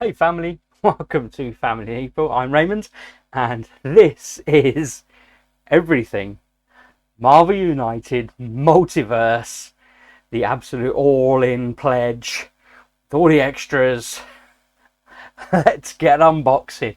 Hey family, welcome to Family People. I'm Raymond, and this is everything Marvel United Multiverse, the absolute all-in pledge with all the extras. Let's get unboxing.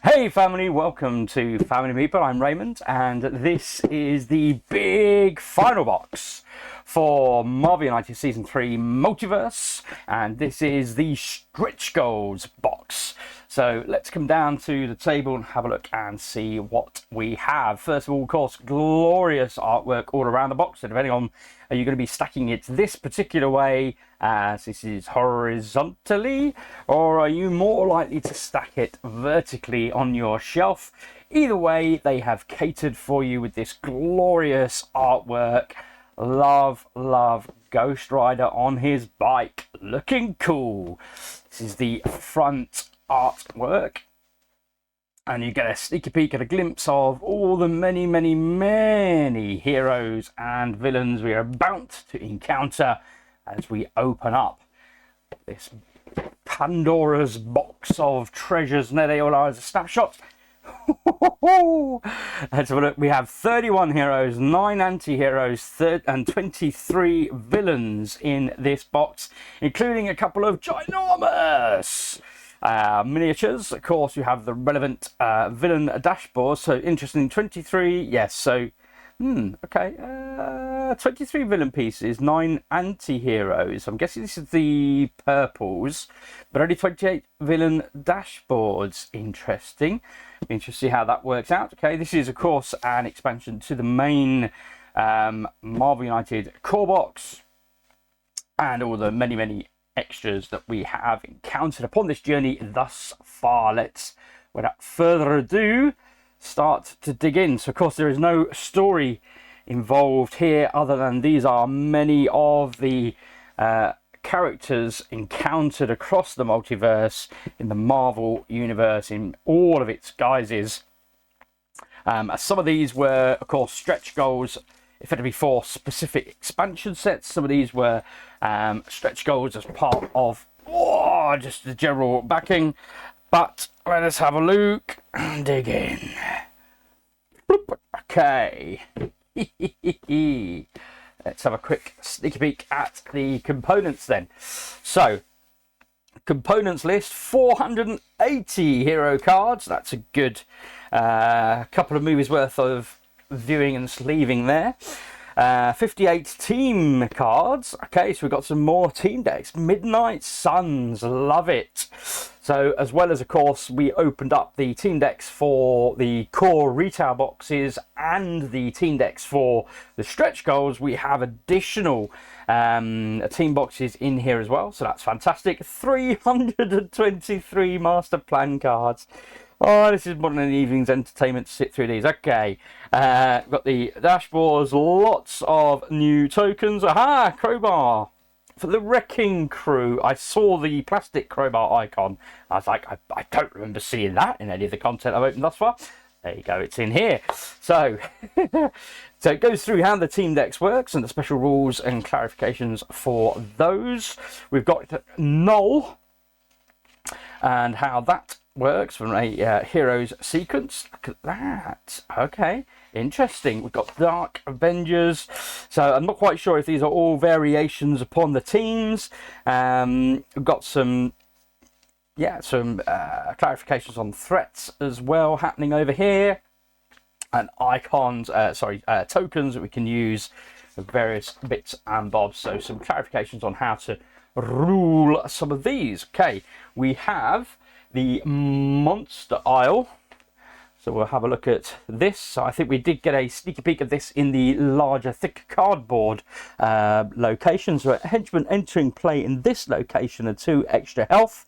Hey family, welcome to Family People. I'm Raymond, and this is the big final box for Marvel United Season 3 Multiverse, and this is the Stretch Goals box. So let's come down to the table and have a look and see what we have. First of all, of course, glorious artwork all around the box. So depending on, are you going to be stacking it this particular way, as this is horizontally, or are you more likely to stack it vertically on your shelf? Either way, they have catered for you with this glorious artwork. Love Ghost Rider on his bike, looking cool. This is the front artwork, and you get a sneaky peek at a glimpse of all the many heroes and villains we are about to encounter as we open up this Pandora's box of treasures. And there they all are as a snapshot. Let's have a look. We have 31 heroes, 9 anti-heroes, and 23 villains in this box, including a couple of ginormous miniatures. Of course, you have the relevant villain dashboard. So interesting, 23. Yes, so okay, 23 villain pieces, 9 anti-heroes. I'm guessing this is the purples, but only 28 villain dashboards. Interesting to see how that works out. Okay, this is of course an expansion to the main Marvel United core box and all the many extras that we have encountered upon this journey thus far. Let's, without further ado, start to dig in. So of course there is no story involved here other than these are many of the characters encountered across the multiverse in the Marvel universe in all of its guises. Some of these were of course stretch goals effectively for specific expansion sets. Some of these were stretch goals as part of just the general backing. But let us have a look and dig in. Okay. Let's have a quick sneaky peek at the components then. So, components list, 480 hero cards. That's a good couple of movies worth of viewing and sleeving there. 58 team cards. Okay, so we've got some more team decks. Midnight Suns, love it. So as well as of course we opened up the team decks for the core retail boxes and the team decks for the stretch goals, we have additional team boxes in here as well, so that's fantastic. 323 master plan cards. Oh, this is more than an evening's entertainment to sit through these. Okay, we've got the dashboards, lots of new tokens. Aha, crowbar. For the Wrecking Crew, I saw the plastic crowbar icon. I was like, I don't remember seeing that in any of the content I've opened thus far. There you go, it's in here. So, so it goes through how the team decks works and the special rules and clarifications for those. We've got Null and how that works from a heroes sequence. Look at that. Okay, interesting. We've got Dark Avengers. So I'm not quite sure if these are all variations upon the teams. We've got some clarifications on threats as well happening over here, and icons, tokens that we can use for various bits and bobs. So some clarifications on how to rule some of these. Okay, we have the monster aisle. So we'll have a look at this. So I think we did get a sneaky peek of this in the larger, thick cardboard location. So a henchman entering play in this location are 2 extra health.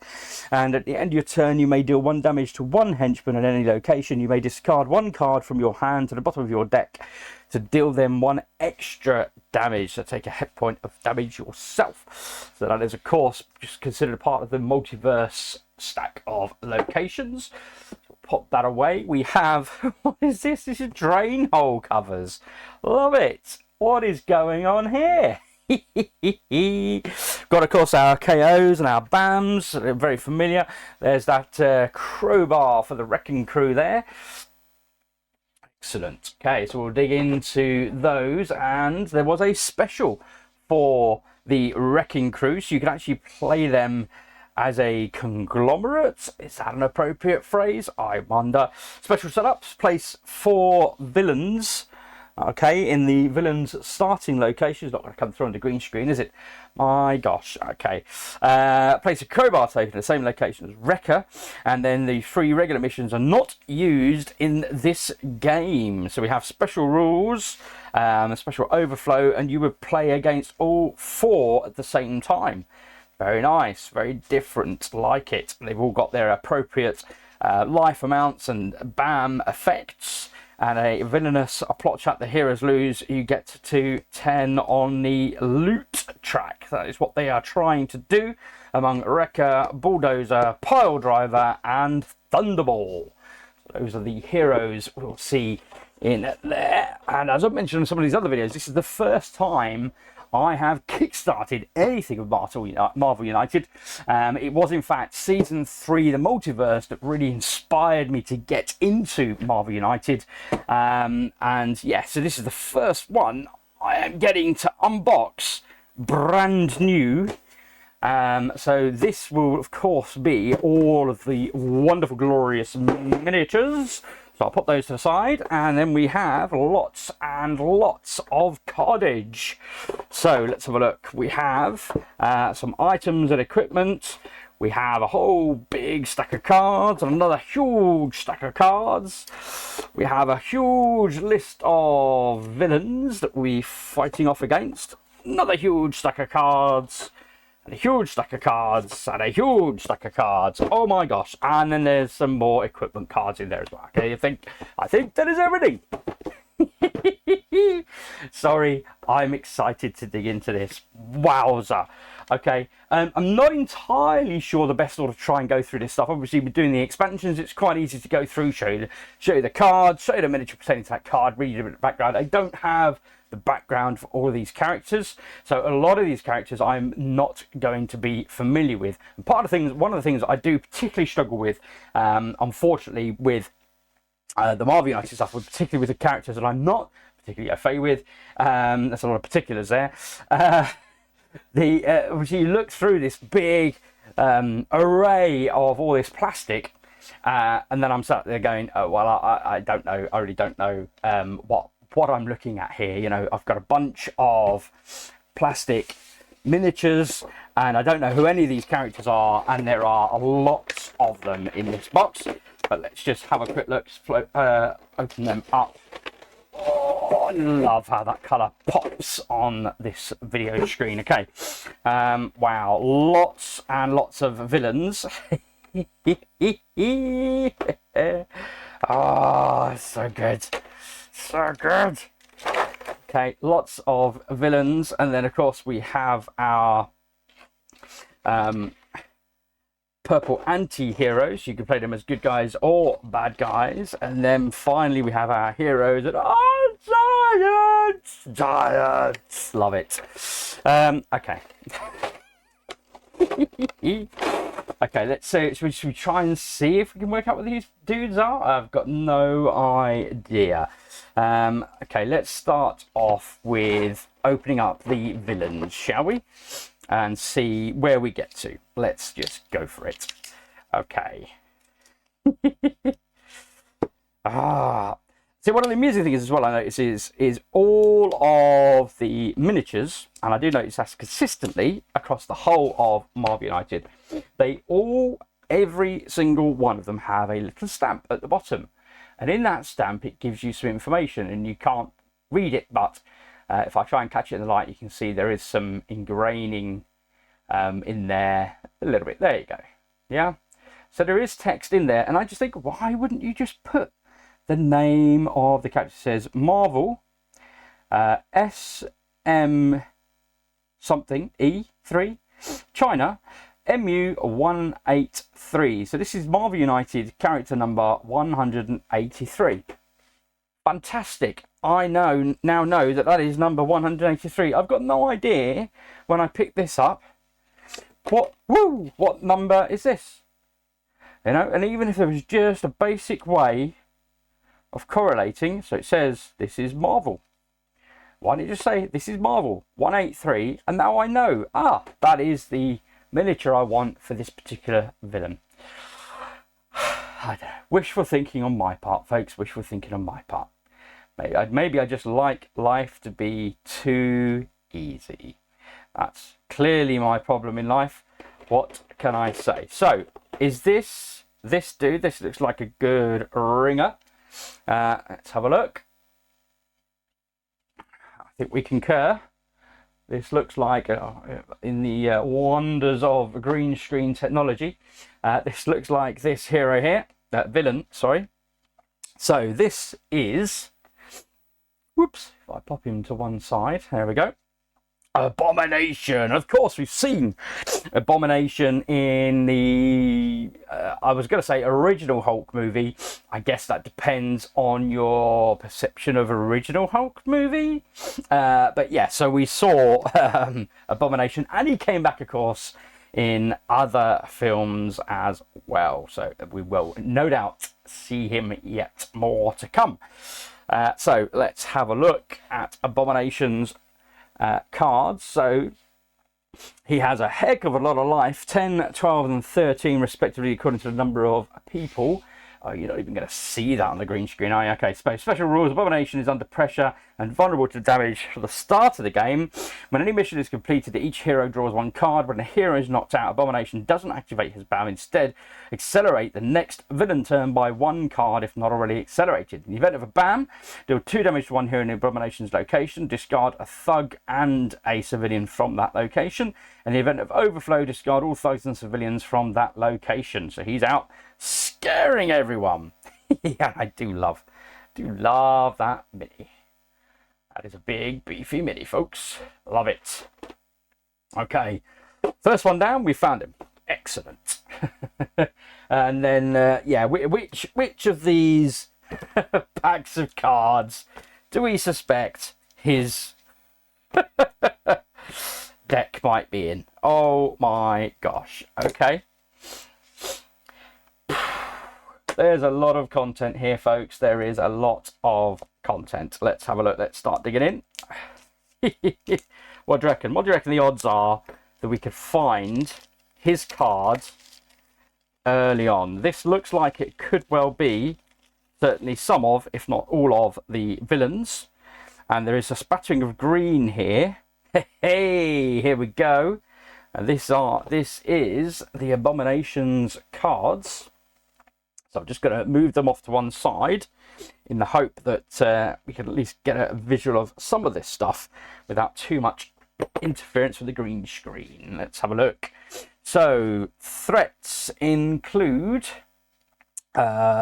And at the end of your turn, you may deal 1 damage to 1 henchman at any location. You may discard 1 card from your hand to the bottom of your deck to deal them 1 extra damage. So take a hit point of damage yourself. So that is, of course, just considered a part of the multiverse stack of locations. pop that away. We have, what is this? This is drain hole covers. Love it. What is going on here? Got, of course, our KOs and our BAMs. They're very familiar. There's that crowbar for the wrecking crew there. Excellent. Okay, so we'll dig into those, and there was a special for the wrecking crew, so you can actually play them as a conglomerate. Is that an appropriate phrase? I wonder. Special setups, place 4 villains. Okay, in the villain's starting location. It's not going to come through on the green screen, is it? My gosh. Okay. Place a crowbar taken in the same location as Wrecker, and then the 3 regular missions are not used in this game. So we have special rules, a special overflow, and you would play against all 4 at the same time. Very nice, very different. Like it. They've all got their appropriate life amounts and BAM effects. And a villainous plot chat, the heroes lose. You get to 10 on the loot track. That is what they are trying to do among Wrecker, Bulldozer, Pile Driver, and Thunderball. So those are the heroes we'll see in there. And as I've mentioned in some of these other videos, this is the first time I have kickstarted anything with Marvel United. It was in fact season 3, the Multiverse, that really inspired me to get into Marvel United. And yeah, so this is the first one I am getting to unbox brand new. So this will of course be all of the wonderful, glorious miniatures. So I'll put those to the side, and then we have lots and lots of cardage. So let's have a look. We have some items and equipment. We have a whole big stack of cards and another huge stack of cards. We have a huge list of villains that we're fighting off against. Another huge stack of cards. And a huge stack of cards, and a huge stack of cards. Oh my gosh. And then there's some more equipment cards in there as well. Okay, I think that is everything. Sorry, I'm excited to dig into this. Wowza. Okay, I'm not entirely sure the best order to try and go through this stuff. Obviously, we're doing the expansions. It's quite easy to go through, show you the cards, show you the miniature pertaining to that card, read you a bit of background. I don't have the background for all of these characters, so a lot of these characters I'm not going to be familiar with. And one of the things I do particularly struggle with, unfortunately, with the Marvel United stuff, particularly with the characters that I'm not particularly au fait with. There's a lot of particulars there. If you look through this big array of all this plastic, and then I'm sat there going, oh well, I don't know, I really don't know what I'm looking at here. You know, I've got a bunch of plastic miniatures, and I don't know who any of these characters are, and there are lots of them in this box. But let's just have a quick look, open them up. Oh, I love how that colour pops on this video screen. Okay, wow, lots and lots of villains. Oh, so good. So good. Okay, lots of villains, and then of course we have our purple anti-heroes. You can play them as good guys or bad guys, and then finally we have our heroes that are giants. Love it. Okay. Okay, let's see. Should we try and see if we can work out what these dudes are? I've got no idea. Okay, let's start off with opening up the villains, shall we? And see where we get to. Let's just go for it. Okay. See, one of the amusing things as well I notice is all of the miniatures, and I do notice that's consistently across the whole of Marvel United. They all, every single one of them, have a little stamp at the bottom, and in that stamp it gives you some information, and you can't read it, but if I try and catch it in the light, you can see there is some ingraining in there a little bit. There you go. Yeah, so there is text in there, and I just think, why wouldn't you just put the name of the character? It says Marvel SM something E3 China, MU183. So this is Marvel United character number 183. Fantastic. I now know that is number 183. I've got no idea when I picked this up what number is this? You know, and even if there was just a basic way of correlating, so it says this is Marvel. Why don't you just say this is Marvel 183, and now I know, that is the miniature I want for this particular villain. I don't know. Wishful thinking on my part, folks. Wishful thinking on my part. Maybe I just like life to be too easy. That's clearly my problem in life. What can I say? So, is this dude? This looks like a good ringer. Let's have a look. I think we concur. This looks like, in the wonders of green screen technology, this looks like this hero here, villain, sorry. So this is, whoops, if I pop him to one side, there we go. Abomination. Of course, we've seen Abomination in the, I was going to say original Hulk movie. I guess that depends on your perception of original Hulk movie. But yeah, so we saw Abomination, and he came back, of course, in other films as well. So we will no doubt see him yet more to come. So let's have a look at Abomination's cards. So he has a heck of a lot of life, 10, 12 and 13 respectively, according to the number of people. Oh, you're not even going to see that on the green screen, are you? Okay, special rules. Abomination is under pressure and vulnerable to damage for the start of the game. When any mission is completed, each hero draws one card. When a hero is knocked out, Abomination doesn't activate his BAM. Instead, accelerate the next villain turn by one card if not already accelerated. In the event of a BAM, deal 2 damage to one hero in Abomination's location. Discard a thug and a civilian from that location. In the event of overflow, discard all thugs and civilians from that location. So he's out scaring everyone. Yeah, I do love that mini. That is a big beefy mini, folks. Love it. Okay, first one down, we found him. Excellent. And then yeah, which of these packs of cards do we suspect his deck might be in? Oh my gosh. Okay, there's a lot of content here, folks. There is a lot of content. Let's have a look. Let's start digging in. What do you reckon? What do you reckon the odds are that we could find his cards early on? This looks like it could well be certainly some of, if not all of, the villains. And there is a spattering of green here. Hey, here we go. And this is the Abomination's cards. So I'm just going to move them off to one side in the hope that we can at least get a visual of some of this stuff without too much interference with the green screen. Let's have a look. So threats include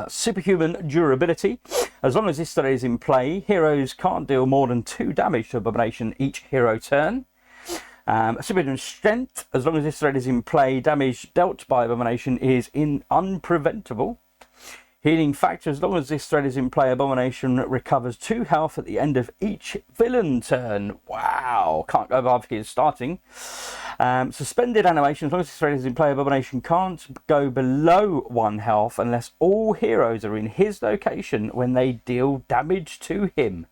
superhuman durability. As long as this study is in play, heroes can't deal more than 2 damage to Abomination each hero turn. Superhuman strength. As long as this threat is in play, damage dealt by Abomination is unpreventable. Healing factor. As long as this threat is in play, Abomination recovers 2 health at the end of each villain turn. Wow, can't go above his starting. Suspended animation. As long as this threat is in play, Abomination can't go below 1 health unless all heroes are in his location when they deal damage to him.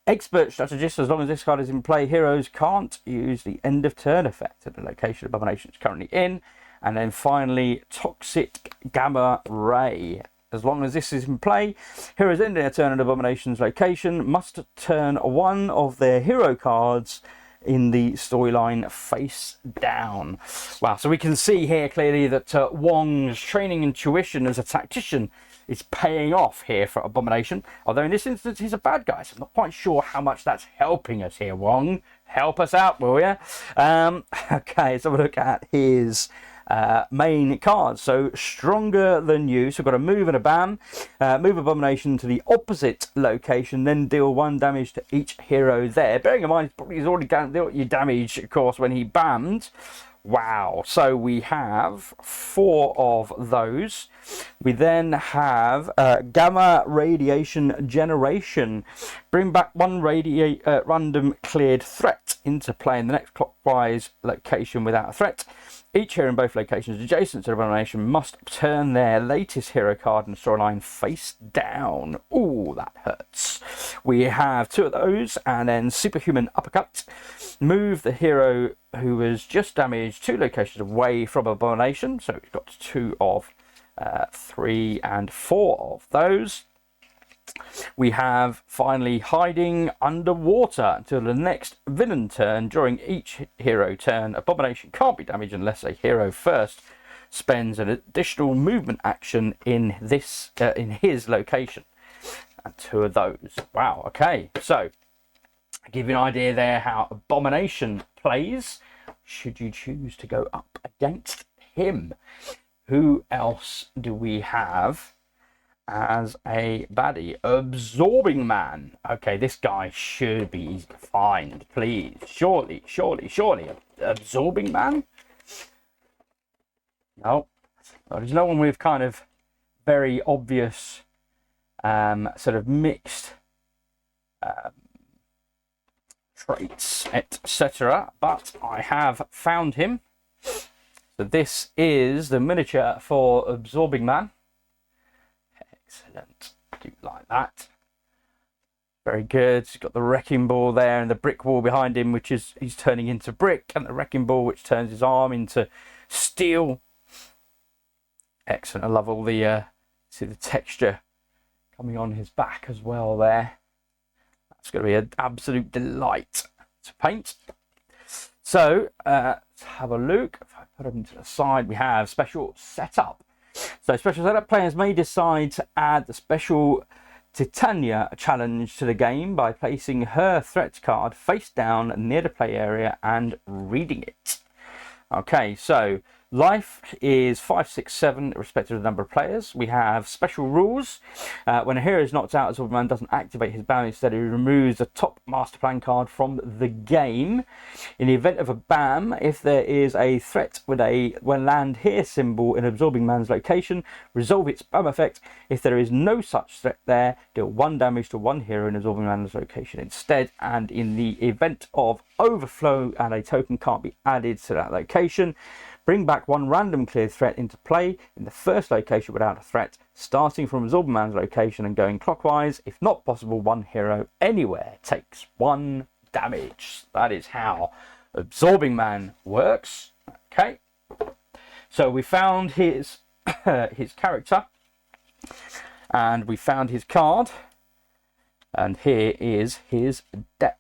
Expert strategist. As long as this card is in play, heroes can't use the end of turn effect at the location Abomination is currently in. And then finally, toxic gamma ray. As long as this is in play, heroes ending a turn at Abomination's location must turn one of their hero cards in the storyline face down. Wow, so we can see here clearly that Wong's training and tuition as a tactician is paying off here for Abomination. Although in this instance, he's a bad guy, so I'm not quite sure how much that's helping us here, Wong. Help us out, will you? Okay, so we'll look at his main cards. So stronger than you, so we've got a move and a BAM. Move Abomination to the opposite location, then deal 1 damage to each hero there. Bearing in mind, he's already dealt you damage, of course, when he BAMmed. Wow. So we have 4 of those. We then have gamma radiation generation. Bring back 1 random cleared threat into play in the next clockwise location without a threat. Each hero in both locations adjacent to the abomination must turn their latest hero card in the storyline face down. Ooh, that hurts. We have 2 of those, and then superhuman uppercut. Move the hero who was just damaged 2 locations away from abomination. So we've got 2 of 3 and 4 of those. We have finally hiding underwater until the next villain turn. During each hero turn, abomination can't be damaged unless a hero first spends an additional movement action in this in his location. And 2 of those. Wow. Okay, so I'll give you an idea there how abomination plays. Should you choose to go up against him? Who else do we have as a baddie? Absorbing Man. Okay, this guy should be easy to find, please. Surely. Absorbing Man? No. There's no one with kind of very obvious sort of mixed traits, etc. But I have found him. So this is the miniature for Absorbing Man. Excellent. Do like that. Very good. He's got the wrecking ball there and the brick wall behind him, which is he's turning into brick, and the wrecking ball which turns his arm into steel. Excellent. I love all the see the texture coming on his back as well there. That's going to be an absolute delight to paint. So let's have a look. If I put them to the side, we have special setup. So special setup, players may decide to add the special Titania challenge to the game by placing her threat card face down near the play area and reading it. Okay, so life is 5, 6, 7, respective to the number of players. We have special rules. When a hero is knocked out, Absorbing Man doesn't activate his BAM. Instead, he removes the top master plan card from the game. In the event of a BAM, if there is a threat with a when land here symbol in Absorbing Man's location, resolve its BAM effect. If there is no such threat there, deal 1 damage to 1 hero in Absorbing Man's location instead. And in the event of overflow and a token can't be added to that location, bring back 1 random cleared threat into play in the first location without a threat, starting from Absorbing Man's location and going clockwise. If not possible, 1 hero anywhere takes 1 damage. That is how Absorbing Man works. Okay, so we found his his character, and we found his card, and here is his deck.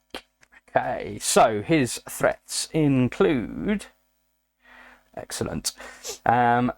Okay, so his threats include... Excellent. Diamond,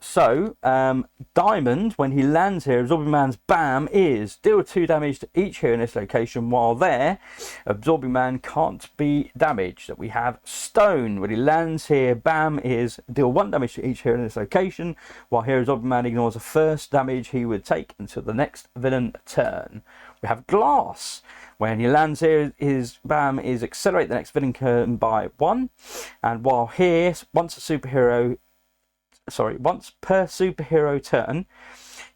when he lands here, Absorbing Man's BAM is deal 2 damage to each hero in this location. While there, Absorbing Man can't be damaged. So we have Stone, when he lands here, BAM is deal 1 damage to each hero in this location. While here, Absorbing Man ignores the first damage he would take until the next villain turn. We have Glass. When he lands here, his BAM is accelerate the next villain turn by 1. And while here, once per superhero turn,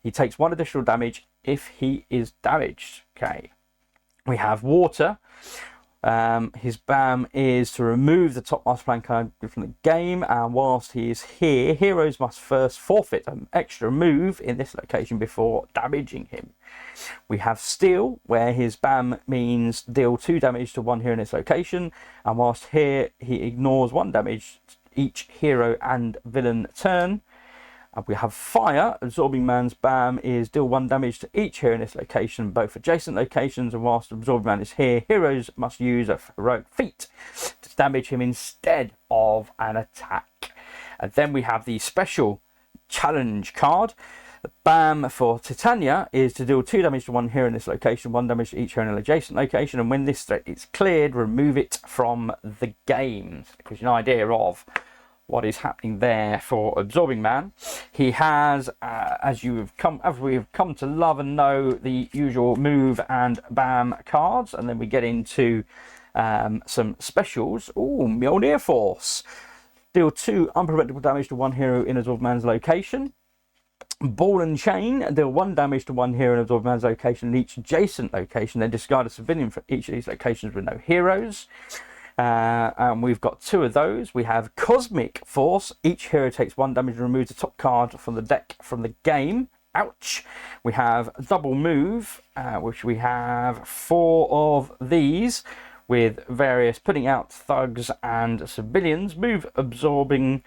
he takes 1 additional damage if he is damaged. Okay. We have Water. His BAM is to remove the top master plan card from the game, and whilst he is here, heroes must first forfeit an extra move in this location before damaging him. We have Steel, where his BAM means deal 2 damage to 1 hero in this location, and whilst here he ignores 1 damage each hero and villain turn. And we have Fire. Absorbing Man's BAM is deal 1 damage to each hero in this location, both adjacent locations, and whilst Absorbing Man is here, heroes must use a heroic feat to damage him instead of an attack. And then we have the special challenge card. The BAM for Titania is to deal 2 damage to 1 hero in this location, 1 damage to each hero in an adjacent location, and when this threat is cleared, remove it from the game. It gives you an idea of what is happening there for Absorbing Man. He has, as we've come to love and know, the usual move and BAM cards, and then we get into some specials. Ooh, Mjolnir Force. Deal 2 unpreventable damage to one hero in absorbed man's location. Ball and chain, deal 1 damage to one hero in absorbed man's location in each adjacent location, then discard a civilian for each of these locations with no heroes. And we've got 2 of those. We have Cosmic Force. Each hero takes 1 damage and removes the top card from the deck from the game. Ouch. We have Double Move, which we have 4 of these, with various putting out thugs and civilians. Move absorbing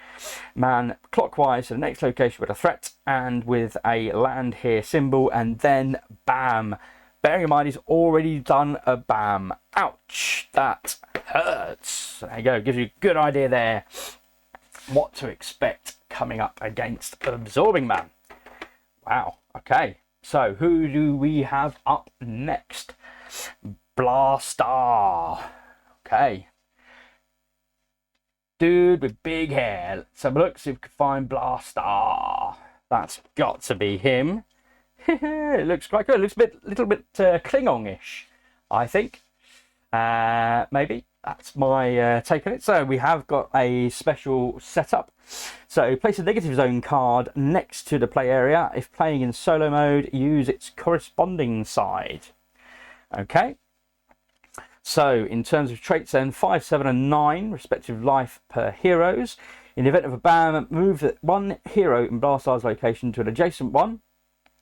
man clockwise to the next location with a threat and with a land here symbol, and then bam. Bearing in mind he's already done a bam. Ouch, that hurts. There you go, gives you a good idea there what to expect coming up against Absorbing Man. Wow, okay, so who do we have up next? Blastar. Okay. Dude with big hair. Let's have a look, see if we can find Blastar. That's got to be him. It looks quite good. It looks a little bit Klingon-ish, I think. Maybe. That's my take on it. So we have got a special setup. So place a negative zone card next to the play area. If playing in solo mode, use its corresponding side. Okay. So in terms of traits then, 5, 7 and 9 respective life per heroes. In the event of a bam, move 1 hero in Blastar's location to an adjacent one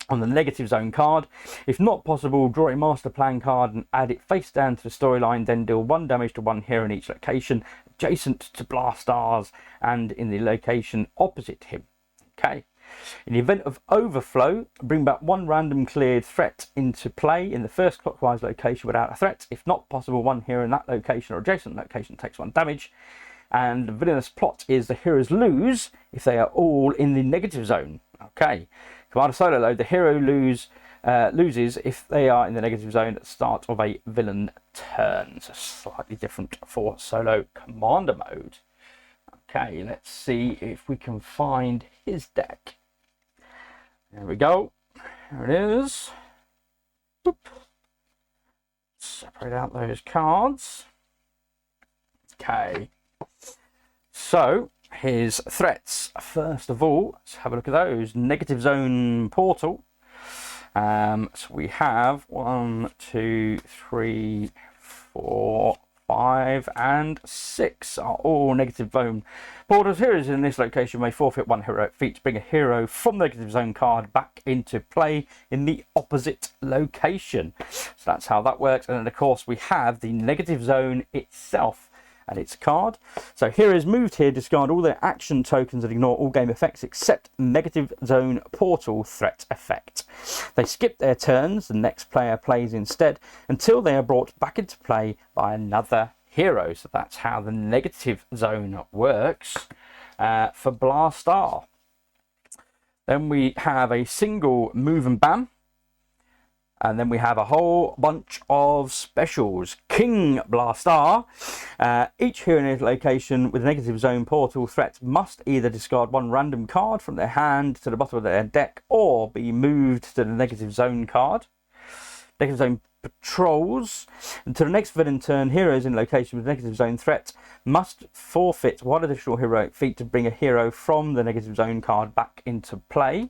on the negative zone card. If not possible, draw a master plan card and add it face down to the storyline, then deal 1 damage to 1 hero in each location adjacent to Blastar's and in the location opposite him. Okay. In the event of overflow, bring back 1 random cleared threat into play in the first clockwise location without a threat. If not possible, 1 hero in that location or adjacent location takes 1 damage. And the villainous plot is the heroes lose if they are all in the negative zone. Okay. Commander solo load, the hero loses if they are in the negative zone at the start of a villain turn. So slightly different for solo commander mode. Okay, let's see if we can find his deck. There we go. There it is. Boop. Separate out those cards. Okay. So, his threats. First of all, let's have a look at those. Negative zone portal. So we have 1, 2, 3, 4, 5 and 6 are all negative zone portals. Heroes in this location may forfeit 1 heroic feat to bring a hero from the negative zone card back into play in the opposite location. So that's how that works. And then of course we have the negative zone itself and its card. So heroes moved here discard all their action tokens and ignore all game effects except negative zone portal threat effect. They skip their turns, the next player plays instead until they are brought back into play by another hero. So that's how the negative zone works for Blastar. Then we have a single move and bam. And then we have a whole bunch of specials. King Blastar. Each hero in his location with a negative zone portal threat must either discard 1 random card from their hand to the bottom of their deck or be moved to the negative zone card. Negative zone patrols. Until the next villain turn, heroes in location with negative zone threat must forfeit 1 additional heroic feat to bring a hero from the negative zone card back into play.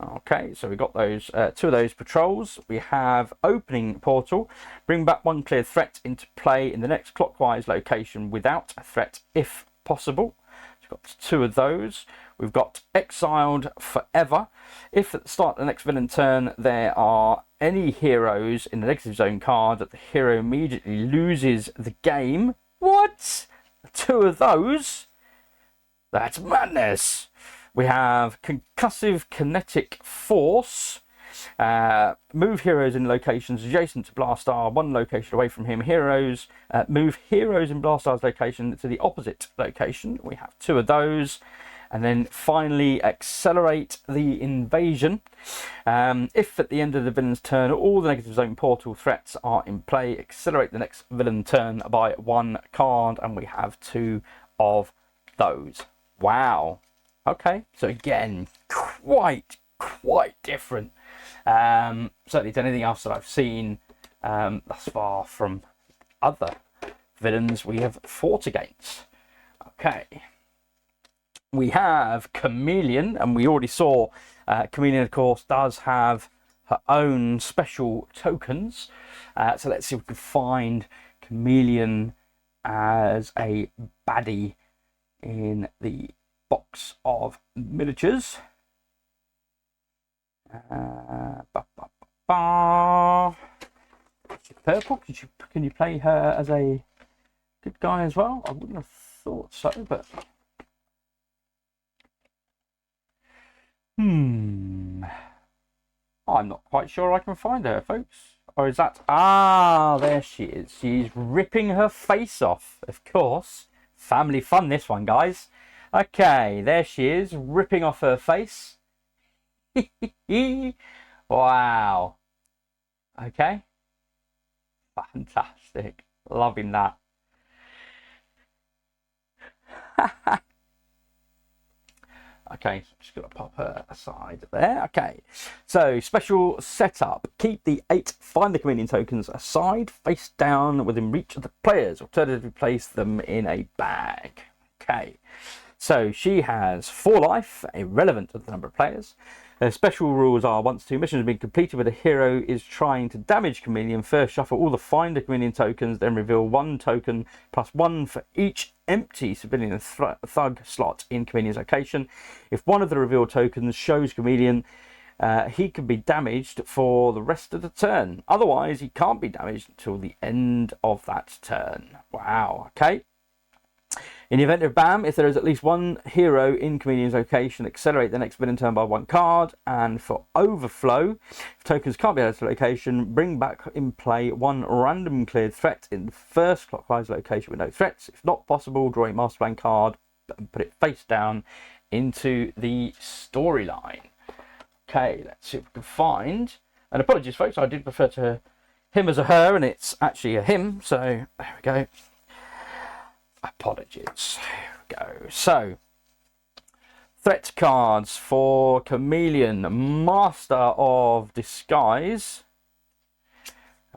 Okay, so we got those 2 of those patrols. We have opening portal. Bring back 1 clear threat into play in the next clockwise location without a threat if possible. So we've got 2 of those. We've got exiled forever. If at the start of the next villain turn there are any heroes in the negative zone card, that the hero immediately loses the game. What? 2 of those? That's madness. We have concussive kinetic force. Move heroes in locations adjacent to Blastar, 1 location away from him. Heroes move heroes in Blastar's location to the opposite location. We have 2 of those. And then finally, accelerate the invasion. If at the end of the villain's turn all the negative zone portal threats are in play, accelerate the next villain turn by 1 card, and we have 2 of those. Wow. Okay, so again, quite different. Certainly to anything else that I've seen thus far from other villains we have fought against. Okay, we have Chameleon, and we already saw Chameleon, of course, does have her own special tokens. So let's see if we can find Chameleon as a baddie in the box of miniatures. Purple, can you play her as a good guy as well? I wouldn't have thought so, but I'm not quite sure I can find her, folks. Or is that... Ah, there she is. She's ripping her face off, of course. Family fun, this one, guys. Okay, there she is, ripping off her face. Wow. Okay. Fantastic. Loving that. Okay, so just got to pop her aside there. Okay, so special setup. Keep the 8 Find the Chameleon tokens aside, face down within reach of the players. Alternatively, place them in a bag. Okay, so she has 4 life, irrelevant to the number of players. The special rules are: once 2 missions have been completed where the hero is trying to damage Chameleon, first shuffle all the Find the Chameleon tokens, then reveal 1 token plus 1 for each empty civilian thug slot in Chameleon's location. If one of the revealed tokens shows Chameleon, he can be damaged for the rest of the turn. Otherwise, he can't be damaged until the end of that turn. Wow, okay. In the event of BAM, if there is at least 1 hero in Chameleon's location, accelerate the next villain turn by 1 card. And for overflow, if tokens can't be added to location, bring back in play 1 random cleared threat in the first clockwise location with no threats. If not possible, draw a master plan card and put it face down into the storyline. Okay, let's see if we can find... And apologies, folks, I did refer to him as a her, and it's actually a him. So there we go. Apologies. Here we go. So, threat cards for Chameleon, Master of Disguise.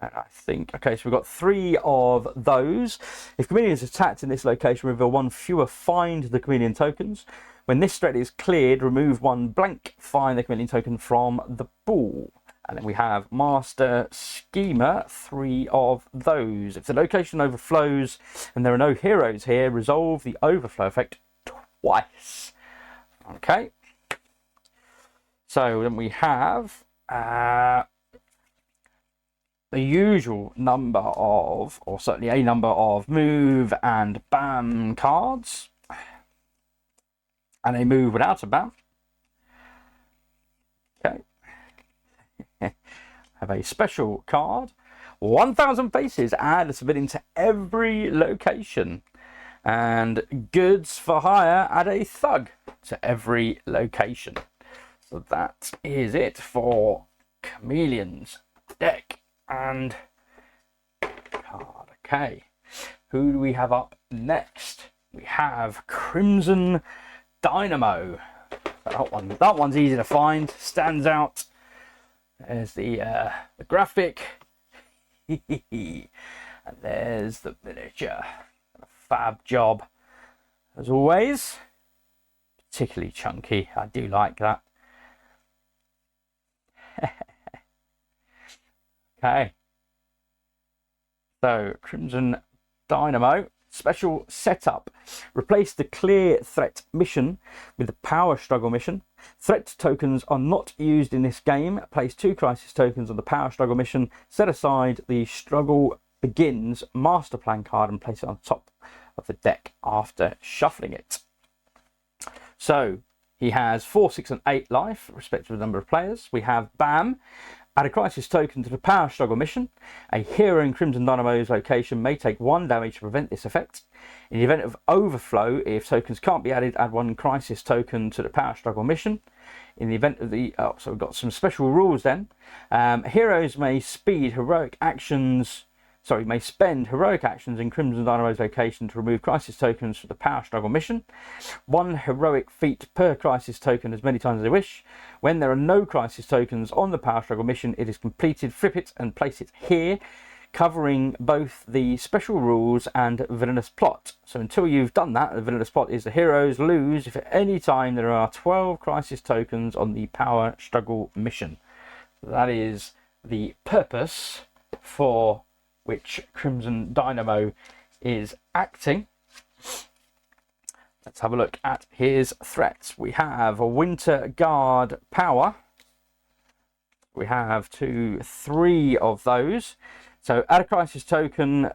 And I think, okay, so we've got 3 of those. If Chameleon is attacked in this location, reveal 1 fewer Find the Chameleon tokens. When this threat is cleared, remove 1 blank Find the Chameleon token from the pool. And then we have Master Schemer, 3 of those. If the location overflows and there are no heroes here, resolve the overflow effect twice. Okay. So then we have the usual number of, or certainly a number of move and BAM cards. And a move without a BAM. Okay. Have a special card, 1,000 faces, add a civilian to every location, and goods for hire, add a thug to every location. So that is it for Chameleon's deck and card. Okay, who do we have up next? We have Crimson Dynamo. That one's easy to find, stands out. There's the graphic, and there's the miniature. A fab job, as always. Particularly chunky, I do like that. Okay. So, Crimson Dynamo. Special setup. Replace the clear threat mission with the power struggle mission. Threat tokens are not used in this game. Place 2 crisis tokens on the power struggle mission. Set aside the struggle begins master plan card and place it on top of the deck after shuffling it. So he has 4, 6 and 8 life, respective to the number of players. We have BAM. Add a crisis token to the power struggle mission. A hero in Crimson Dynamo's location may take 1 damage to prevent this effect. In the event of overflow, if tokens can't be added, add 1 crisis token to the power struggle mission. In the event of the... Oh, so we've got some special rules then. Heroes may speed heroic actions... Sorry, may spend heroic actions in Crimson Dynamo's location to remove crisis tokens for the power struggle mission. 1 heroic feat per crisis token as many times as they wish. When there are no crisis tokens on the power struggle mission, it is completed. Flip it and place it here. covering both the special rules and villainous plot. So until you've done that, the villainous plot is the heroes lose if at any time there are 12 crisis tokens on the power struggle mission. That is the purpose for which Crimson Dynamo is acting. Let's have a look at his threats. We have a Winter Guard power. We have 3 of those. So add a crisis token.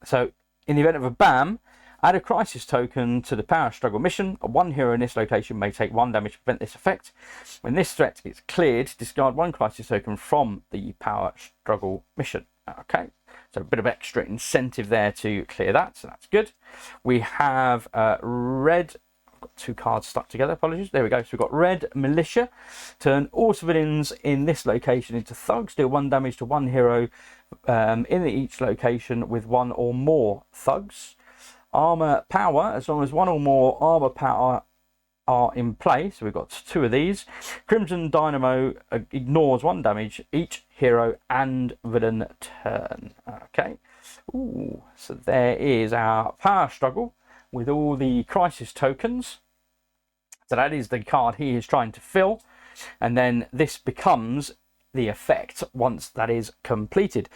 So in the event of a BAM, add a crisis token to the power struggle mission. One hero in this location may take 1 damage to prevent this effect. When this threat is cleared, discard 1 crisis token from the power struggle mission. Okay, so a bit of extra incentive there to clear that, so that's good. We have red. 2 cards stuck together, apologies. There we go. So we've got Red Militia. Turn all civilians in this location into thugs. Deal 1 damage to 1 hero in each location with 1 or more thugs. Armor Power, as long as 1 or more armor power are in play. So we've got 2 of these. Crimson Dynamo ignores 1 damage each hero and villain turn. Okay. Ooh, so there is our power struggle with all the crisis tokens. So that is the card he is trying to fill, and then this becomes the effect once that is completed.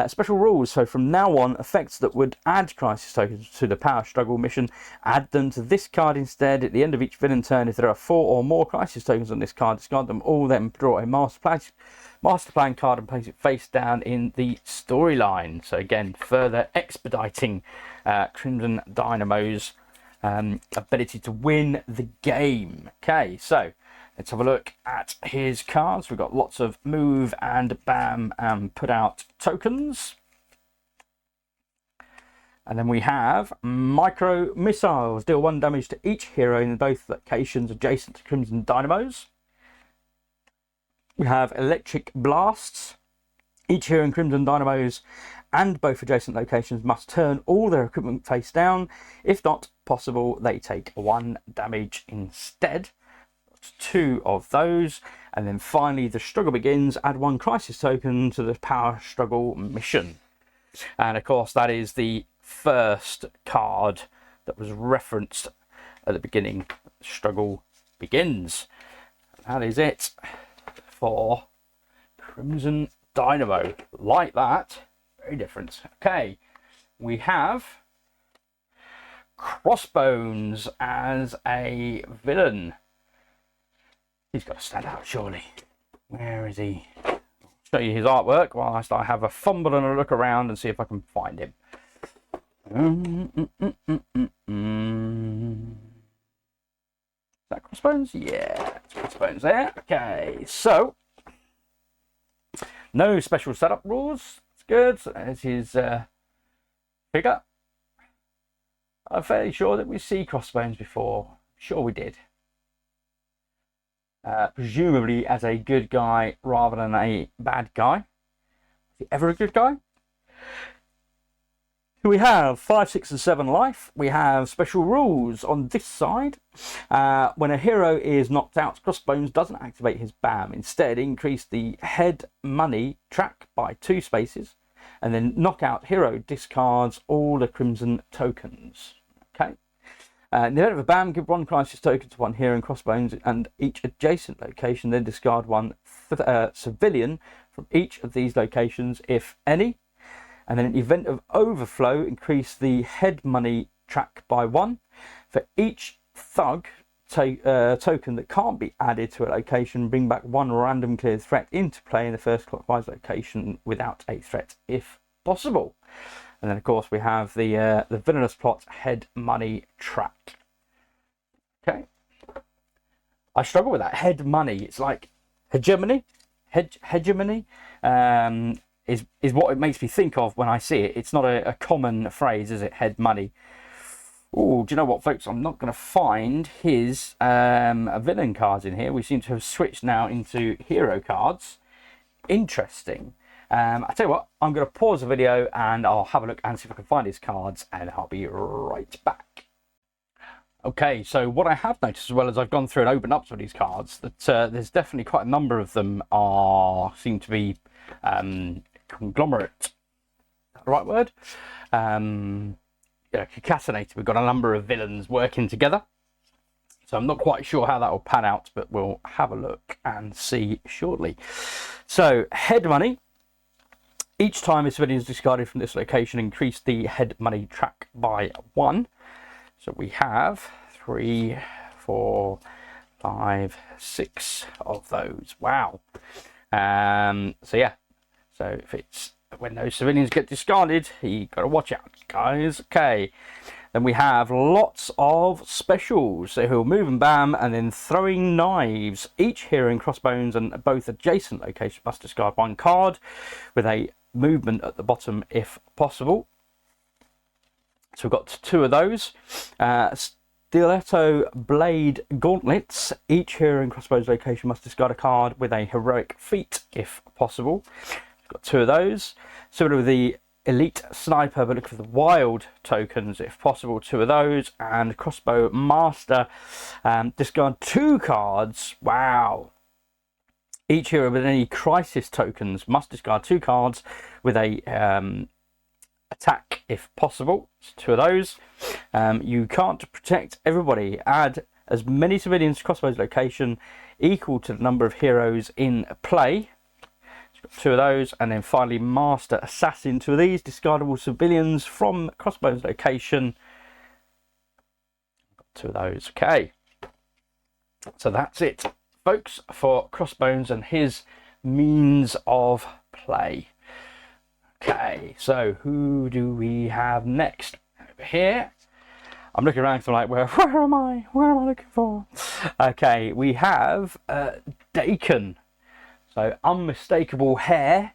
Special rules. So from now on, effects that would add crisis tokens to the power struggle mission, add them to this card instead. At the end of each villain turn, if there are 4 or more crisis tokens on this card, discard them all, then draw a master plan card and place it face down in the storyline. So again, further expediting Crimson Dynamo's ability to win the game. Okay, so let's have a look at his cards. We've got lots of move and bam and put out tokens. And then we have micro missiles. Deal 1 damage to each hero in both locations adjacent to Crimson Dynamos. We have electric blasts. Each hero in Crimson Dynamos and both adjacent locations must turn all their equipment face down. If not possible, they take 1 damage instead. 2 of those. And then finally, the struggle begins. Add 1 crisis token to the power struggle mission. And of course, that is the first card that was referenced at the beginning. Struggle begins. That is it for Crimson Dynamo. Like that. Very different. Okay, we have Crossbones as a villain. He's got to stand out, surely. Where is he? I'll show you his artwork whilst I have a fumble and a look around and see if I can find him. Is that Crossbones? Yeah, it's Crossbones there. Okay, so no special setup rules. It's good. So there's his figure. I'm fairly sure that we see Crossbones before. Sure we did. Presumably as a good guy rather than a bad guy. Is he ever a good guy? We have 5, 6 and 7 life. We have special rules on this side. When a hero is knocked out, Crossbones doesn't activate his BAM. Instead, increase the head money track by 2 spaces. And then knockout hero discards all the crimson tokens. Okay. In the event of a BAM, give 1 crisis token to 1 hero in Crossbones and each adjacent location. Then discard 1 civilian from each of these locations, if any. And then in the event of overflow, increase the head money track by 1. For each thug token that can't be added to a location, bring back 1 random cleared threat into play in the first clockwise location without a threat if possible. And then of course we have the villainous plot head money track. Okay. I struggle with that. Head money. It's like hegemony. Hegemony. Is what it makes me think of when I see it. It's not a common phrase, is it? Head money. Oh, do you know what, folks? I'm not going to find his villain cards in here. We seem to have switched now into hero cards. Interesting. I tell you what, I'm going to pause the video and I'll have a look and see if I can find his cards, and I'll be right back. Okay, so what I have noticed as well as I've gone through and opened up some of these cards, that there's definitely quite a number of them seem to be conglomerate that the right word? Concatenated. We've got a number of villains working together. So I'm not quite sure how that will pan out, but we'll have a look and see shortly. So head money. Each time a civilian is discarded from this location, increase the head money track by 1. So we have 3, 4, 5, 6 of those. Wow. So yeah. So if it's when those civilians get discarded, you got to watch out, guys. Okay. Then we have lots of specials. So he'll move and bam, and then throwing knives. Each hero in crossbones and both adjacent locations must discard 1 card with a movement at the bottom if possible. So we've got 2 of those. Stiletto blade gauntlets. Each hero in crossbones location must discard a card with a heroic feat if possible. We've got 2 of those. Similar with the elite sniper, but look for the wild tokens if possible. 2 of those. And crossbow master, discard 2 cards. Wow. Each hero with any crisis tokens must discard 2 cards with a attack if possible. So 2 of those. You can't protect everybody. Add as many civilians to crossbows location equal to the number of heroes in play. 2 of those. And then finally master assassin. 2 of these. Discardable civilians from crossbows location. 2 of those. Okay. So that's it, folks, for Crossbones and his means of play. Okay, so who do we have next? Over here. I'm looking around, so I'm like, where am I? Where am I looking for? Okay, we have Dakin. So unmistakable hair.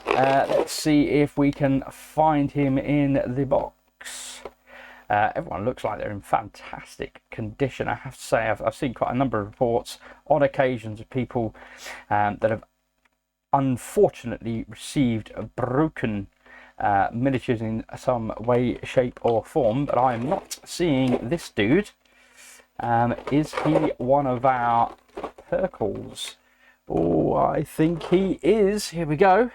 Let's see if we can find him in the box. Everyone looks like they're in fantastic condition. I have to say, I've seen quite a number of reports on occasions of people that have unfortunately received broken miniatures in some way, shape or form, but I am not seeing this dude. Is he one of our Perkles? Oh, I think he is. Here we go.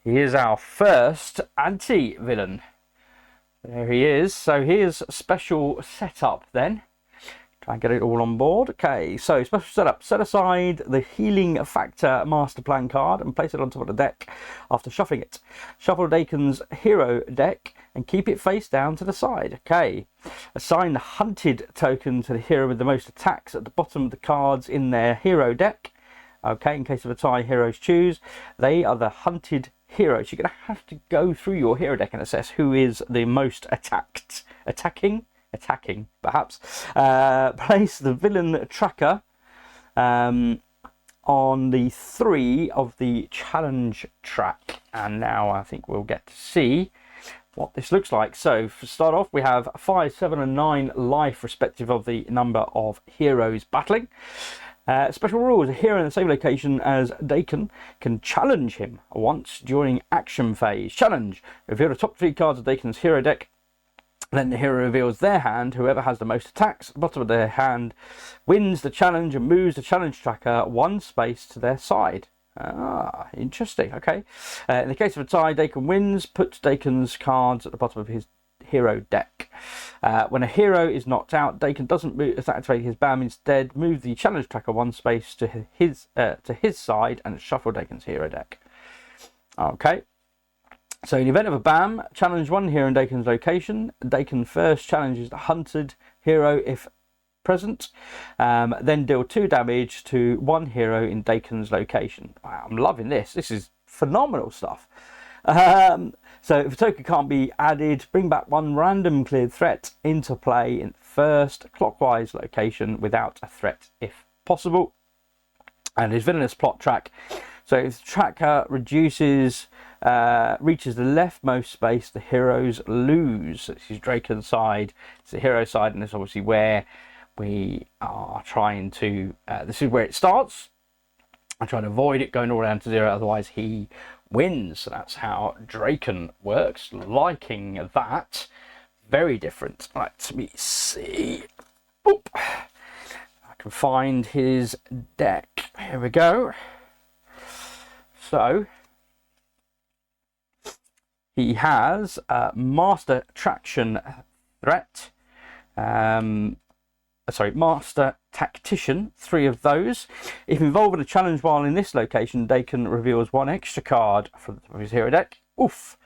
He is our first anti-villain. There he is. So here's special setup then. Try and get it all on board. Okay, so special setup. Set aside the Healing Factor Master Plan card and place it on top of the deck after shuffling it. Shuffle Dakin's hero deck and keep it face down to the side. Okay. Assign the Hunted token to the hero with the most attacks at the bottom of the cards in their hero deck. Okay, in case of a tie, heroes choose. They are the Hunted heroes. You're going to have to go through your hero deck and assess who is the most attacking perhaps. Place the villain tracker on the 3 of the challenge track, and now I think we'll get to see what this looks like. So to start off, we have 5, 7 and 9 life respective of the number of heroes battling. Special rules: a hero in the same location as Dakin can challenge him once during action phase. Challenge: reveal the top 3 cards of Dakin's hero deck. Then the hero reveals their hand. Whoever has the most attacks at the bottom of their hand wins the challenge and moves the challenge tracker 1 space to their side. Ah, interesting. Okay. In the case of a tie, Dakin wins. Put Dakin's cards at the bottom of his hero deck. When a hero is knocked out, Dakin doesn't activate his BAM. Instead, move the challenge tracker 1 space to his side and shuffle Dakin's hero deck. Okay. So in the event of a BAM, challenge 1 hero in Dakin's location. Dakin first challenges the hunted hero if present. Then deal 2 damage to 1 hero in Dakin's location. Wow, I'm loving this. This is phenomenal stuff. So if a token can't be added, bring back 1 random cleared threat into play in first clockwise location without a threat if possible. And his villainous plot track. So if the tracker reaches the leftmost space, the heroes lose. This is Draken's side. It's the hero side, and it's obviously where we are trying to. This is where it starts. I'm trying to avoid it going all down to 0, otherwise he wins. So that's how Draken works. Liking that. Very different. Let me see. Oop. I can find his deck. Here we go. So he has Master Traction Threat. Master Tactician, 3 of those. If involved in a challenge while in this location, Dakin reveals 1 extra card from the top of his hero deck. Oof.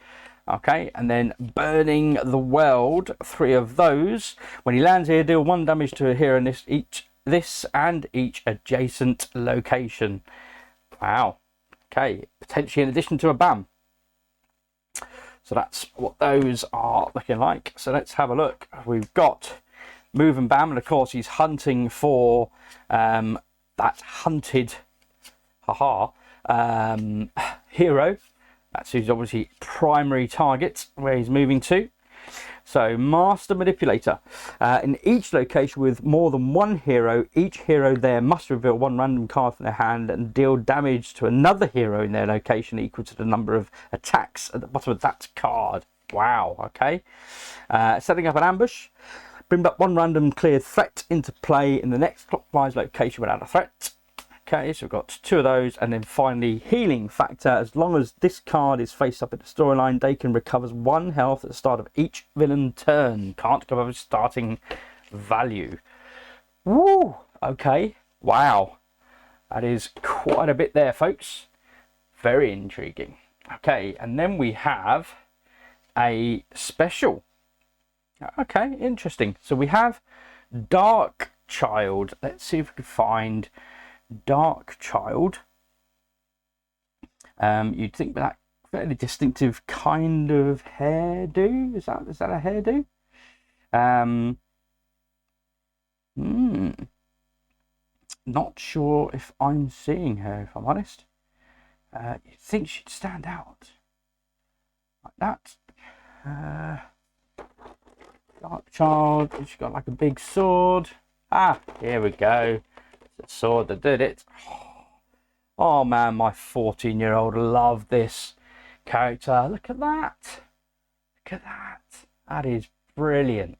Okay, and then Burning the World, 3 of those. When he lands here, deal 1 damage to a hero in this and each adjacent location. Wow. Okay, potentially in addition to a BAM. So that's what those are looking like. So let's have a look. We've got Move and BAM, and of course he's hunting for that hunted hero. That's his obviously primary target where he's moving to. So Master Manipulator. In each location with more than 1 hero, each hero there must reveal 1 random card from their hand and deal damage to another hero in their location equal to the number of attacks at the bottom of that card. Wow, okay. Setting up an ambush. Bring up 1 random cleared threat into play in the next clockwise location without a threat. Okay, so we've got 2 of those, and then finally healing factor. As long as this card is face up in the storyline, Dakin recovers 1 health at the start of each villain turn. Can't go over starting value. Woo! Okay, wow, that is quite a bit there, folks. Very intriguing. Okay, and then we have a special. Okay, interesting. So we have Dark Child. Let's see if we can find Dark Child. You'd think with that fairly distinctive kind of hairdo. Is that a hairdo? Not sure if I'm seeing her, if I'm honest. You'd think she'd stand out like that. Dark Child. She's got like a big sword. Ah, here we go. It's the sword that did it. Oh man, my 14-year-old loved this character. Look at that. Look at that. That is brilliant.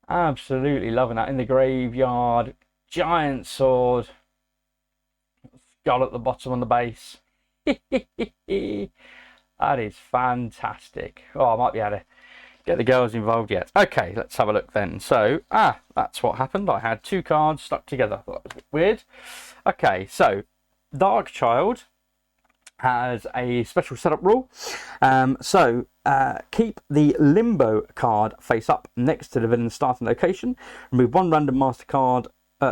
Absolutely loving that. In the graveyard. Giant sword. Skull at the bottom on the base. That is fantastic. Oh, I might be able to get the girls involved yet. Okay, let's have a look then. So, that's what happened. I had 2 cards stuck together. That was a bit weird. Okay, so Dark Child has a special setup rule. Keep the Limbo card face up next to the villain's starting location. Remove 1 random master card,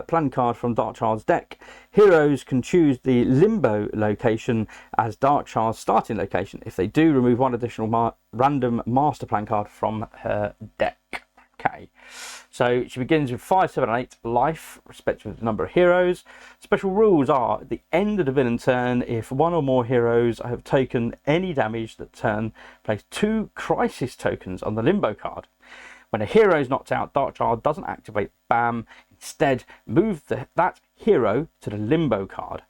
plan card from Dark Child's deck. Heroes can choose the Limbo location as Dark Child's starting location. If they do, remove 1 additional random master plan card from her deck. Okay, so she begins with 5, 7, and 8 life, respectively to the number of heroes. Special rules are: at the end of the villain turn, if 1 or more heroes have taken any damage that turn, place 2 crisis tokens on the Limbo card. When a hero is knocked out, Dark Child doesn't activate BAM. Instead, move that hero to the Limbo card.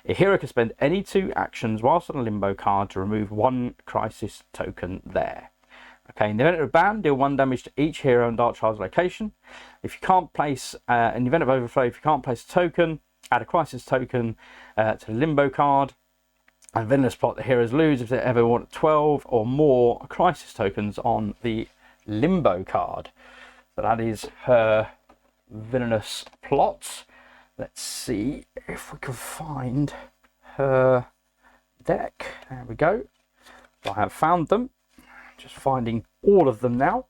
A hero can spend any 2 actions whilst on a Limbo card to remove 1 crisis token there. Okay, in the event of BAM, deal 1 damage to each hero in Dark Child's location. If you can't place, in the event of overflow, if you can't place a token, add a crisis token to the Limbo card. And villainous plot, the heroes lose if they ever want 12 or more crisis tokens on the Limbo card. So that is her villainous plot. Let's see if we can find her deck. There we go. I have found them. Just finding all of them now.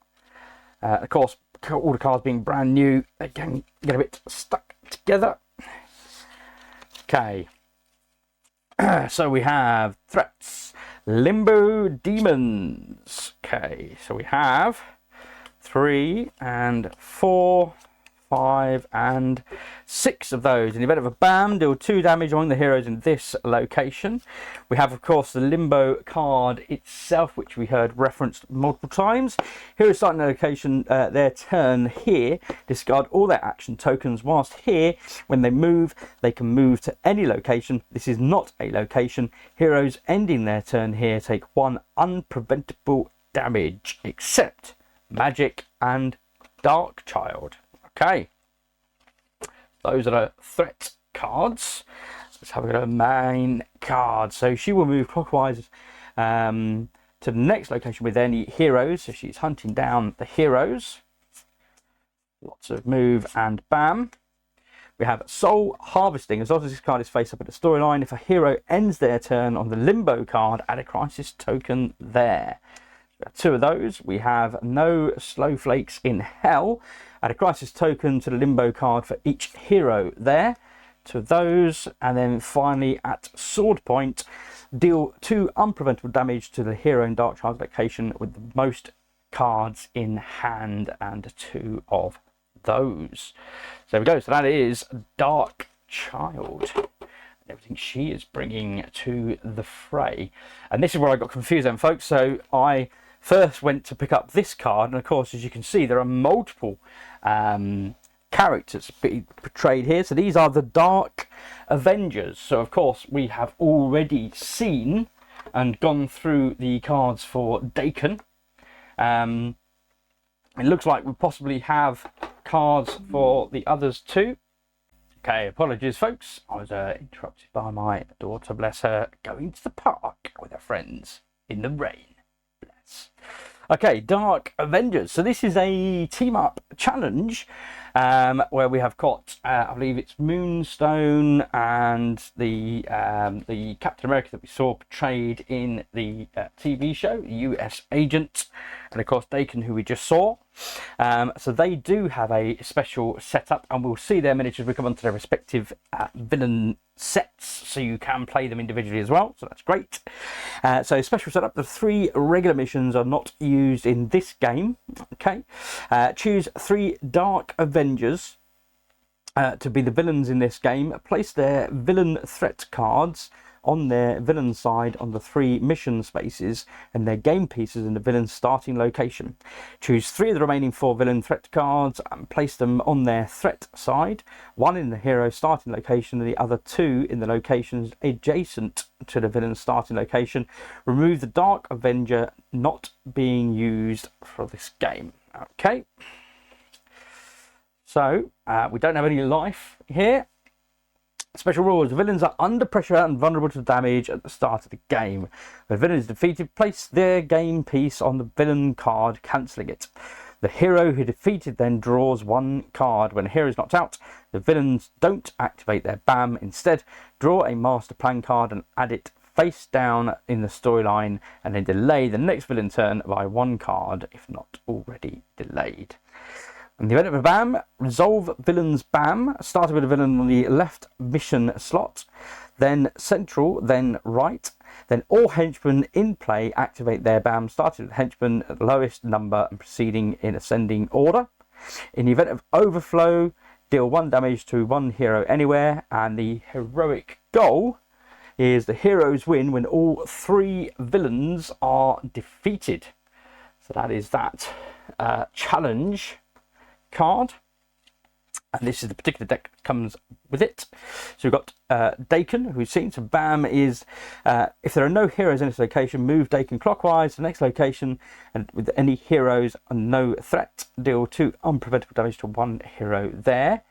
Of course, all the cards being brand new, they can get a bit stuck together. Okay. So we have threats. Limbo Demons. Okay, so we have 3 and 4, 5 and 6 of those. In the event of a BAM, deal 2 damage on the heroes in this location. We have, of course, the Limbo card itself, which we heard referenced multiple times. Heroes starting their location, their turn here, discard all their action tokens. Whilst here, when they move, they can move to any location. This is not a location. Heroes ending their turn here take 1 unpreventable damage, except Magic and Dark Child. Okay, those are the threat cards. Let's have a look at her main card. So she will move clockwise to the next location with any heroes. So she's hunting down the heroes. Lots of move and bam. We have soul harvesting. As long as this card is face up at the storyline, if a hero ends their turn on the limbo card, add a crisis token there. We have 2 of those. We have no snowflakes in hell. Add a crisis token to the limbo card for each hero there. 2 of those. And then finally at sword point, deal 2 unpreventable damage to the hero in Dark Child's location with the most cards in hand, and 2 of those. So there we go. So that is Dark Child, everything she is bringing to the fray. And this is where I got confused then, folks. So I first went to pick up this card, and of course, as you can see, there are multiple characters being portrayed here. So these are the Dark Avengers. So of course we have already seen and gone through the cards for Dakin. It looks like we possibly have cards for the others too. Okay, apologies folks, I was interrupted by my daughter, bless her, going to the park with her friends in the rain. Bless. Okay, Dark Avengers. So this is a team up challenge where we have got, I believe it's Moonstone and the Captain America that we saw portrayed in the TV show, U.S.Agent, and of course Dakin, who we just saw. So they do have a special setup, and we'll see their miniatures. We come onto their respective villain sets, so you can play them individually as well, so that's great. So special setup, the 3 regular missions are not used in this game. Okay, choose 3 Dark Avengers to be the villains in this game. Place their villain threat cards on their villain side on the 3 mission spaces and their game pieces in the villain's starting location. Choose 3 of the remaining 4 villain threat cards and place them on their threat side, 1 in the hero's starting location and the other 2 in the locations adjacent to the villain's starting location. Remove the Dark Avenger not being used for this game. Okay, so we don't have any life here. Special rules. The villains are under pressure and vulnerable to damage at the start of the game. When the villain is defeated, place their game piece on the villain card, cancelling it. The hero who defeated then draws 1 card. When a hero is knocked out, the villains don't activate their BAM. Instead, draw a master plan card and add it face down in the storyline, and then delay the next villain turn by 1 card if not already delayed. In the event of a BAM, resolve villain's BAM, starting with a villain on the left mission slot, then central, then right, then all henchmen in play activate their BAM, starting with henchman at the lowest number and proceeding in ascending order. In the event of overflow, deal 1 damage to 1 hero anywhere, and the heroic goal is the heroes win when all 3 villains are defeated. So that is that challenge card, and this is the particular deck that comes with it. So we've got Dakin, who we've seen. So BAM is if there are no heroes in this location, move Dakin clockwise to the next location, and with any heroes and no threat, deal 2 unpreventable damage to 1 hero there.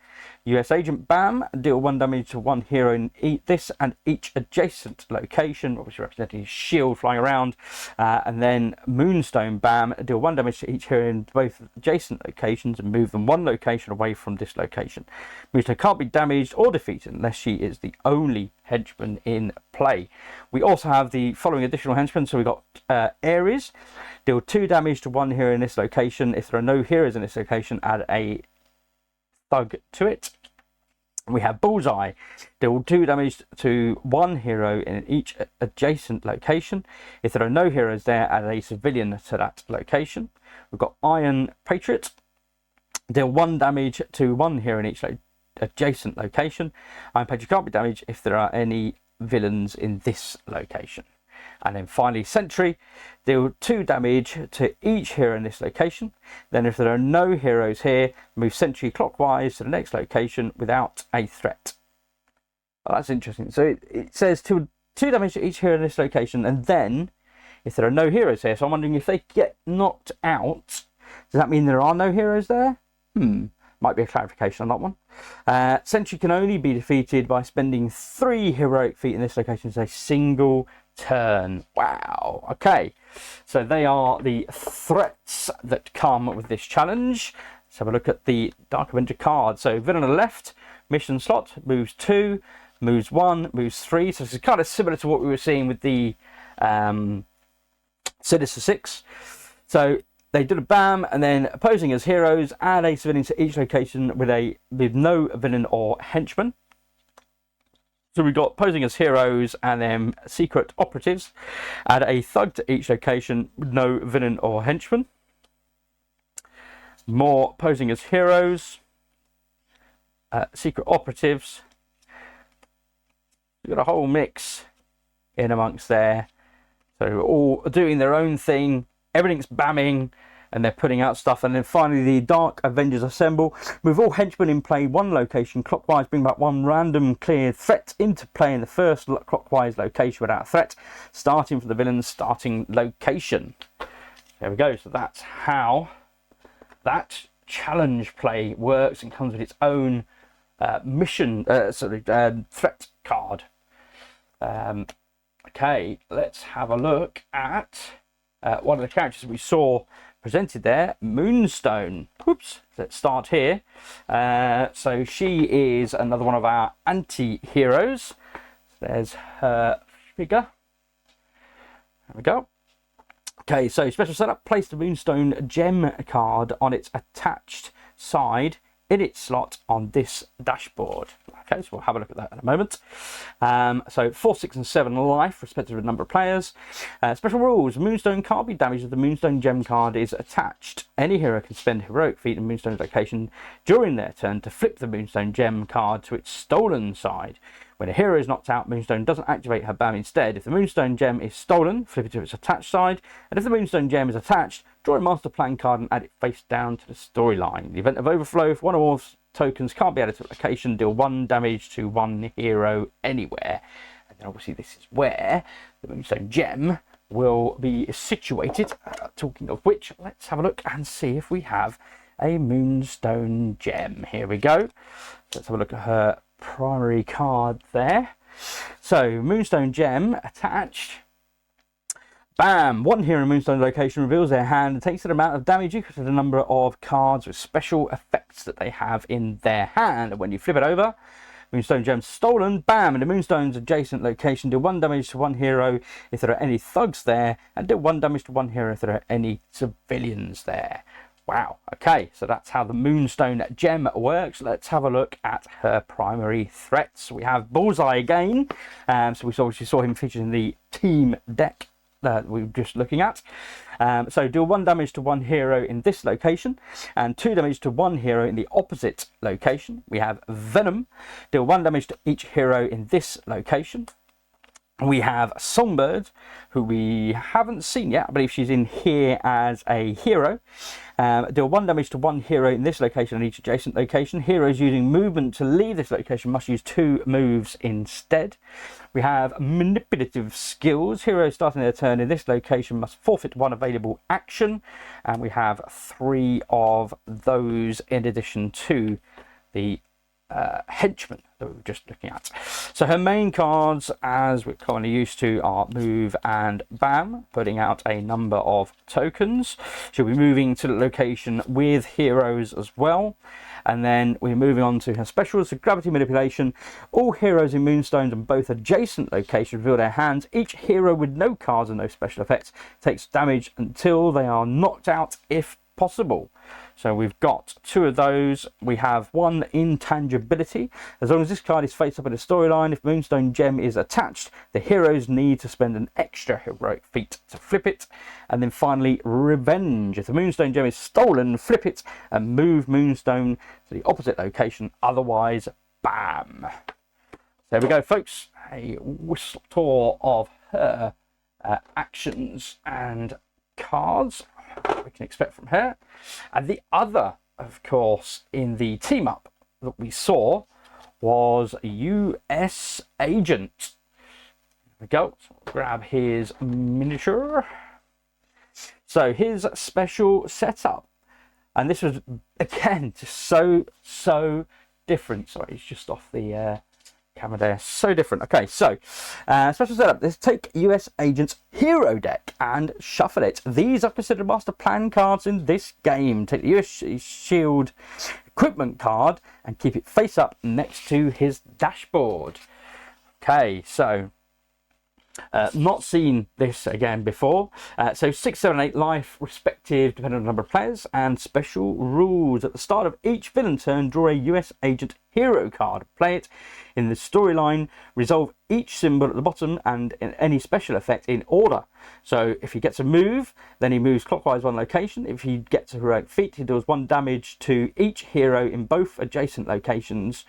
U.S.Agent BAM, deal 1 damage to 1 hero in this and each adjacent location, obviously representing his shield flying around. And then Moonstone BAM, deal 1 damage to each hero in both adjacent locations and move them 1 location away from this location. Moonstone can't be damaged or defeated unless she is the only henchman in play. We also have the following additional henchmen. So we've got Ares, deal 2 damage to 1 hero in this location. If there are no heroes in this location, add a thug to it. We have Bullseye, deal 2 damage to 1 hero in each adjacent location. If there are no heroes there, add a civilian to that location. We've got Iron Patriot, deal 1 damage to 1 hero in each adjacent location. Iron Patriot can't be damaged if there are any villains in this location. And then finally Sentry, deal 2 damage to each hero in this location. Then if there are no heroes here, move Sentry clockwise to the next location without a threat. Well, that's interesting. So it says 2 damage to each hero in this location, and then if there are no heroes here, so I'm wondering if they get knocked out, does that mean there are no heroes there? Might be a clarification on that one. Sentry can only be defeated by spending 3 heroic feet in this location as a single turn. Wow. Okay, so they are the threats that come with this challenge. Let's have a look at the Dark Avenger card. So villain on the left, mission slot, moves 2, moves 1, moves 3. So this is kind of similar to what we were seeing with the Sinister 6. So they did a BAM, and then posing as heroes, add a civilian to each location with no villain or henchman. So we've got posing as heroes and then secret operatives. Add a thug to each location with no villain or henchman. More posing as heroes. Secret operatives. We've got a whole mix in amongst there. So all doing their own thing. Everything's bamming. And they're putting out stuff. And then finally, the Dark Avengers assemble. With all henchmen in play, one location clockwise, bring back one random cleared threat into play in the first clockwise location without a threat, starting from the villain's starting location. There we go. So that's how that challenge play works and comes with its own threat card. Okay, let's have a look at one of the characters we saw presented there, Moonstone. Whoops, let's start here. So she is another one of our anti-heroes. There's her figure. There we go. Okay, so special setup, place the Moonstone gem card on its attached side in its slot on this dashboard. Okay, so we'll have a look at that in a moment. So 4, 6 and 7 life, respective of the number of players. Special rules, Moonstone can't be damaged if the Moonstone gem card is attached. Any hero can spend heroic feat in Moonstone's location during their turn to flip the Moonstone gem card to its stolen side. When a hero is knocked out, Moonstone doesn't activate her BAM instead. If the Moonstone gem is stolen, flip it to its attached side. And if the Moonstone gem is attached, draw a master plan card and add it face down to the storyline. In the event of overflow, if one or more tokens can't be added to a location, deal 1 damage to one hero anywhere. And then obviously this is where the Moonstone gem will be situated. Talking of which, let's have a look and see if we have a Moonstone gem. Here we go. Let's have a look at her primary card there. So Moonstone gem attached. Bam! One hero in Moonstone location reveals their hand and takes an amount of damage equal to the number of cards with special effects that they have in their hand. And when you flip it over, Moonstone gem's stolen. Bam! In the Moonstone's adjacent location, deal 1 damage to one hero if there are any thugs there, and deal 1 damage to one hero if there are any civilians there. Wow, okay, so that's how the Moonstone gem works. Let's have a look at her primary threats. We have Bullseye again. So we obviously saw him featured in the team deck that we were just looking at. So deal 1 damage to one hero in this location and 2 damage to one hero in the opposite location. We have Venom. Deal 1 damage to each hero in this location. We have Songbird, who we haven't seen yet. I believe she's in here as a hero. Deal 1 damage to one hero in this location and each adjacent location. Heroes using movement to leave this location must use 2 moves instead. We have manipulative skills. Heroes starting their turn in this location must forfeit 1 available action. And we have 3 of those in addition to the henchmen that we were just looking at. So her main cards, as we're commonly used to, are move and bam, putting out a number of tokens. She'll be moving to the location with heroes as well. And then we're moving on to her specials. So gravity manipulation. All heroes in Moonstones and both adjacent locations reveal their hands. Each hero with no cards and no special effects takes damage until they are knocked out if possible. So we've got 2 of those. We have 1 intangibility. As long as this card is face up in a storyline, if Moonstone gem is attached, the heroes need to spend an extra heroic feat to flip it. And then finally, revenge. If the Moonstone gem is stolen, flip it and move Moonstone to the opposite location. Otherwise, bam. There we go, folks. A whistle tour of her actions and cards we can expect from her. And the other, of course, in the team up that we saw was U.S.Agent. There we go. So we'll grab his miniature. So his special setup, and this was again just so different. Sorry, he's just off the camera there, so different. Okay, so special setup. Let's take US Agent's hero deck and shuffle it. These are considered master plan cards in this game. Take the US Shield equipment card and keep it face up next to his dashboard. Okay, so not seen this again before. So 6, 7, 8 life respective depending on the number of players, and special rules. At the start of each villain turn, draw a US Agent hero card, play it in the storyline, resolve each symbol at the bottom and in any special effect in order. So if he gets a move, then he moves clockwise 1 location. If he gets a heroic feat, he deals 1 damage to each hero in both adjacent locations.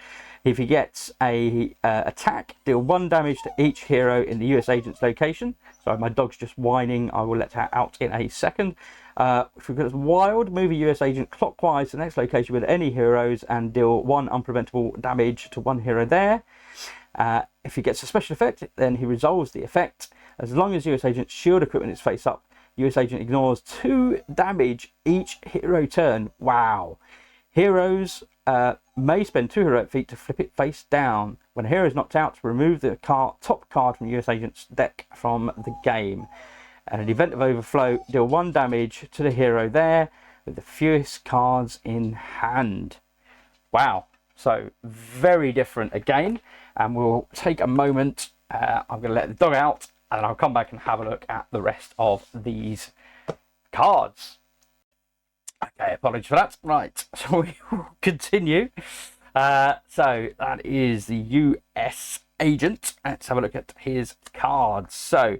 If he gets a attack, deal 1 damage to each hero in the US Agent's location. Sorry, my dog's just whining. I will let her out in a second. If he gets wild, move a US Agent clockwise to the next location with any heroes and deal 1 unpreventable damage to 1 hero there. If he gets a special effect, then he resolves the effect. As long as US Agent's shield equipment is face up, US Agent ignores 2 damage each hero turn. Wow. Heroes may spend 2 heroic feet to flip it face down. When a hero is knocked out, remove the top card from US Agent's deck from the game. And in the event of overflow, deal 1 damage to the hero there with the fewest cards in hand. Wow, so very different again. And we'll take a moment. I'm going to let the dog out and I'll come back and have a look at the rest of these cards. Okay, apologies for that. Right, so we will continue. So that is the US Agent. Let's have a look at his cards. So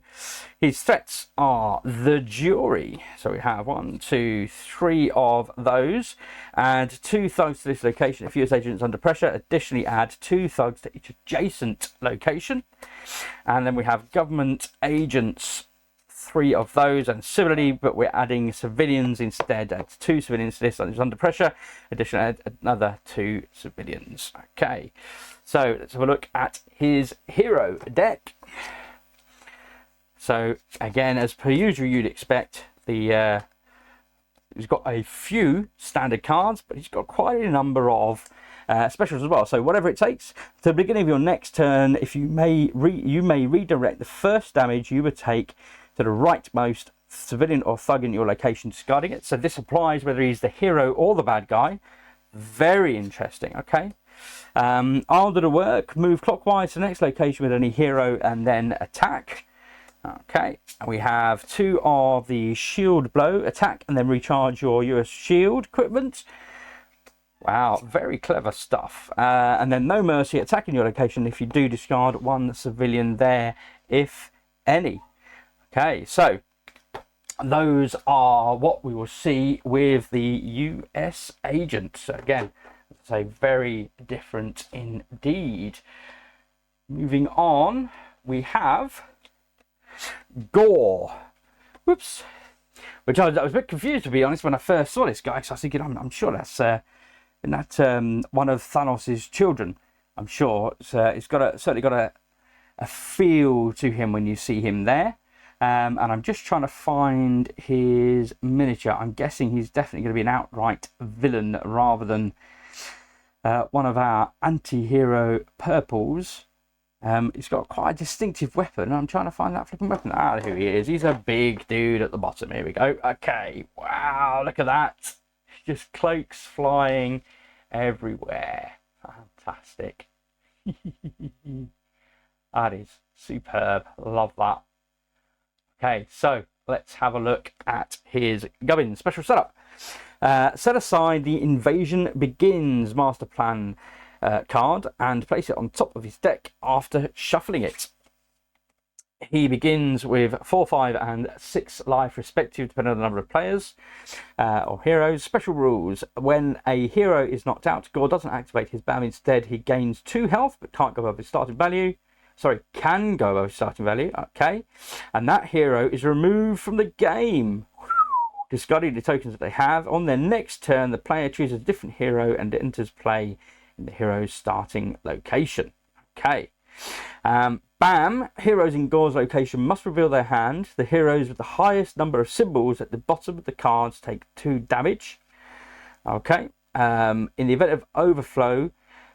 his threats are the jury. So we have 1, 2, 3 of those, and 2 thugs to this location. If US Agent is under pressure, additionally add 2 thugs to each adjacent location. And then we have government agents, 3 of those, and similarly, but we're adding civilians instead. Add 2 civilians to this one is under pressure. Additionally, add another 2 civilians. Okay, so let's have a look at his hero deck. So again, as per usual, you'd expect the he's got a few standard cards, but he's got quite a number of specials as well. So whatever it takes. To the beginning of your next turn, if you may redirect the first damage you would take to the rightmost civilian or thug in your location, discarding it. So this applies whether he's the hero or the bad guy. Very interesting. Okay, I'll do the work. Move clockwise to the next location with any hero and then attack. Okay, and we have 2 of the shield blow, attack and then recharge your US shield equipment. Wow, very clever stuff. And then no mercy, attacking your location if you do discard 1 civilian there, if any. Okay, so those are what we will see with the US Agent. So again, it's a very different indeed. Moving on, we have Gore. Whoops. Which I was a bit confused, to be honest, when I first saw this guy. So I was thinking, I'm sure that's one of Thanos' children. I'm sure it's certainly got a feel to him when you see him there. And I'm just trying to find his miniature. I'm guessing he's definitely going to be an outright villain rather than one of our anti-hero purples. He's got quite a distinctive weapon. I'm trying to find that flipping weapon. Ah, here he is. He's a big dude at the bottom. Here we go. Okay. Wow, look at that. Just cloaks flying everywhere. Fantastic. That is superb. Love that. Okay, so let's have a look at his gubbins. Special setup. Set aside the Invasion Begins Master Plan card and place it on top of his deck after shuffling it. He begins with 4, 5, and 6 life respective, depending on the number of players or heroes. Special rules. When a hero is knocked out, Gore doesn't activate his BAM. Instead, he gains 2 health, but can't go above his starting value. Sorry, can go above his starting value. Okay. And that hero is removed from the game. Discarding the tokens that they have. On their next turn, the player chooses a different hero and enters play in the hero's starting location. Okay. BAM! Heroes in Gore's location must reveal their hand. The heroes with the highest number of symbols at the bottom of the cards take 2 damage. Okay. In the event of overflow,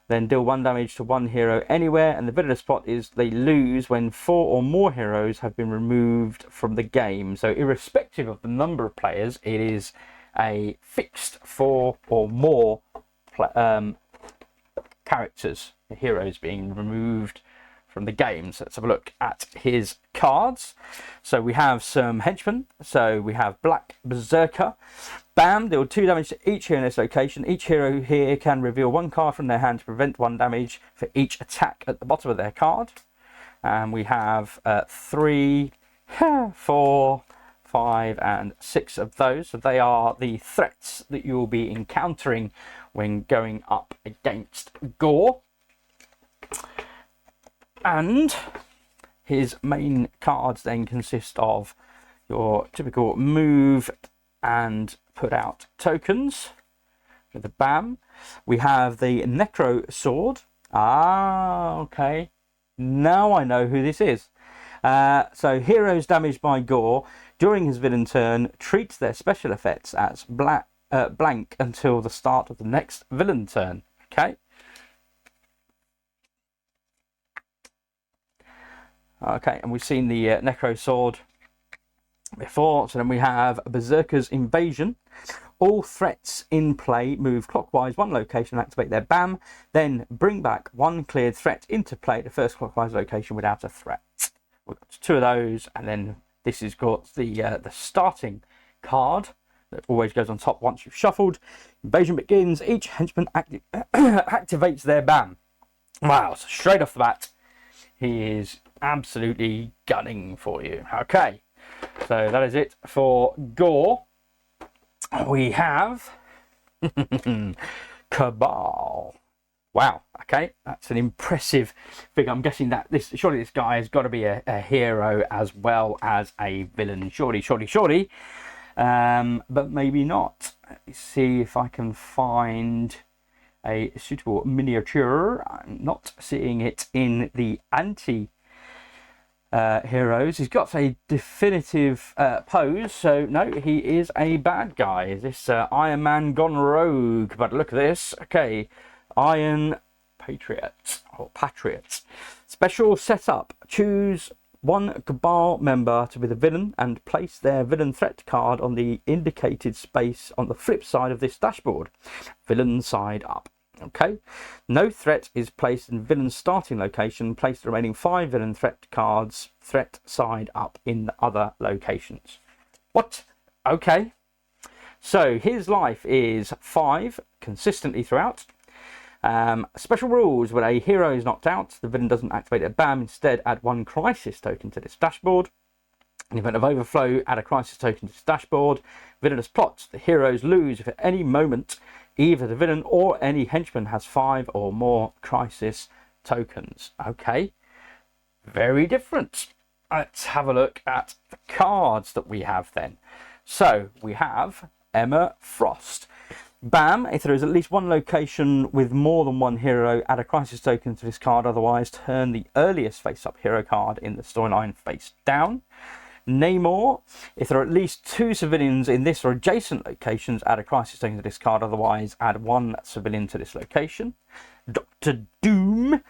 then deal 1 damage to 1 hero anywhere, and the villainous plot is they lose when 4 or more heroes have been removed from the game. So irrespective of the number of players, it is a fixed 4 or more characters, heroes being removed from the game. So let's have a look at his cards. So we have some henchmen. So we have Black Berserker. Bam, deal 2 damage to each hero in this location. Each hero here can reveal 1 card from their hand to prevent 1 damage for each attack at the bottom of their card. And we have 3, 4, 5 and 6 of those. So they are the threats that you will be encountering when going up against Gaul. And his main cards then consist of your typical move and put out tokens with the BAM. We have the Necro Sword. Ah, okay. Now I know who this is. So heroes damaged by gore during his villain turn treats their special effects as blank until the start of the next villain turn. Okay. Okay, and we've seen the Necro Sword before. So then we have Berserker's Invasion. All threats in play move clockwise 1 location and activate their BAM. Then bring back 1 cleared threat into play at the first clockwise location without a threat. We've got 2 of those, and then this has got the starting card that always goes on top once you've shuffled. Invasion begins. Each henchman activates their BAM. Wow, so straight off the bat, he is absolutely gunning for you. Okay, so that is it for Gore. We have Cabal. Wow, okay, that's an impressive figure. I'm guessing that surely this guy has got to be a hero as well as a villain. Surely. But maybe not. Let me see if I can find a suitable miniature. I'm not seeing it in the anti heroes. He's got a definitive pose, so no, he is a bad guy. Is this Iron Man gone rogue? But look at this. Okay, Iron Patriot or Patriot. Special setup. Choose 1 Cabal member to be the villain and place their villain threat card on the indicated space on the flip side of this dashboard. Villain side up. Okay, no threat is placed in villain's starting location. Place the remaining 5 villain threat cards threat side up in the other locations. What? Okay, so his life is 5 consistently throughout. Special rules: when a hero is knocked out, the villain doesn't activate a BAM. Instead, add 1 crisis token to this dashboard. In the event of overflow, add a crisis token to this dashboard. Villainous plot: the heroes lose if at any moment either the villain or any henchman has 5 or more crisis tokens. Okay, very different. Let's have a look at the cards that we have then. So we have Emma Frost. BAM, if there is at least 1 location with more than 1 hero, add a crisis token to this card. Otherwise, turn the earliest face-up hero card in the storyline face down. Namor, if there are at least 2 civilians in this or adjacent locations, add a crisis token to this card. Otherwise, add 1 civilian to this location. Dr. Doom,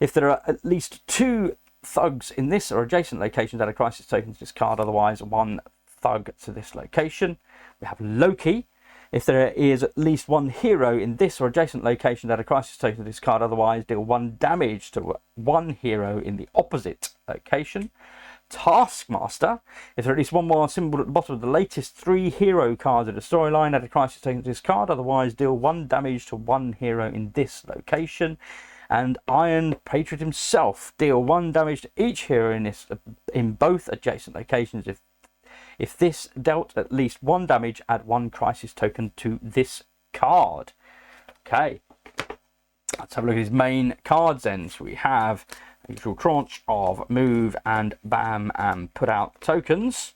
if there are at least 2 thugs in this or adjacent locations, add a crisis token to this card. Otherwise, 1 thug to this location. We have Loki. If there is at least 1 hero in this or adjacent location, add a crisis token to this card. Otherwise, deal 1 damage to 1 hero in the opposite location. Taskmaster, if there are at least 1 more symbol at the bottom of the latest 3 hero cards of the storyline, add a crisis token to this card. Otherwise, deal 1 damage to 1 hero in this location. And Iron Patriot himself, deal 1 damage to each hero in both adjacent locations. If this dealt at least 1 damage, add 1 crisis token to this card. Okay, let's have a look at his main cards then. So we have a usual tranche of move and BAM and put out tokens.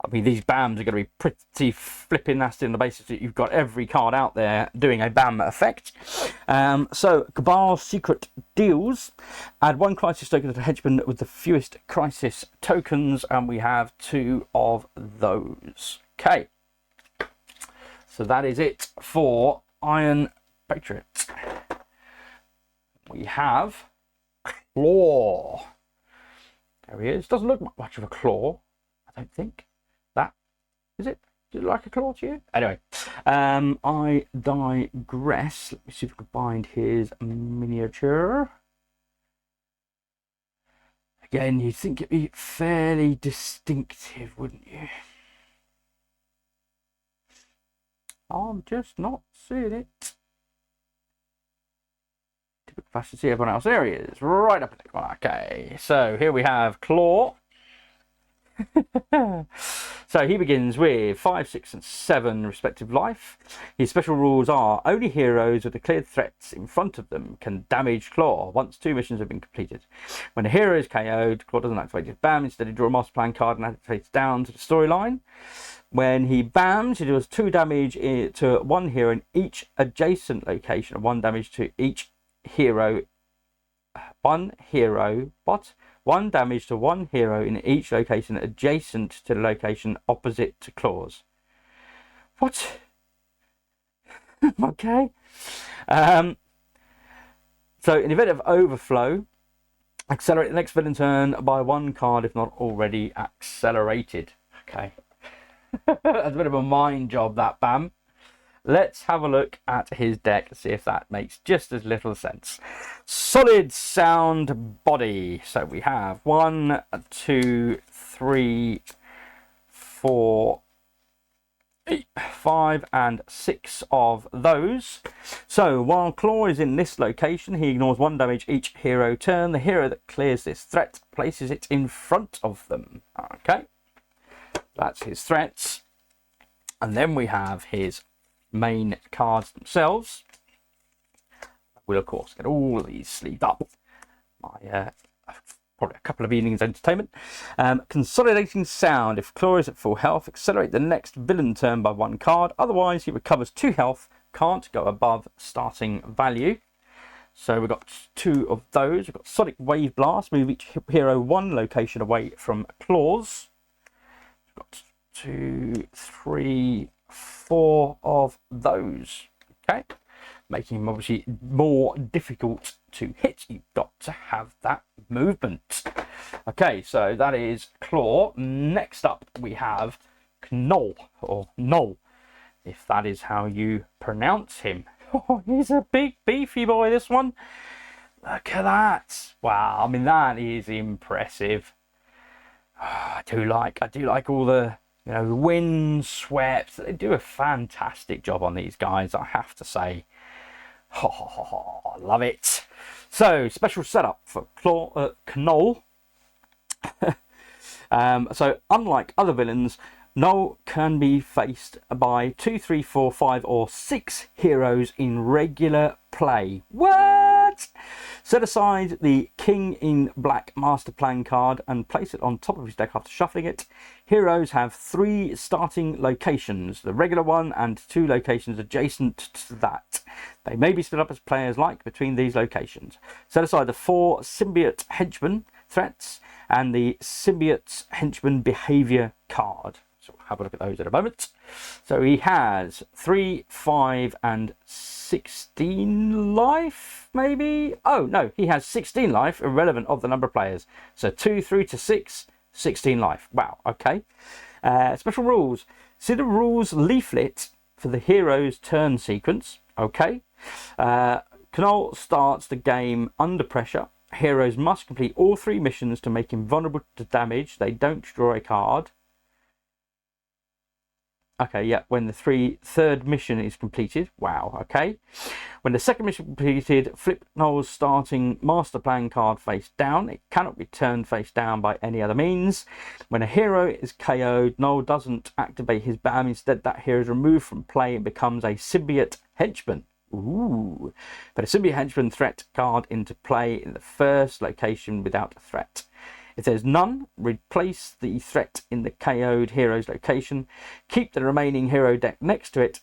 I mean, these BAMs are going to be pretty flipping nasty on the basis that you've got every card out there doing a BAM effect. So, Cabal's Secret Deals. Add 1 crisis token to the henchman with the fewest crisis tokens, and we have 2 of those. Okay. So that is it for Iron Patriot. we have Claw. There he is. Doesn't look much of a claw, I don't think. That, is it? Does it look like a claw to you? Anyway, I digress. Let me see if I can find his miniature. Again, you'd think it'd be fairly distinctive, wouldn't you? I'm just not seeing it. Fast to see everyone else. There he is, right up in the corner. Okay, so here we have Claw. So he begins with 5, 6, and 7 respective life. His special rules are only heroes with declared threats in front of them can damage Claw once 2 missions have been completed. When a hero is KO'd, Claw doesn't activate his BAM. Instead, he draws a master plan card and activates down to the storyline. When he BAMs, he deals 2 damage to 1 hero in each adjacent location, and 1 damage to each hero. 1 damage to 1 hero in each location adjacent to the location opposite to Claws. What? Okay. So in the event of overflow, accelerate the next villain turn by 1 card if not already accelerated. Okay. That's a bit of a mind job, that BAM. Let's have a look at his deck and see if that makes just as little sense. Solid sound body. So we have 1, 2, 3, 4, 5, and 6 of those. So while Claw is in this location, he ignores 1 damage each hero turn. The hero that clears this threat places it in front of them. Okay, that's his threats. And then we have his main cards themselves. We'll of course get all of these sleeved up. My probably a couple of evenings entertainment. Consolidating sound. If Claw is at full health, accelerate the next villain turn by 1 card. Otherwise, he recovers 2 health. Can't go above starting value. So we've got 2 of those. We've got Sonic Wave Blast. Move each hero 1 location away from Claws. We've got 2, 3, 4 of those. Okay, making him obviously more difficult to hit. You've got to have that movement. Okay, so that is Claw. Next up we have Knoll, or Knoll, if that is how you pronounce him. Oh, he's a big beefy boy, this one. Look at that. Wow, I mean, that is impressive. Oh, I do like all the, you know, the wind swept. They do a fantastic job on these guys, I have to say. Oh, love it. So, special setup for Knoll. So, unlike other villains, Knoll can be faced by 2, 3, 4, 5, or 6 heroes in regular play. What? Set aside the King in Black Master Plan card and place it on top of his deck after shuffling it. Heroes have 3 starting locations, the regular one and 2 locations adjacent to that. They may be split up as players like between these locations. Set aside the 4 Symbiote Henchman threats and the Symbiote's Henchman Behavior card. So we'll have a look at those in a moment. So he has 3, 5, and 16 life, maybe? Oh, no, he has 16 life, irrelevant of the number of players. So 2 through to 6, 16 life. Wow, okay. Special rules. See the rules leaflet for the hero's turn sequence. Okay. Knoll starts the game under pressure. Heroes must complete all 3 missions to make him vulnerable to damage. They don't draw a card. Okay, yeah, when the third mission is completed. Wow, okay. When the second mission is completed, flip Knoll's starting master plan card face down. It cannot be turned face down by any other means. When a hero is KO'd, Knoll doesn't activate his BAM. Instead, that hero is removed from play and becomes a Symbiote Henchman. Ooh. Put a Symbiote Henchman threat card into play in the first location without a threat. If there's none, replace the threat in the KO'd hero's location. Keep the remaining hero deck next to it.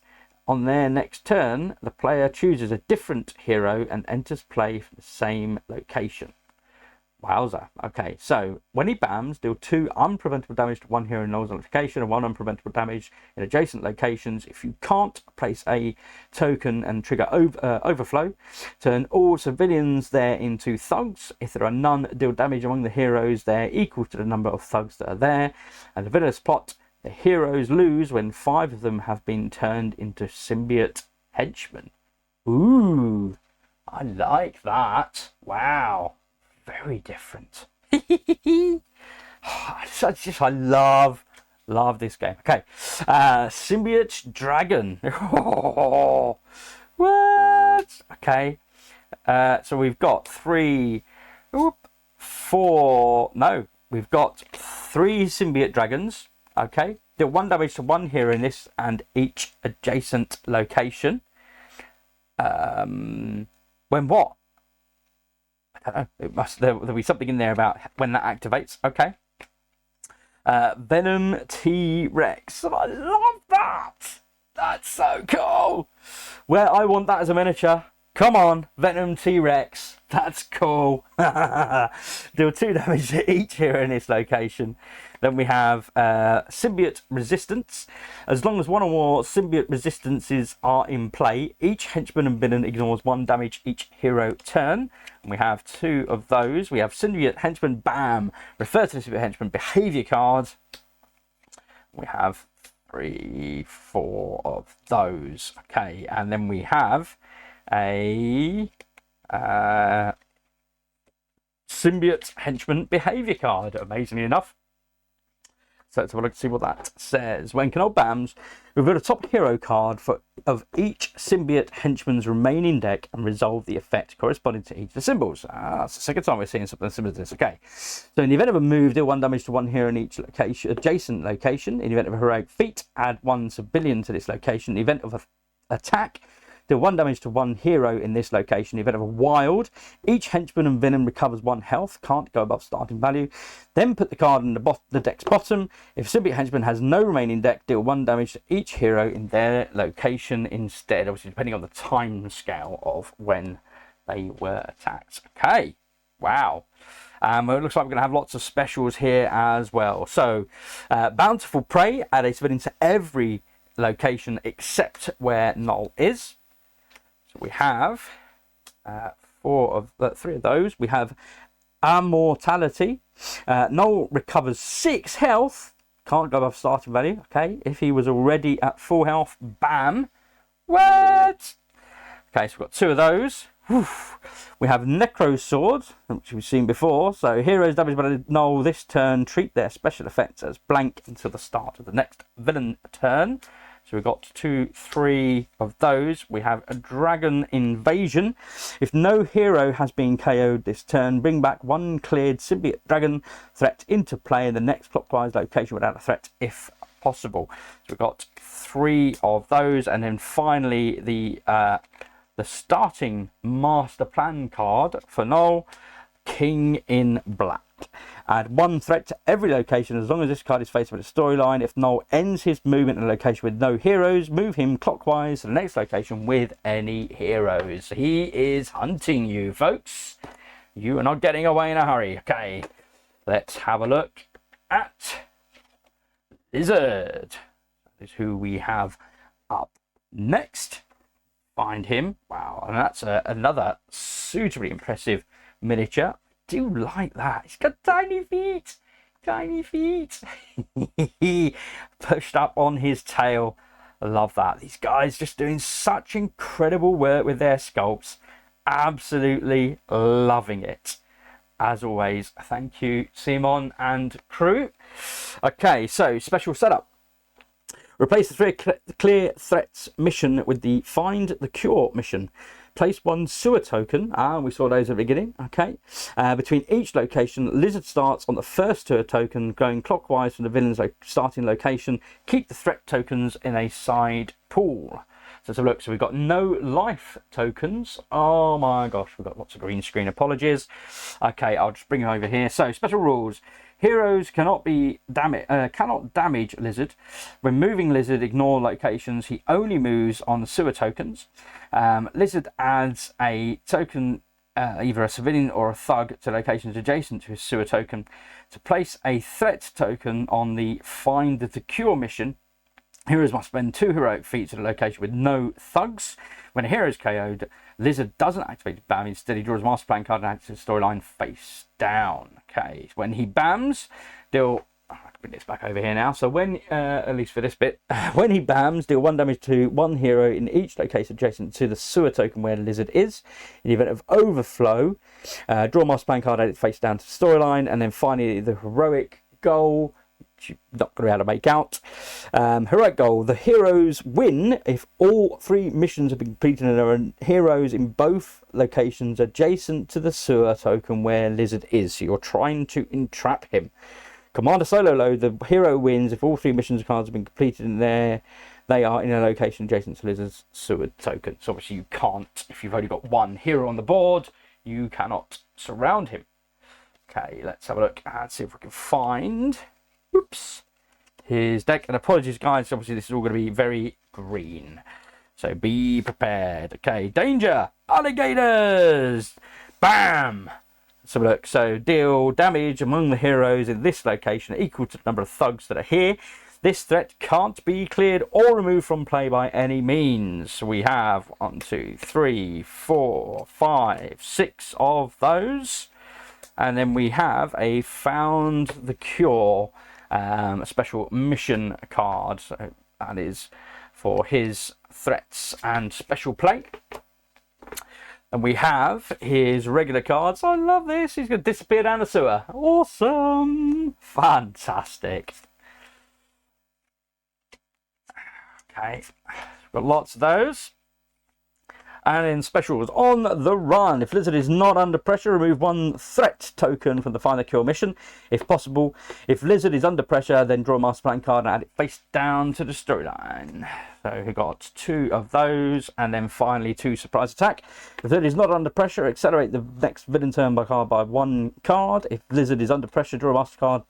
On their next turn, the player chooses a different hero and enters play from the same location. Wowza. Okay, so when he bams, deal 2 unpreventable damage to one hero in Null's location and 1 unpreventable damage in adjacent locations. If you can't place a token and trigger overflow, turn all civilians there into thugs. If there are none, deal damage among the heroes there equal to the number of thugs that are there. And the villainous plot, the heroes lose when 5 of them have been turned into symbiote henchmen. Ooh, I like that. Wow. Very different. I love this game. Okay, symbiote dragon. What? Okay, so we've got 3 symbiote dragons. Okay, deal 1 damage to 1 hero in this and each adjacent location. When what? I don't know. There'll be something in there about when that activates. Okay. Venom T-Rex. I love that. That's so cool. Well, I want that as a miniature. Come on, Venom T-Rex. That's cool. Deal 2 damage to each hero in this location. Then we have symbiote resistance. As long as 1 or more symbiote resistances are in play, each henchman and villain ignores 1 damage each hero turn. And we have 2 of those. We have symbiote henchman, bam. Refer to the symbiote henchman behavior card. We have 3, 4 of those. Okay, and then we have a symbiote henchman behavior card, amazingly enough. So let's have a look to see what that says. When Canol bams, reveal a top hero card of each symbiote henchman's remaining deck and resolve the effect corresponding to each of the symbols. That's the second time we're seeing something similar to this. Okay. So in the event of a move, deal 1 damage to 1 hero in each location, adjacent location. In the event of a heroic feat, add 1 civilian to this location. In the event of an attack, deal 1 damage to 1 hero in this location. In the event of a wild, each henchman and villain recovers 1 health, can't go above starting value. Then put the card in the deck's bottom. If symbiote henchman has no remaining deck, deal 1 damage to each hero in their location instead, obviously depending on the time scale of when they were attacked. Okay, wow. It looks like we're going to have lots of specials here as well. So, bountiful prey, add a civilian to every location except where Null is. So we have 3 of those. We have immortality. Null recovers 6 health. Can't go above starting value. Okay, if he was already at full health, bam. What? Okay, so we've got 2 of those. Whew. We have Necro Sword, which we've seen before. So heroes damaged by Null this turn treat their special effects as blank until the start of the next villain turn. So we've got 2, 3 of those. We have a Dragon Invasion. If no hero has been KO'd this turn, bring back 1 cleared symbiote dragon threat into play in the next clockwise location without a threat if possible. So we've got 3 of those. And then finally the starting master plan card for Null, King in Black. Add 1 threat to every location as long as this card is faced with a storyline. If Null ends his movement in a location with no heroes, move him clockwise to the next location with any heroes. He is hunting you, folks. You are not getting away in a hurry. Okay, let's have a look at Lizard. That is who we have up next. Find him. Wow, and that's another suitably impressive miniature. Do like that. He's got tiny feet. Pushed up on his tail. I love that. These guys just doing such incredible work with their sculpts. Absolutely loving it. As always, thank you, CMON and crew. Okay, so special setup. Replace the 3 clear threats mission with the Find the Cure mission. Place 1 sewer token. We saw those at the beginning. Okay. Between each location, Lizard starts on the first sewer token, going clockwise from the villain's starting location. Keep the threat tokens in a side pool. So let's have a look. So we've got no life tokens. Oh my gosh, we've got lots of green screen. Apologies. Okay, I'll just bring it over here. So special rules. Heroes cannot damage Lizard. When moving Lizard, ignore locations. He only moves on the sewer tokens. Lizard adds a token either a civilian or a thug to locations adjacent to his sewer token to place a threat token on the Find the Cure mission. Heroes must spend 2 heroic feats at a location with no thugs. When a hero is KO'd, Lizard doesn't activate his BAM. Instead, he draws a master plan card and acts his storyline face down. Okay, when he BAMs, deal... I can bring this back over here now. So when, at least for this bit, when he BAMs, deal 1 damage to 1 hero in each location adjacent to the sewer token where the Lizard is. In the event of overflow, draw a master plan card, add it face down to the storyline. And then finally, the heroic goal, you're not going to be able to make out. Heroic goal: the heroes win if all 3 missions have been completed and there are heroes in both locations adjacent to the sewer token where Lizard is. So you're trying to entrap him. Commander solo load: the hero wins if all 3 missions cards have been completed and they are in a location adjacent to Lizard's sewer token. So obviously you can't, if you've only got 1 hero on the board, you cannot surround him. Okay, let's have a look and see if we can find... Oops, his deck. And apologies, guys, obviously this is all going to be very green, so be prepared. Okay, danger, alligators, bam. Let's have a look. So deal damage among the heroes in this location equal to the number of thugs that are here. This threat can't be cleared or removed from play by any means. We have 1, 2, 3, 4, 5, 6 of those, and then we have a Found the Cure, a special mission card. So that is for his threats and special play. And we have his regular cards. I love this. He's going to disappear down the sewer. Awesome. Fantastic. Okay. We've got lots of those. And in specials, on the run. If Lizard is not under pressure, remove 1 threat token from the Find the Cure mission, if possible. If Lizard is under pressure, then draw a master plan card and add it face down to the storyline. So we got 2 of those, and then finally 2 surprise attack. If Lizard is not under pressure, accelerate the next villain turn by 1 card. If Lizard is under pressure, draw a master card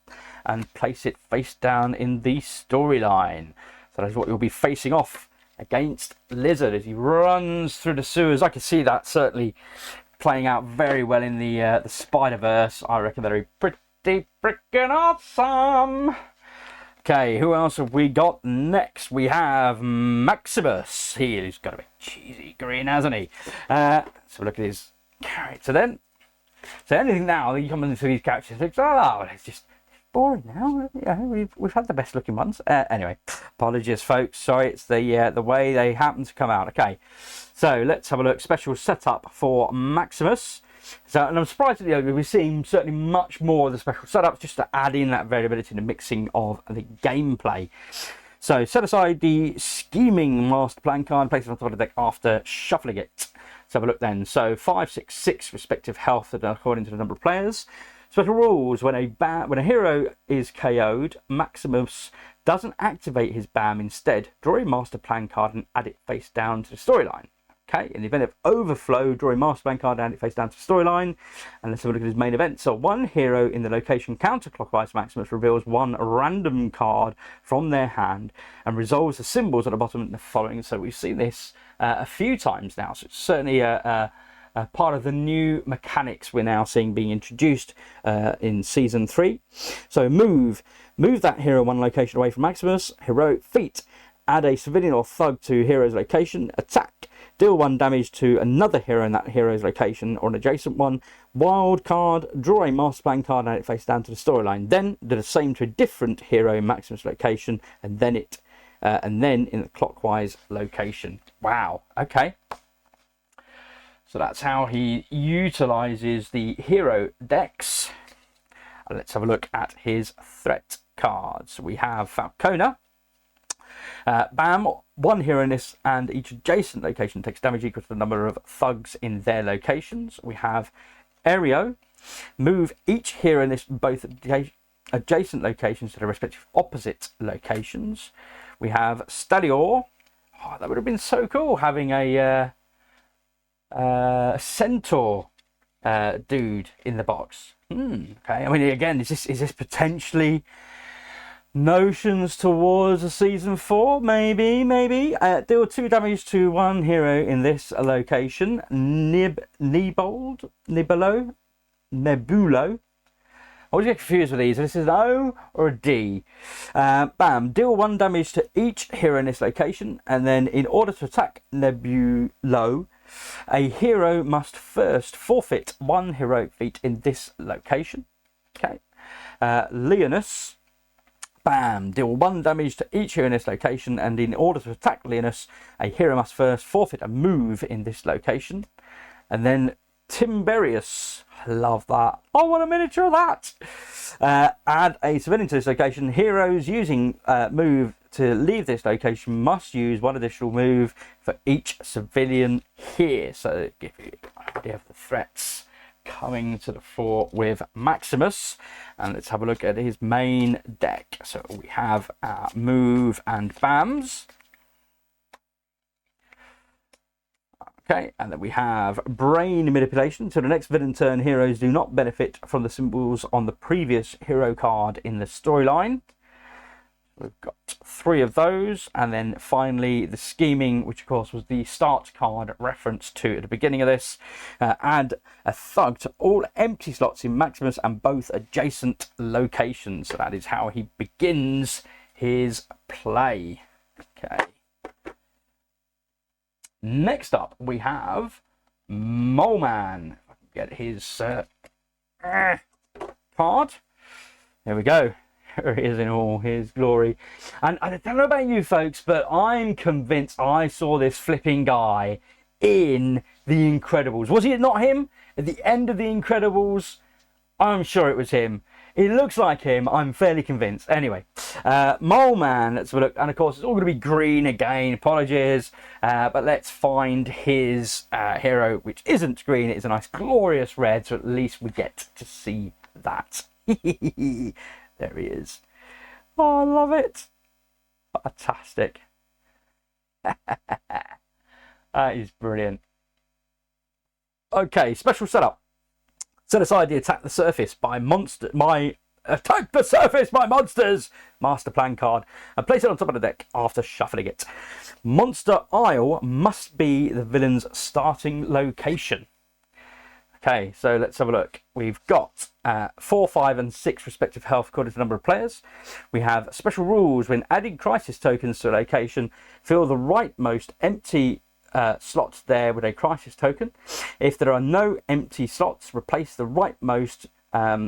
and place it face down in the storyline. So that's what you'll be facing off against Lizard as he runs through the sewers. I can see that certainly playing out very well in the Spider-Verse. I reckon that'll be pretty freaking awesome. Okay, who else have we got next? We have Maximus. He's got a bit cheesy green, hasn't he? So look at his character then. So anything now that you come into these characters, it's like, oh, it's just boring now. Yeah, we've had the best looking ones. Anyway, apologies, folks. Sorry, it's the way they happen to come out. Okay, so let's have a look. Special setup for Maximus. So, and I'm surprised at the over. We've seen certainly much more of the special setups just to add in that variability and the mixing of the gameplay. So set aside the scheming master plan card, place it on top of the deck after shuffling it. Let's have a look then. So 5, 6, 6 respective health according to the number of players. Special rules: when a hero is KO'd, Maximus doesn't activate his BAM. Instead, draw a master plan card and add it face down to the storyline. Okay, in the event of overflow, draw a master plan card and add it face down to the storyline. And let's have a look at his main event. So 1 hero in the location counterclockwise Maximus reveals 1 random card from their hand and resolves the symbols at the bottom of the following. So we've seen this a few times now. So it's certainly a part of the new mechanics we're now seeing being introduced in Season 3. So move that hero 1 location away from Maximus. Heroic feat: add a civilian or thug to hero's location. Attack: deal 1 damage to another hero in that hero's location or an adjacent one. Wild card: draw a master plan card and add it face down to the storyline. Then do the same to a different hero in Maximus' location, and then in the clockwise location. Wow. Okay. So that's how he utilizes the hero decks. Let's have a look at his threat cards. We have Falcona. BAM: 1 hero in this and each adjacent location takes damage equal to the number of thugs in their locations. We have Aereo. Move each hero in this both adjacent locations to their respective opposite locations. We have Stalior. Oh, that would have been so cool, having a centaur dude in the box. Okay, I mean, again, is this potentially Notions towards a season 4, maybe. Deal 2 damage to one hero in this location. Nebulo. I always get confused with these. This is an O or a D. Bam. Deal 1 damage to each hero in this location, and then in order to attack Nebulo, a hero must first forfeit 1 heroic feat in this location. Okay. Leonus. Bam! Deal 1 damage to each hero in this location, and in order to attack Leonus, a hero must first forfeit a move in this location. And then Timberius. I love that. I want a miniature of that. Add a civilian to this location. Heroes using move to leave this location must use 1 additional move for each civilian here. So give you an idea of the threats coming to the fore with Maximus. And let's have a look at his main deck. So we have move and BAMs. Okay, and then we have brain manipulation. So the next villain turn, heroes do not benefit from the symbols on the previous hero card in the storyline. We've got 3 of those, and then finally the scheming, which of course was the start card referenced to at the beginning of this. Add a thug to all empty slots in Maximus and both adjacent locations. So that is how he begins his play. Okay. Next up we have Mole Man. If I can get his card. There we go. Here he is in all his glory. And I don't know about you folks, but I'm convinced I saw this flipping guy in The Incredibles. Was it not him? At the end of The Incredibles, I'm sure it was him. It looks like him. I'm fairly convinced. Anyway, Mole Man, let's have a look. And of course, it's all going to be green again. Apologies. But let's find his hero, which isn't green. It's a nice glorious red. So at least we get to see that. There he is. Oh, I love it. Fantastic. That is brilliant. Okay, special setup. Set aside the attack the surface by monsters master plan card and place it on top of the deck after shuffling it. Monster Isle must be the villain's starting location. Okay, so let's have a look. We've got 4, 5 and 6 respective health according to the number of players. We have special rules. When adding crisis tokens to a location, fill the rightmost empty slots there with a crisis token. If there are no empty slots, replace the rightmost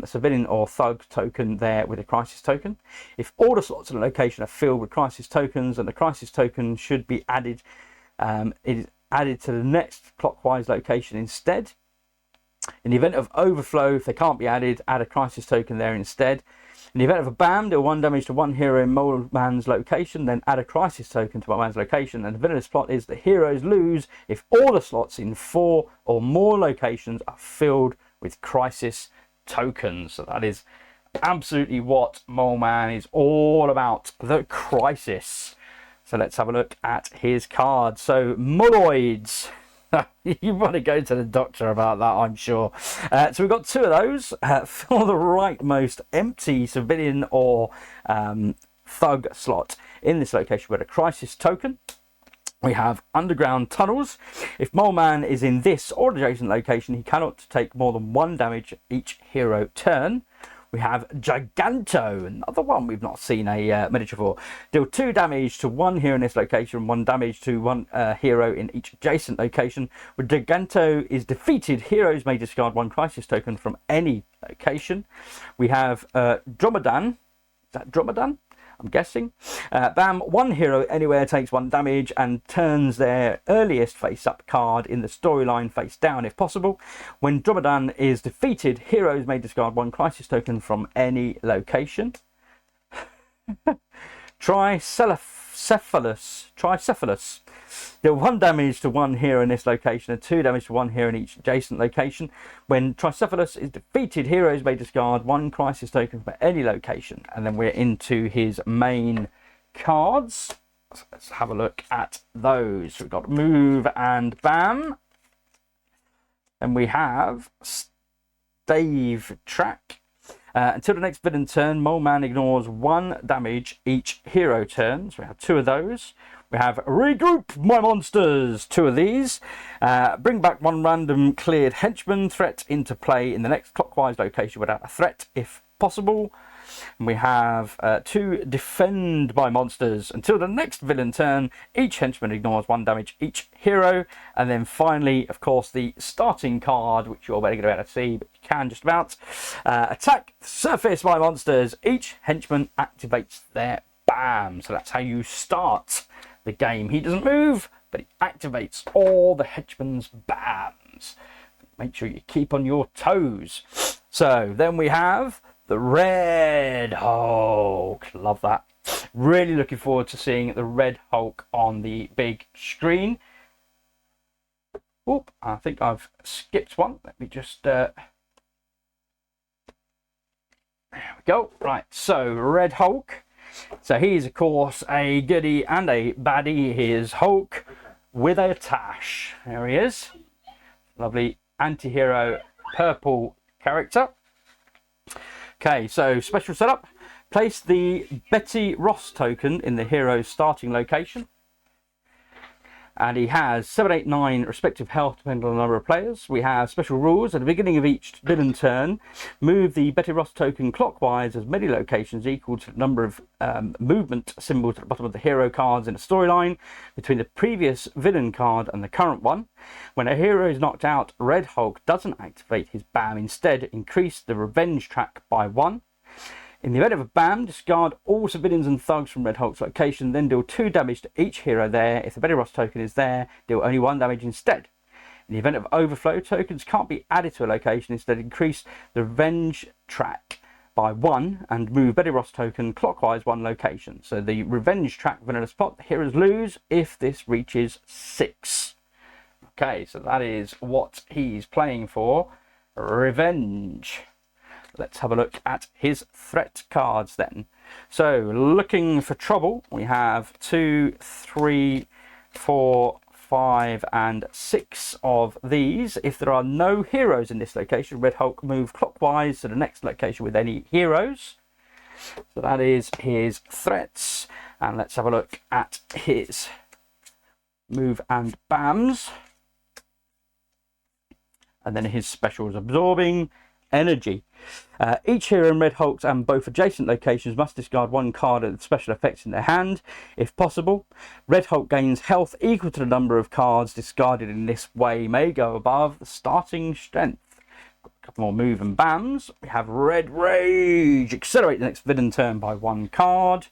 civilian or thug token there with a crisis token. If all the slots in a location are filled with crisis tokens, and the crisis token should be added, it is added to the next clockwise location instead. In the event of overflow, if they can't be added, add a crisis token there instead. In the event of a BAM, deal 1 damage to one hero in Mole Man's location, then add a crisis token to Mole Man's location. And the villainous plot is that heroes lose if all the slots in 4 or more locations are filled with crisis tokens. So that is absolutely what Mole Man is all about, the crisis. So let's have a look at his card. So Moloids. You want to go to the doctor about that, I'm sure. So we've got 2 of those. For the rightmost empty civilian or thug slot in this location with a crisis token, we have underground tunnels. If Mole Man is in this or adjacent location, he cannot take more than 1 damage each hero turn. We have Giganto, another one we've not seen a miniature for. Deal 2 damage to one hero in this location, 1 damage to one hero in each adjacent location. When Giganto is defeated, heroes may discard 1 crisis token from any location. We have Dromedan. Is that Dromedan? I'm guessing. Bam, 1 hero anywhere takes 1 damage and turns their earliest face-up card in the storyline face down if possible. When Dromedan is defeated, heroes may discard 1 crisis token from any location. Tricephalus. Deal 1 damage to one hero in this location and 2 damage to one hero in each adjacent location. When Tricephalus is defeated, heroes may discard 1 crisis token from any location. And then we're into his main cards. So let's have a look at those. So we've got Move and Bam. And we have Stave Track. Until the next villain turn, Mole Man ignores 1 damage each hero turn. So we have 2 of those. We have regroup my monsters, 2 of these. Bring back 1 random cleared henchman threat into play in the next clockwise location without a threat if possible. And we have 2 defend my monsters. Until the next villain turn, each henchman ignores 1 damage each hero. And then finally, of course, the starting card, which you're already going to be able to see, but you can just about. Attack surface my monsters. Each henchman activates their BAM. So that's how you start the game. He doesn't move, but he activates all the henchman's BAMs. Make sure you keep on your toes. So then we have the Red Hulk. Love that. Really looking forward to seeing the Red Hulk on the big screen. Oop, I think I've skipped one. Let me just... there we go. Right, so Red Hulk. So he's, of course, a goodie and a baddie. He is Hulk with a tash. There he is. Lovely anti-hero purple character. Okay, so special setup. Place the Betty Ross token in the hero's starting location. And he has 7, 8, 9 respective health depending on the number of players. We have special rules. At the beginning of each villain turn, move the Betty Ross token clockwise as many locations equal to the number of movement symbols at the bottom of the hero cards in a storyline between the previous villain card and the current one. When a hero is knocked out, Red Hulk doesn't activate his BAM. Instead, increase the revenge track by 1. In the event of a BAM, discard all civilians and thugs from Red Hulk's location, then deal 2 damage to each hero there. If the Betty Ross token is there, deal only 1 damage instead. In the event of overflow, tokens can't be added to a location. Instead, increase the revenge track by 1 and move Betty Ross token clockwise 1 location. So the revenge track vanilla spot, the heroes lose if this reaches 6. Okay, so that is what he's playing for. Revenge. Let's have a look at his threat cards then. So, looking for trouble, we have 2, 3, 4, 5, and 6 of these. If there are no heroes in this location, Red Hulk move clockwise to the next location with any heroes. So that is his threats. And let's have a look at his move and BAMs. And then his specials: absorbing energy. Each hero in Red Hulk's and both adjacent locations must discard 1 card of special effects in their hand, if possible. Red Hulk gains health equal to the number of cards discarded in this way, may go above the starting strength. Got a couple more move and BAMs. We have Red Rage. Accelerate the next villain turn by 1 card.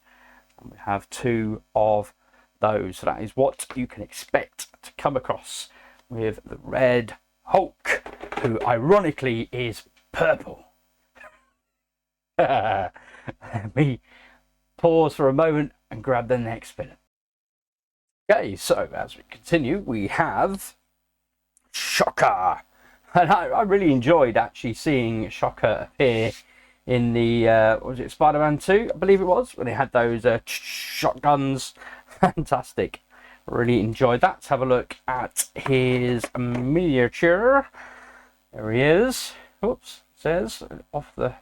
And we have 2 of those. So that is what you can expect to come across with the Red Hulk, who ironically is purple. Let me pause for a moment and grab the next villain. Okay, so as we continue, we have Shocker. And I really enjoyed actually seeing Shocker appear in the, was it Spider-Man 2? I believe it was, when they had those shotguns. Fantastic. Really enjoyed that. Let's have a look at his miniature. There he is. Oops, says off the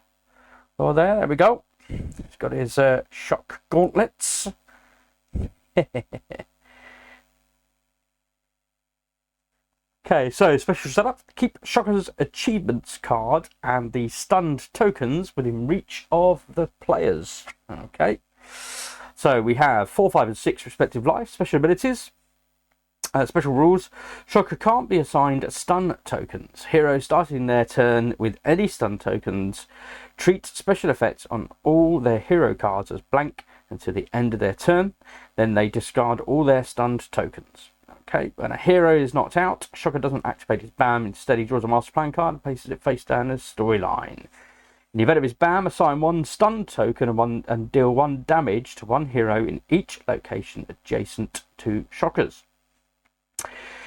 floor there. There we go. He's got his shock gauntlets. Okay, so special setup. Keep Shocker's achievements card and the stunned tokens within reach of the players. Okay. So we have 4, 5, and 6 respective life. Special abilities. Special rules. Shocker can't be assigned stun tokens. Heroes starting their turn with any stun tokens treat special effects on all their hero cards as blank until the end of their turn. Then they discard all their stunned tokens. Okay, when a hero is knocked out, Shocker doesn't activate his BAM. Instead, he draws a master plan card and places it face down as storyline. In the event of his BAM, assign 1 stun token and deal 1 damage to 1 hero in each location adjacent to Shocker's.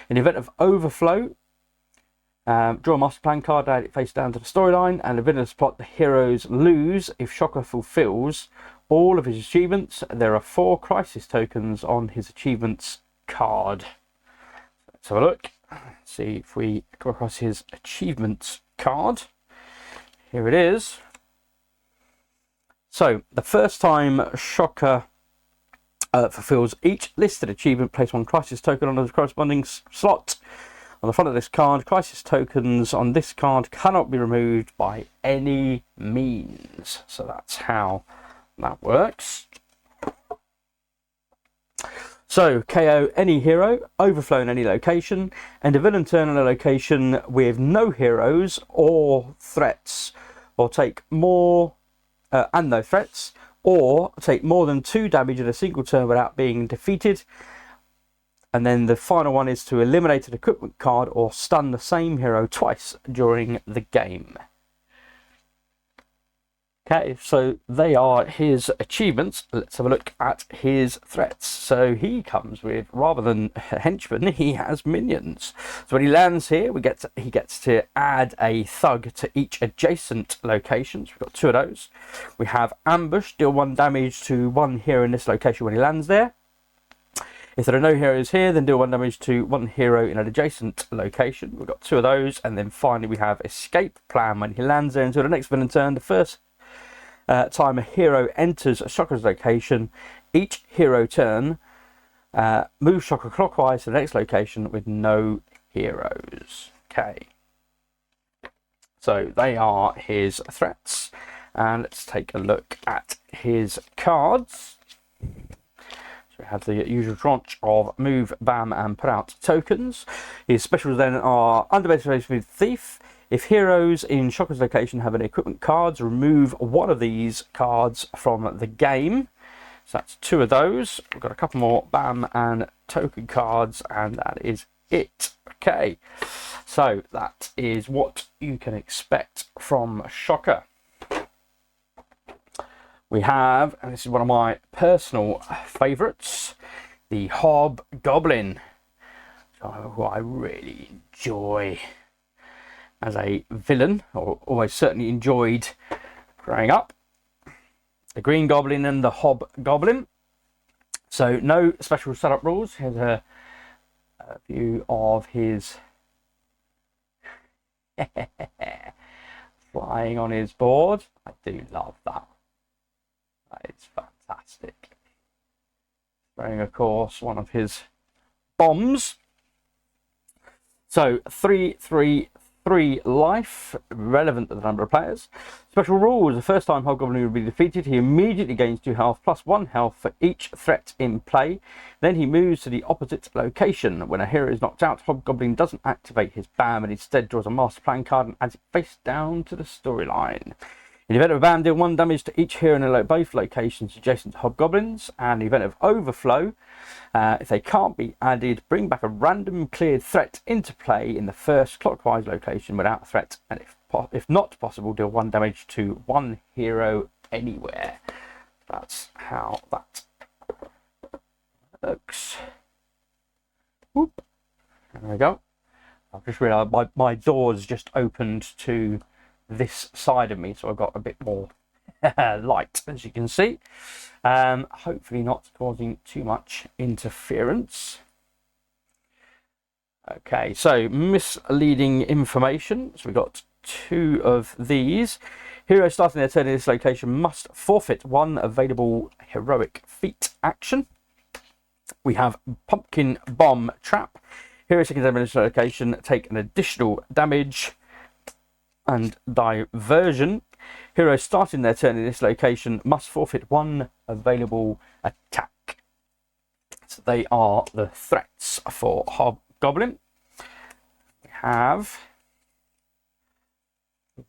In the event of overflow, draw a master plan card, add it face down to the storyline, and the villainous plot, the heroes lose if Shocker fulfills all of his achievements. There are 4 crisis tokens on his achievements card. Let's have a look. See if we come across his achievements card. Here it is. So the first time Shocker fulfills each listed achievement, place one crisis token on the corresponding slot on the front of this card. Crisis tokens on this card cannot be removed by any means. So that's how that works. So KO any hero, overflow in any location, end a villain turn on a location with no heroes or threats, or take more and no threats, or take more than 2 damage in a single turn without being defeated. And then the final one is to eliminate an equipment card or stun the same hero twice during the game. Okay, so they are his achievements. Let's have a look at his threats. So he comes with, rather than henchmen, he has minions. So when he lands here, he gets to add a thug to each adjacent location. So we've got 2 of those. We have ambush, deal 1 damage to 1 hero in this location when he lands there. If there are no heroes here, then deal 1 damage to 1 hero in an adjacent location. We've got 2 of those. And then finally we have escape plan. When he lands there until the next villain turn, the first time a hero enters a Shocker's location, each hero turn move Shocker clockwise to the next location with no heroes. Okay, so they are his threats, and let's take a look at his cards. So we have the usual tranche of move, bam, and put out tokens. His specials then are underbase with thief. If heroes in Shocker's location have any equipment cards, remove 1 of these cards from the game. So that's 2 of those. We've got a couple more bam and token cards, and that is it. Okay, so that is what you can expect from Shocker. We have, and this is one of my personal favourites, the Hobgoblin, who I really enjoy as a villain, or almost certainly enjoyed growing up. The Green Goblin and the Hobgoblin. So no special setup rules. Here's a view of his flying on his board. I do love that. That is fantastic. Throwing, of course, one of his bombs. So 3/3 3 life, relevant to the number of players. Special rules: the first time Hobgoblin will be defeated, he immediately gains 2 health plus 1 health for each threat in play. Then he moves to the opposite location. When a hero is knocked out, Hobgoblin doesn't activate his BAM and instead draws a master plan card and adds it face down to the storyline. In the event of a BAM, deal 1 damage to each hero in both locations adjacent to Hobgoblins. And in the event of overflow, if they can't be added, bring back a random cleared threat into play in the first clockwise location without a threat. And if not possible, deal 1 damage to 1 hero anywhere. That's how that looks. Whoop. There we go. I've just realised my door's just opened to this side of me, so I've got a bit more light, as you can see. Hopefully not causing too much interference. Okay, so misleading information. So we've got 2 of these. Heroes starting their turn in this location must forfeit 1 available heroic feat action. We have Pumpkin Bomb Trap. Heroes taking damage in this location take an additional damage. And diversion. Heroes starting their turn in this location must forfeit 1 available attack. So they are the threats for Hobgoblin. We have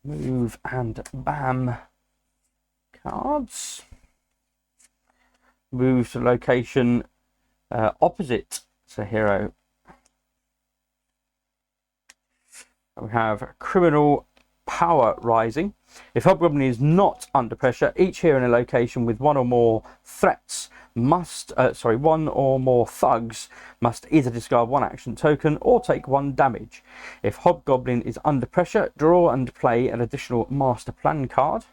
move and bam cards. Move to location opposite to hero. We have criminal power rising. If Hobgoblin is not under pressure, each hero in a location with 1 or more threats must, 1 or more thugs must either discard 1 action token or take 1 damage. If Hobgoblin is under pressure, draw and play an additional master plan card.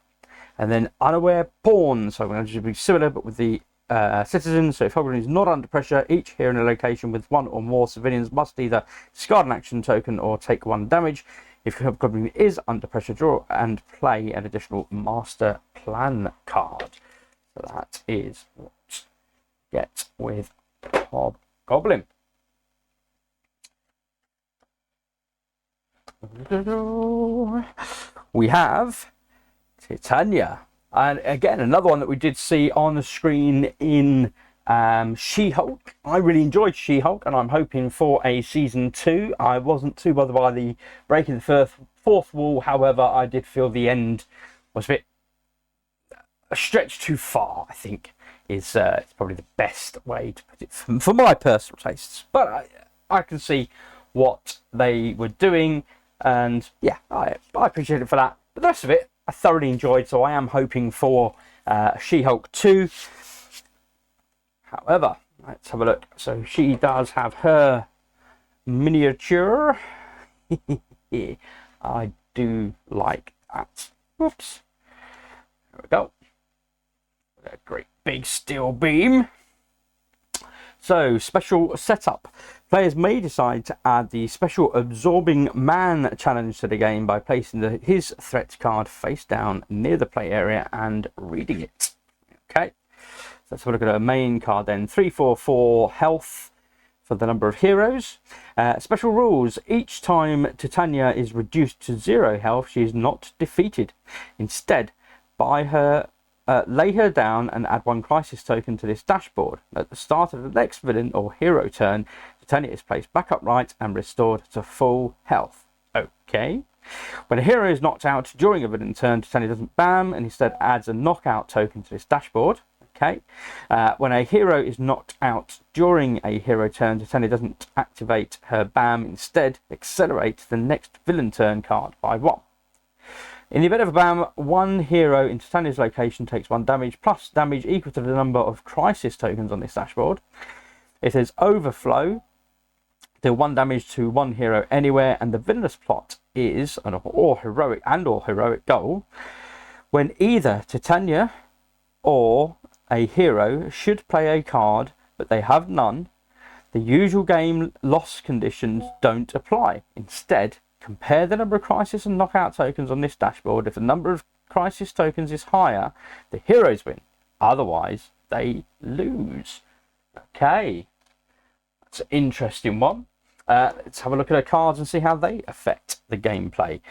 And then unaware pawn. So we're going to be similar, but with the citizens. So if Hobgoblin is not under pressure, each hero in a location with 1 or more civilians must either discard an action token or take 1 damage. If your hobgoblin is under pressure, draw and play an additional master plan card. So that is what you get with Hobgoblin. We have Titania, and again another one that we did see on the screen in She-Hulk. I really enjoyed She-Hulk, and I'm hoping for a season 2. I wasn't too bothered by the breaking the fourth wall. However, I did feel the end was a stretch too far, I think, is it's probably the best way to put it for my personal tastes. But I can see what they were doing, and yeah, I appreciate it for that. But the rest of it, I thoroughly enjoyed, so I am hoping for She-Hulk 2. However, let's have a look. So she does have her miniature. I do like that. Whoops. There we go. A great big steel beam. So, special setup. Players may decide to add the special Absorbing Man challenge to the game by placing his threat card face down near the play area and reading it. Okay, so let's have a look at our main card then. 3/4/4 health for the number of heroes. Special rules. Each time Titania is reduced to 0 health, she is not defeated. Instead, lay her down and add 1 crisis token to this dashboard. At the start of the next villain or hero turn, Titania is placed back upright and restored to full health. Okay. When a hero is knocked out during a villain turn, Titania doesn't bam and instead adds a knockout token to this dashboard. Okay. When a hero is knocked out during a hero turn, Titania doesn't activate her bam, instead accelerates the next villain turn card by 1. In the event of a bam, 1 hero in Titania's location takes 1 damage, plus damage equal to the number of crisis tokens on this dashboard. If there's overflow, deal 1 damage to 1 hero anywhere, and the villainous plot is or heroic goal. When either Titania or a hero should play a card, but they have none, the usual game loss conditions don't apply. Instead, compare the number of crisis and knockout tokens on this dashboard. If the number of crisis tokens is higher, the heroes win. Otherwise, they lose. Okay, that's an interesting one. Let's have a look at our cards and see how they affect the gameplay.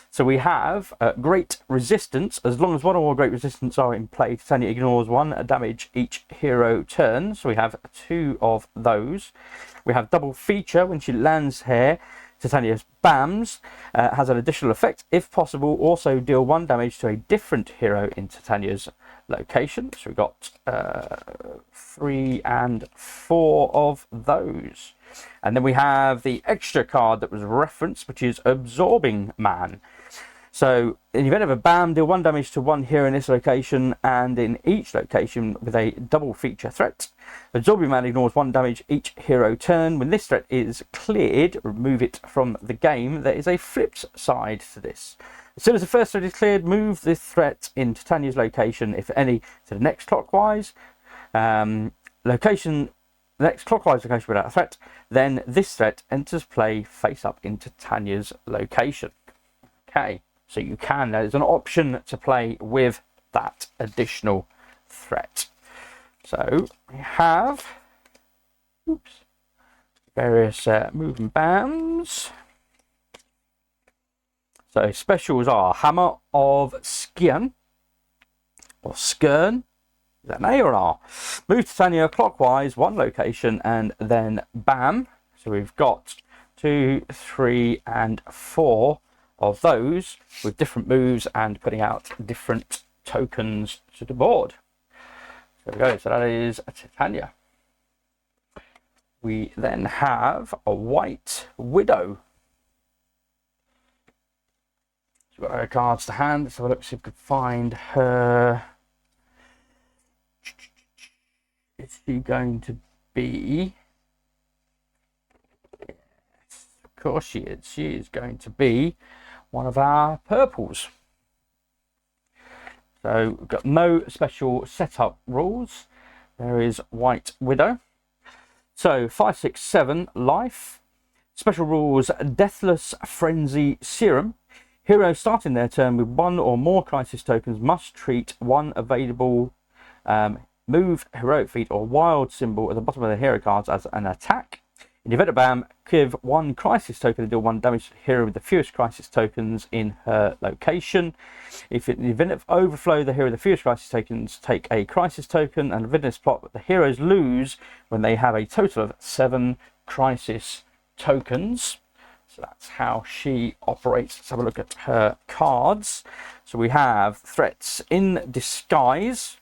So we have Great Resistance. As long as 1 or more Great Resistance are in play, Titania ignores 1 damage each hero turn. So we have 2 of those. We have Double Feature. When she lands here, Titania's bams has an additional effect. If possible, also deal 1 damage to a different hero in Titania's location. So we've got 3 and 4 of those. And then we have the extra card that was referenced, which is Absorbing Man. So in the event of a bam, deal 1 damage to 1 hero in this location and in each location with a double feature threat. Absorbing Man ignores 1 damage each hero turn. When this threat is cleared, remove it from the game. There is a flipped side to this. As soon as the first threat is cleared, move this threat in Titania's location, if any, to the next clockwise location. The next clockwise location without a threat, then this threat enters play face up in Titania's location. Okay, so you can, there's an option to play with that additional threat. So we have various movement bands. So specials are Hammer of Skjern or Skjern. Is that an A or an R? Move Titania clockwise 1 location and then bam. So we've got 2, 3 and 4 of those with different moves and putting out different tokens to the board. There we go. So that is a Titania. We then have a White Widow. So we've got her cards to hand. Let's have a look, see if we can find her. Is she going to be? Yes, of course she is. She is going to be one of our purples. So we've got no special setup rules. There is White Widow. So 5, 6, 7 life. Special rules: Deathless Frenzy Serum. Heroes starting their turn with one or more crisis tokens must treat one available move, heroic feat, or wild symbol at the bottom of the hero cards as an attack. In the event of BAM, give one crisis token and deal one damage to the hero with the fewest crisis tokens in her location. If in the event of overflow, the hero with the fewest crisis tokens take a crisis token, and within this plot, the heroes lose when they have a total of 7 crisis tokens. So that's how she operates. Let's have a look at her cards. So we have Threats in Disguise.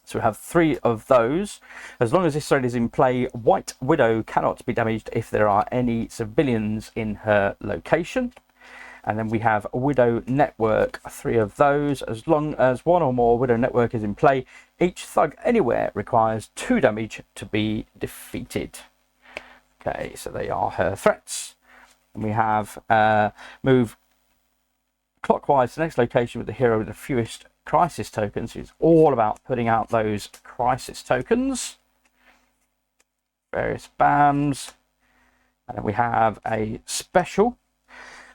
So we have 3 of those. As long as this threat is in play, White Widow cannot be damaged if there are any civilians in her location. And then we have Widow Network, 3 of those. As long as one or more Widow Network is in play, each thug anywhere requires 2 damage to be defeated. Okay, so they are her threats. And we have move clockwise to the next location with the hero with the fewest crisis tokens. It's all about putting out those crisis tokens. Various BAMs. And then we have a special.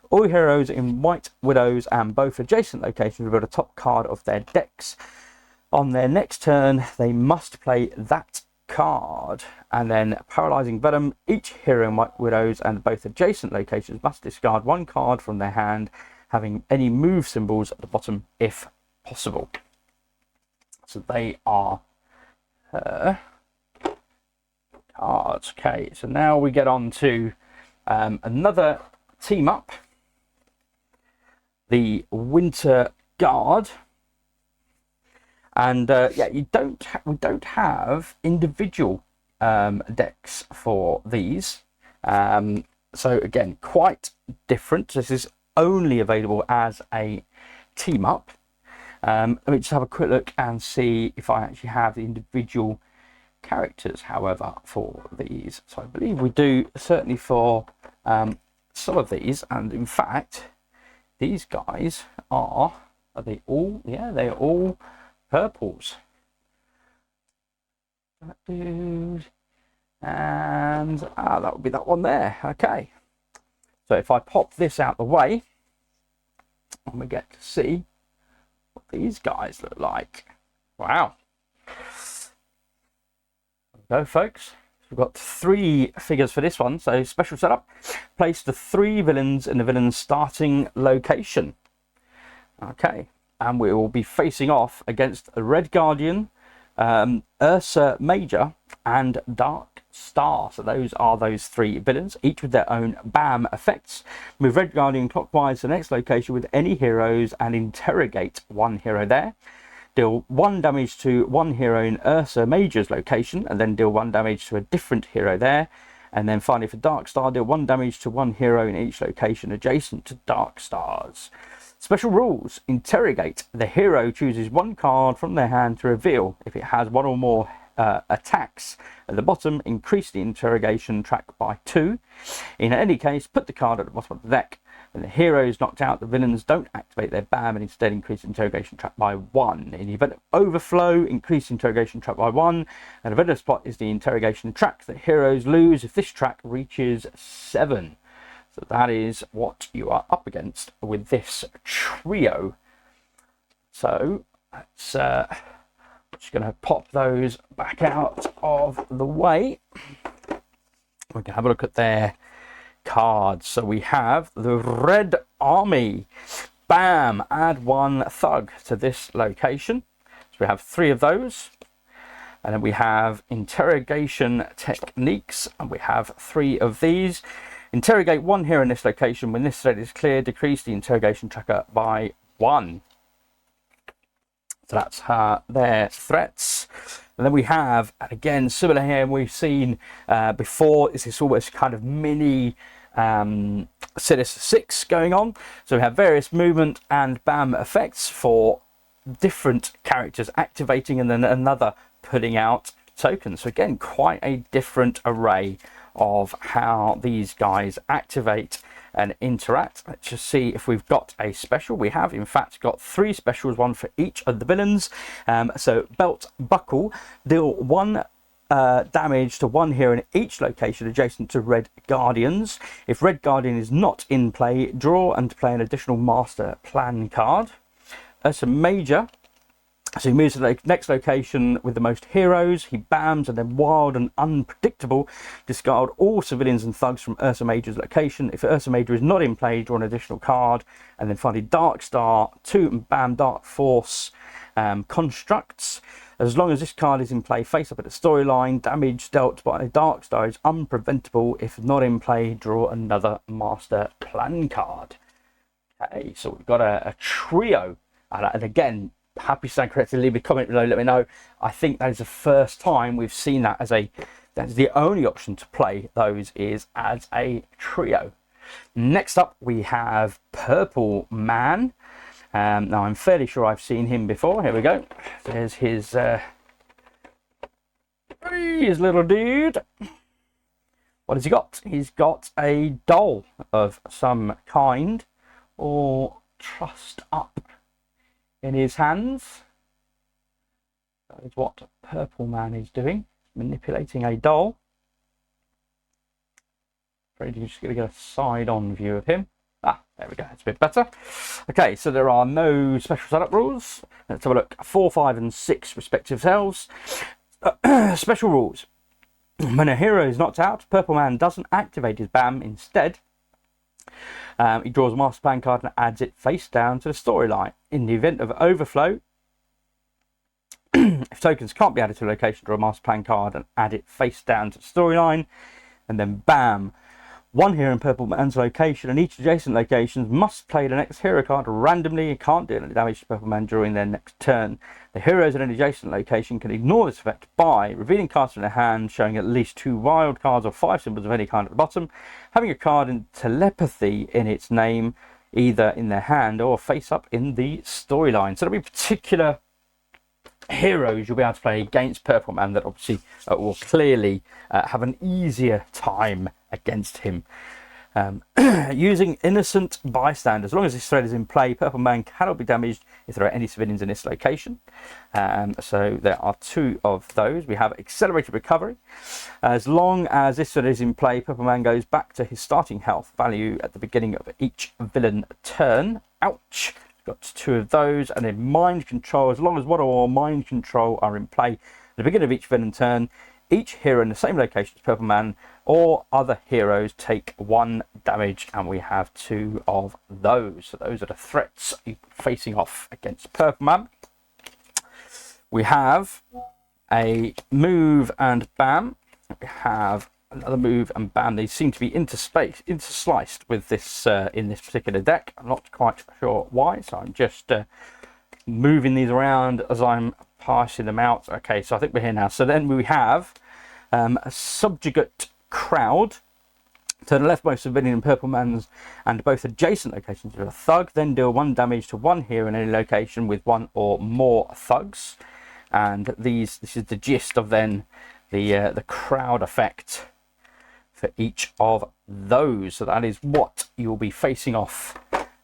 All heroes in White Widows and both adjacent locations reveal the top card of their decks. On their next turn, they must play that card. And then Paralyzing Venom. Each hero in White Widows and both adjacent locations must discard 1 card from their hand, having any move symbols at the bottom if possible. So they are her cards. Okay, so now we get on to another team up, the Winter Guard. And yeah, we don't have individual decks for these. So again, quite different. This is only available as a team up. Let me just have a quick look and see if I actually have the individual characters, however, for these. So I believe we do, certainly for some of these. And in fact, these guys are they all? Yeah, they are all purples. That dude. And that would be that one there. Okay. So if I pop this out the way, and we get to see what these guys look like. Wow. There we go, folks. We've got 3 figures for this one. So special setup. Place the 3 villains in the villain's starting location. Okay. And we will be facing off against the Red Guardian, Ursa Major, and Dark Star. So those are those 3 villains, each with their own BAM effects. Move Red Guardian clockwise to the next location with any heroes and interrogate 1 hero there. Deal 1 damage to 1 hero in Ursa Major's location, and then deal 1 damage to a different hero there. And then finally for Dark Star, deal 1 damage to 1 hero in each location adjacent to Dark Star's. Special rules: interrogate. The hero chooses 1 card from their hand to reveal. If it has 1 or more attacks at the bottom, increase the interrogation track by 2. In any case, put the card at the bottom of the deck. When the hero is knocked out, the villains don't activate their BAM and instead increase the interrogation track by 1. In the event of overflow, increase the interrogation track by 1. And the vendor spot is the interrogation track that heroes lose if this track reaches 7. So that is what you are up against with this trio. So let's just going to pop those back out of the way. We can have a look at their cards. So we have the Red Army. BAM! Add 1 thug to this location. So we have 3 of those. And then we have Interrogation Techniques, and we have 3 of these. Interrogate 1 hero in this location. When this thread is clear, decrease the interrogation tracker by 1. So that's their threats. And then we have, and again, similar here, we've seen before, this is almost kind of mini Sinister 6 going on. So we have various movement and BAM effects for different characters activating and then another putting out tokens. So again, quite a different array of how these guys activate and interact. Let's just see if we've got a special. We have in fact got 3 specials, 1 for each of the villains. So Belt Buckle, deal 1 damage to one hero in each location adjacent to Red Guardians. If Red Guardian is not in play, draw and play an additional master plan card. That's a major. So he moves to the next location with the most heroes. He bams, and then wild and unpredictable, discard all civilians and thugs from Ursa Major's location. If Ursa Major is not in play, draw an additional card. And then finally Dark Star 2 and bam, Dark Force constructs. As long as this card is in play, face up at the storyline, damage dealt by a Dark Star is unpreventable. If not in play, draw another master plan card. Okay, so we've got a trio. And again, happy to stand corrected. Leave a comment below, let me know. I think that is the first time we've seen that as that's the only option to play those is as a trio. Next up we have Purple Man. Now I'm fairly sure I've seen him before. Here we go. There's his little dude. What has he got? He's got a doll of some kind, or trussed up in his hands. That is what Purple Man is doing, manipulating a doll. Afraid you're just going to get a side-on view of him. Ah, there we go, it's a bit better. Okay, so there are no special setup rules. Let's have a look. 4, 5 and 6 respective cells. Special rules. When a hero is knocked out, Purple Man doesn't activate his BAM. Instead, he draws a master plan card and adds it face down to the storyline. In the event of overflow, if tokens can't be added to a location, draw a master plan card and add it face down to the storyline. And then bam, one hero in Purple Man's location and each adjacent locations must play the next hero card randomly and can't do any damage to Purple Man during their next turn. The heroes in an adjacent location can ignore this effect by revealing cards from their hand, showing at least 2 wild cards or 5 symbols of any kind at the bottom, having a card in telepathy in its name, either in their hand or face up in the storyline. So there'll be particular heroes you'll be able to play against Purple Man that obviously will clearly have an easier time against him. Using innocent bystander. As long as this thread is in play, Purple Man cannot be damaged if there are any civilians in this location. So there are 2 of those. We have accelerated recovery. As long as this thread is in play, Purple Man goes back to his starting health value at the beginning of each villain turn. Ouch. Got 2 of those. And then mind control. As long as one or more mind control are in play at the beginning of each villain turn, each hero in the same location as Purple Man or other heroes take 1 damage, and we have 2 of those. So those are the threats facing off against Purple Man. We have a move and bam. We have another move and bam. They seem to be intersliced with this in this particular deck. I'm not quite sure why, so I'm just moving these around as I'm passing them out. Okay, so I think we're here now. So then we have a subjugate crowd. To the leftmost civilian in Purple Man's and both adjacent locations of a thug, then deal 1 damage to 1 hero in any location with 1 or more thugs. And this is the gist of then the crowd effect for each of those. So that is what you'll be facing off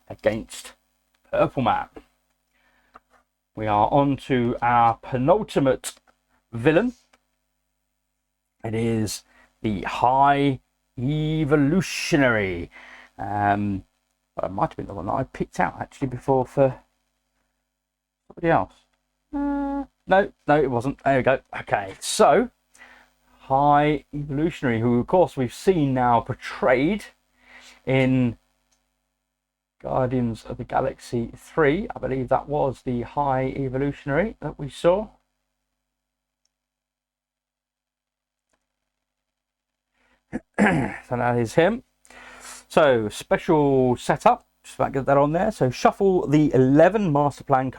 against Purple Man. We are on to our penultimate villain. It is the High Evolutionary. Well, it might have been the one that I picked out actually before for somebody else. No, it wasn't. There we go. Okay, so High Evolutionary, who of course we've seen now portrayed in Guardians of the Galaxy 3. I believe that was the High Evolutionary that we saw. So that is him. So special setup, just about to get that on there. So shuffle the 11 master plan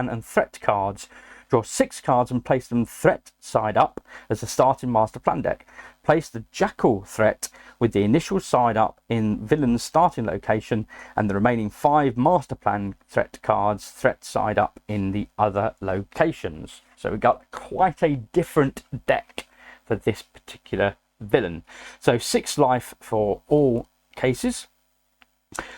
and threat cards. Draw 6 cards and place them threat side up as the starting master plan deck. Place the Jackal threat with the initial side up in villain's starting location and the remaining 5 master plan threat cards threat side up in the other locations. So we got quite a different deck for this particular villain. So 6 life for all cases.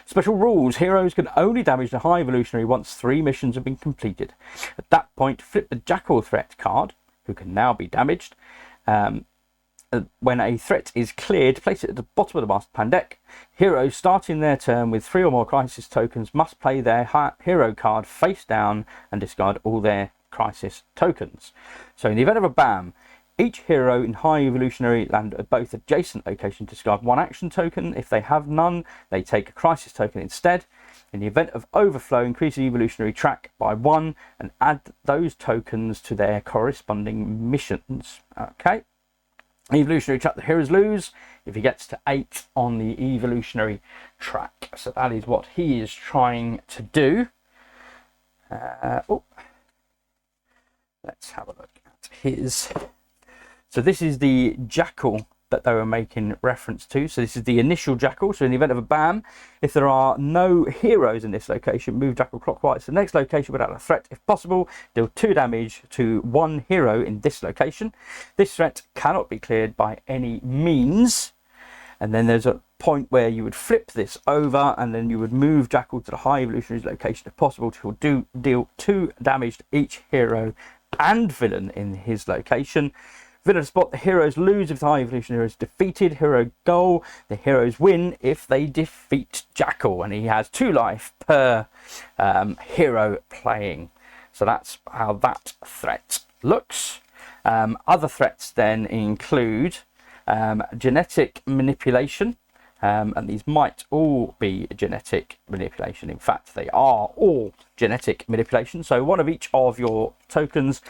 Special rules. Heroes can only damage the High Evolutionary once 3 missions have been completed. At that point, flip the Jackal threat card. who can now be damaged. When a threat is cleared, place it at the bottom of the master plan deck. Heroes starting their turn with 3 or more crisis tokens must play their hero card face down and discard all their crisis tokens. So in the event of a BAM, each hero in high evolutionary land at both adjacent locations discard 1 action token. If they have none, they take a crisis token instead. In the event of overflow, increase the evolutionary track by 1 and add those tokens to their corresponding missions. Okay. Evolutionary track, the heroes lose if he gets to 8 on the evolutionary track. So that is what he is trying to do. Let's have a look at his. So this is the jackal that they were making reference to. So this is the initial jackal. So in the event of a BAM, if there are no heroes in this location, move jackal clockwise to the next location without a threat. If possible, deal 2 damage to 1 hero in this location. This threat cannot be cleared by any means. And then there's a point where you would flip this over and then you would move jackal to the high evolutionary location if possible to deal 2 damage to each hero and villain in his location. Villain spot, the heroes lose if the high evolutionary is defeated. Hero goal, the heroes win if they defeat jackal, and he has 2 life per hero playing. So that's how that threat looks. Other threats then include genetic manipulation, and these might all be genetic manipulation. In fact, they are all genetic manipulation. So one of each of your tokens,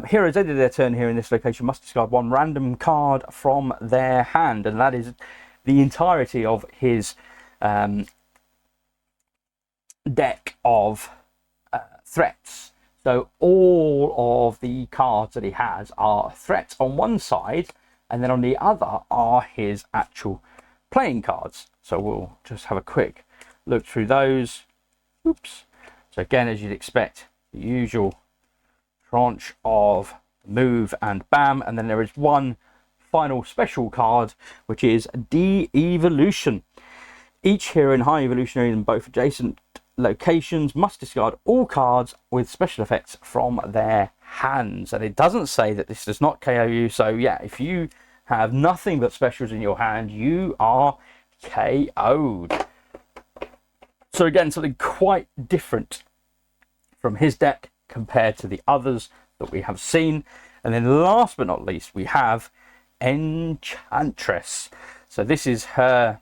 heroes ended their turn here in this location must discard 1 random card from their hand, and that is the entirety of his deck of threats. So all of the cards that he has are threats on one side, and then on the other are his actual playing cards. So we'll just have a quick look through those. Oops. So again, as you'd expect, the usual tranche of move and BAM, and then there is one final special card, which is de-evolution. Each hero in high evolutionary and both adjacent locations must discard all cards with special effects from their hands. And it doesn't say that this does not KO you. So yeah, if you have nothing but specials in your hand, you are KO'd. So again, something quite different from his deck compared to the others that we have seen. And then last but not least, we have Enchantress. So this is her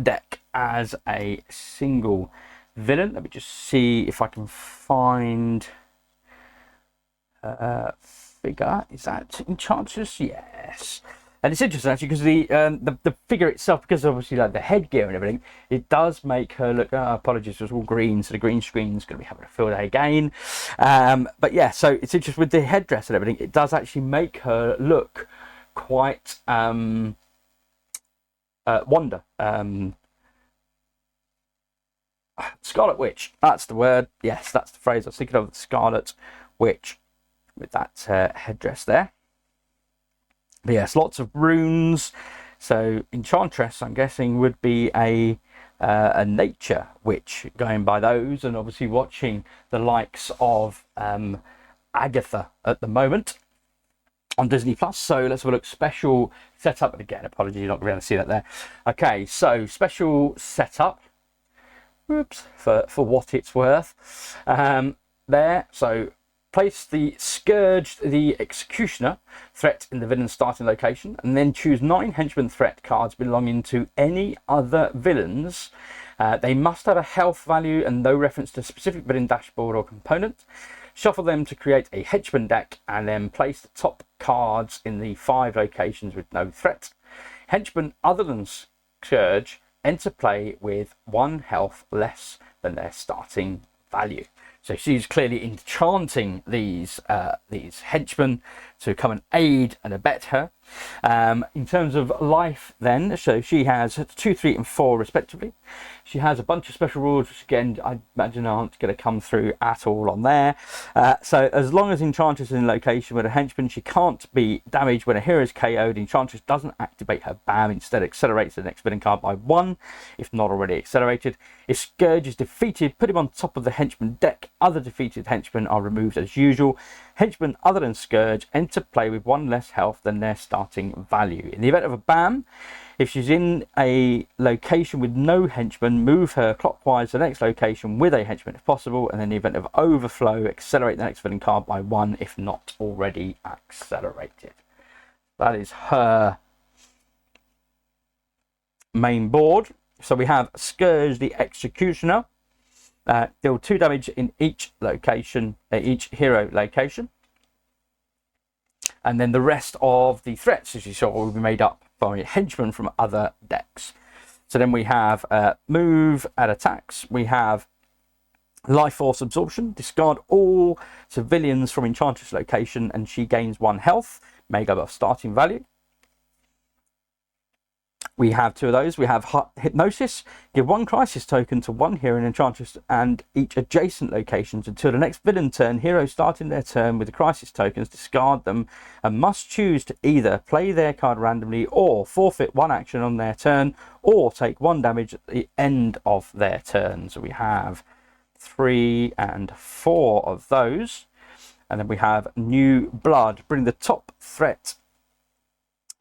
deck as a single villain. Let me just see if I can find figure. Is that Enchantress? Yes. And it's interesting actually because the figure itself, because obviously like the headgear and everything, it does make her look. Apologies, it was all green, so the green screen's going to be having a field day again. But yeah, so it's interesting with the headdress and everything. It does actually make her look quite Wanda. Scarlet Witch. That's the word. Yes, that's the phrase I was thinking of. The Scarlet Witch with that headdress there. But yes, lots of runes. So Enchantress, I'm guessing, would be a nature witch, going by those, and obviously watching the likes of Agatha at the moment on Disney Plus. So let's have a look. Special setup, and again, apologies, you're not going to be able to see that there. Okay, so special setup. Oops, for what it's worth. There, so place the Scourge, the Executioner threat in the villain's starting location, and then choose 9 henchman threat cards belonging to any other villains. They must have a health value and no reference to a specific villain dashboard or component. Shuffle them to create a henchman deck, and then place the top cards in the 5 locations with no threat. Henchmen other than Scourge enter play with 1 health less than their starting value. So she's clearly enchanting these henchmen to come and aid and abet her. In terms of life then, so she has 2, 3 and 4 respectively. She has a bunch of special rules, which again I imagine aren't going to come through at all on there. So as long as Enchantress is in location with a henchman, she can't be damaged when a hero is KO'd. Enchantress doesn't activate her BAM, instead accelerates the next villain card by 1 if not already accelerated. If Scourge is defeated, put him on top of the henchman deck. Other defeated henchmen are removed as usual. Henchmen other than Scourge enter play with 1 less health than their starting value. In the event of a BAM, if she's in a location with no henchman, move her clockwise to the next location with a henchman if possible, and in the event of overflow, accelerate the next villain card by 1 if not already accelerated. That is her main board. So we have Scourge the Executioner, deal 2 damage in each location, each hero location. And then the rest of the threats, as you saw, will be made up by henchmen from other decks. So then we have move at attacks. We have life force absorption. Discard all civilians from Enchantress location and she gains 1 health, made up of starting value. We have 2 of those. We have Hypnosis. Give 1 crisis token to 1 hero in Enchantress and each adjacent locations until the next villain turn. Heroes starting their turn with the crisis tokens, discard them, and must choose to either play their card randomly or forfeit 1 action on their turn or take 1 damage at the end of their turn. So we have 3 and 4 of those. And then we have New Blood. Bring the top threat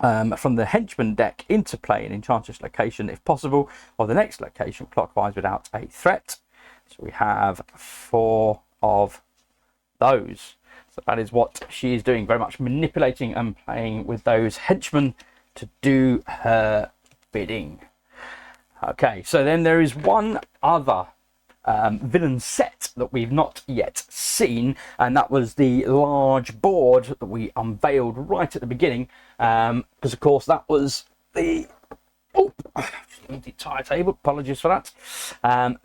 from the henchman deck into play in Enchantress location if possible, or the next location clockwise without a threat. So we have 4 of those. So that is what she is doing, very much manipulating and playing with those henchmen to do her bidding. Okay, so then there is one other villain set that we've not yet seen, and that was the large board that we unveiled right at the beginning, because of course that was the entire table, apologies for that.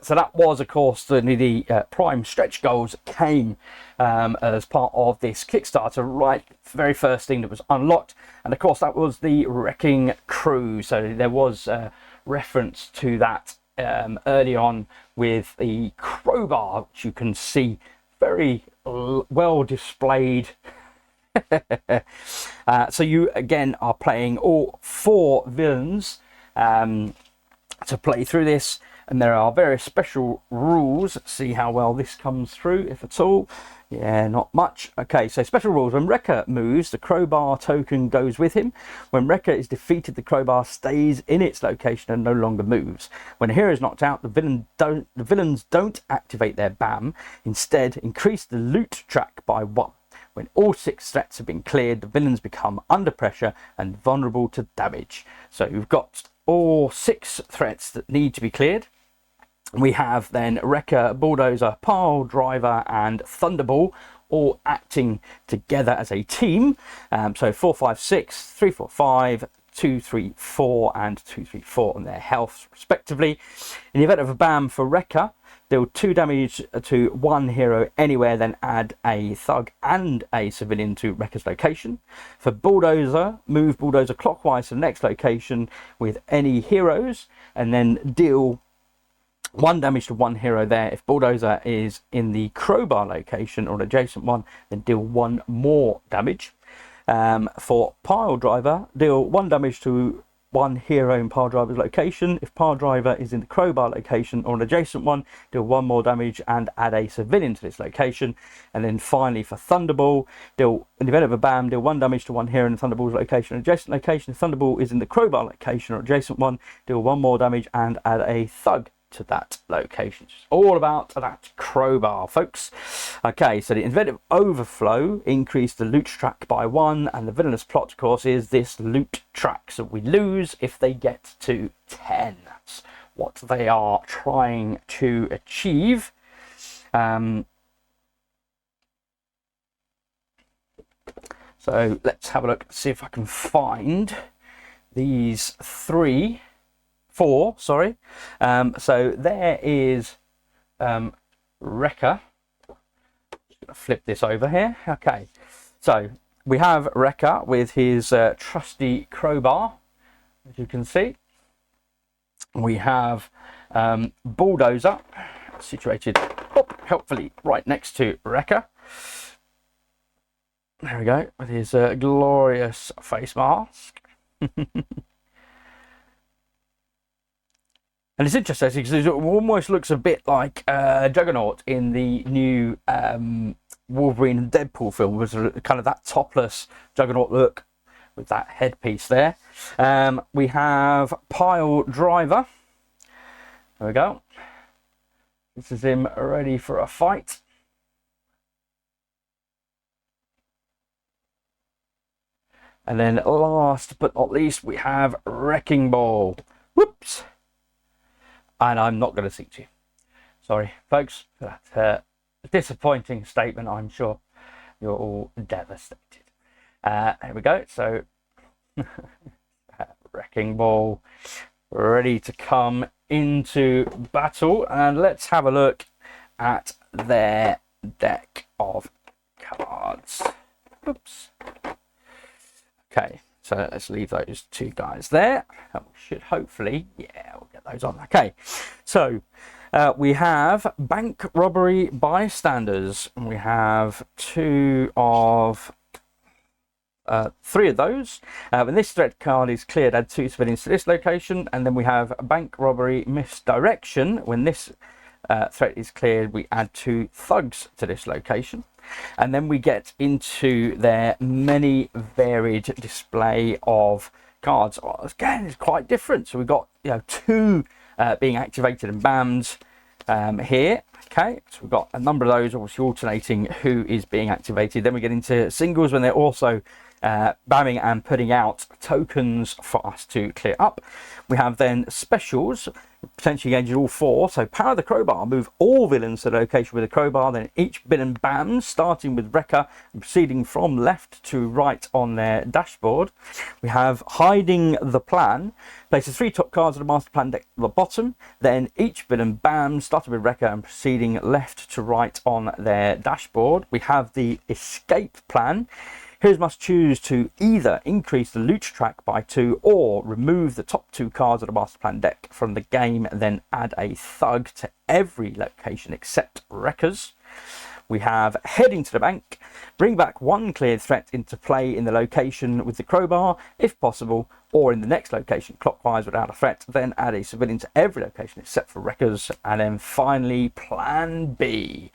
So that was of course the prime stretch goals that came as part of this Kickstarter, right, very first thing that was unlocked, and of course that was the Wrecking Crew. So there was reference to that early on with the crowbar, which you can see very well displayed. So you again are playing all 4 villains to play through this, and there are various special rules. Let's see how well this comes through, if at all. Yeah, not much. Okay, so special rules. When Wrecker moves, the crowbar token goes with him. When Wrecker is defeated, the crowbar stays in its location and no longer moves. When a hero is knocked out, the villains don't activate their BAM. Instead, increase the loot track by 1. When all 6 threats have been cleared, the villains become under pressure and vulnerable to damage. So you've got all 6 threats that need to be cleared. We have then Wrecker, Bulldozer, Pile Driver and Thunderball all acting together as a team. So 4, 5, 6, 3, 4, 5, 2, 3, 4 and 2, 3, 4 on their health respectively. In the event of a BAM for Wrecker, deal 2 damage to 1 hero anywhere, then add a thug and a civilian to Wrecker's location. For Bulldozer, move Bulldozer clockwise to the next location with any heroes and then deal 1 damage to 1 hero there. If Bulldozer is in the crowbar location or adjacent one, then deal 1 more damage. For Pile Driver, deal 1 damage to 1 hero in Pile Driver's location. If Pile Driver is in the crowbar location or an adjacent one, deal 1 more damage and add a civilian to this location. And then finally for Thunderball, deal, in the event of a BAM, deal 1 damage to 1 hero in Thunderball's location or adjacent location. If Thunderball is in the crowbar location or adjacent one, deal 1 more damage and add a thug to that location. It's all about that crowbar, folks. Okay, so the event of overflow, increase the loot track by 1, and the villainous plot, of course, is this loot track. So we lose if they get to 10. That's what they are trying to achieve. So let's have a look, see if I can find these 4, sorry. So there is Wrecker. Just gonna flip this over here. Okay, so we have Wrecker with his trusty crowbar, as you can see. We have Bulldozer situated helpfully right next to Wrecker. There we go, with his glorious face mask. And it's interesting because it almost looks a bit like Juggernaut in the new Wolverine and Deadpool film was kind of that topless Juggernaut look with that headpiece there. We have Pile Driver. There we go. This is him ready for a fight. And then last but not least, we have Wrecking Ball. Whoops. And I'm not going to sing to you. Sorry, folks, for that disappointing statement. I'm sure you're all devastated. Here we go. So, Wrecking Ball ready to come into battle. And let's have a look at their deck of cards. Oops. Okay, so let's leave those two guys there. And we should hopefully, yeah, we'll get those on. Okay, so we have Bank Robbery Bystanders. And we have three of those. When this threat card is cleared, add 2 civilians to this location. And then we have Bank Robbery Misdirection. When this threat is cleared, we add 2 thugs to this location. And then we get into their many varied display of cards. Again, it's quite different. So we've got 2 being activated and banned here. Okay, so we've got a number of those, obviously alternating who is being activated. Then we get into singles when they're also bamming and putting out tokens for us to clear up. We have then specials, potentially engaging all 4. So Power the Crowbar, move all villains to the location with a crowbar. Then each villain bams, starting with Wrecker and proceeding from left to right on their dashboard. We have Hiding the Plan, places 3 top cards of the master plan deck at the bottom. Then each villain bams, starting with Wrecker and proceeding left to right on their dashboard. We have the Escape Plan. Heroes must choose to either increase the loot track by 2 or remove the top 2 cards of the master plan deck from the game, and then add a thug to every location except Wreckers. We have Heading to the Bank. Bring back 1 cleared threat into play in the location with the crowbar, if possible, or in the next location clockwise without a threat. Then add a civilian to every location except for Wreckers. And then finally, Plan B.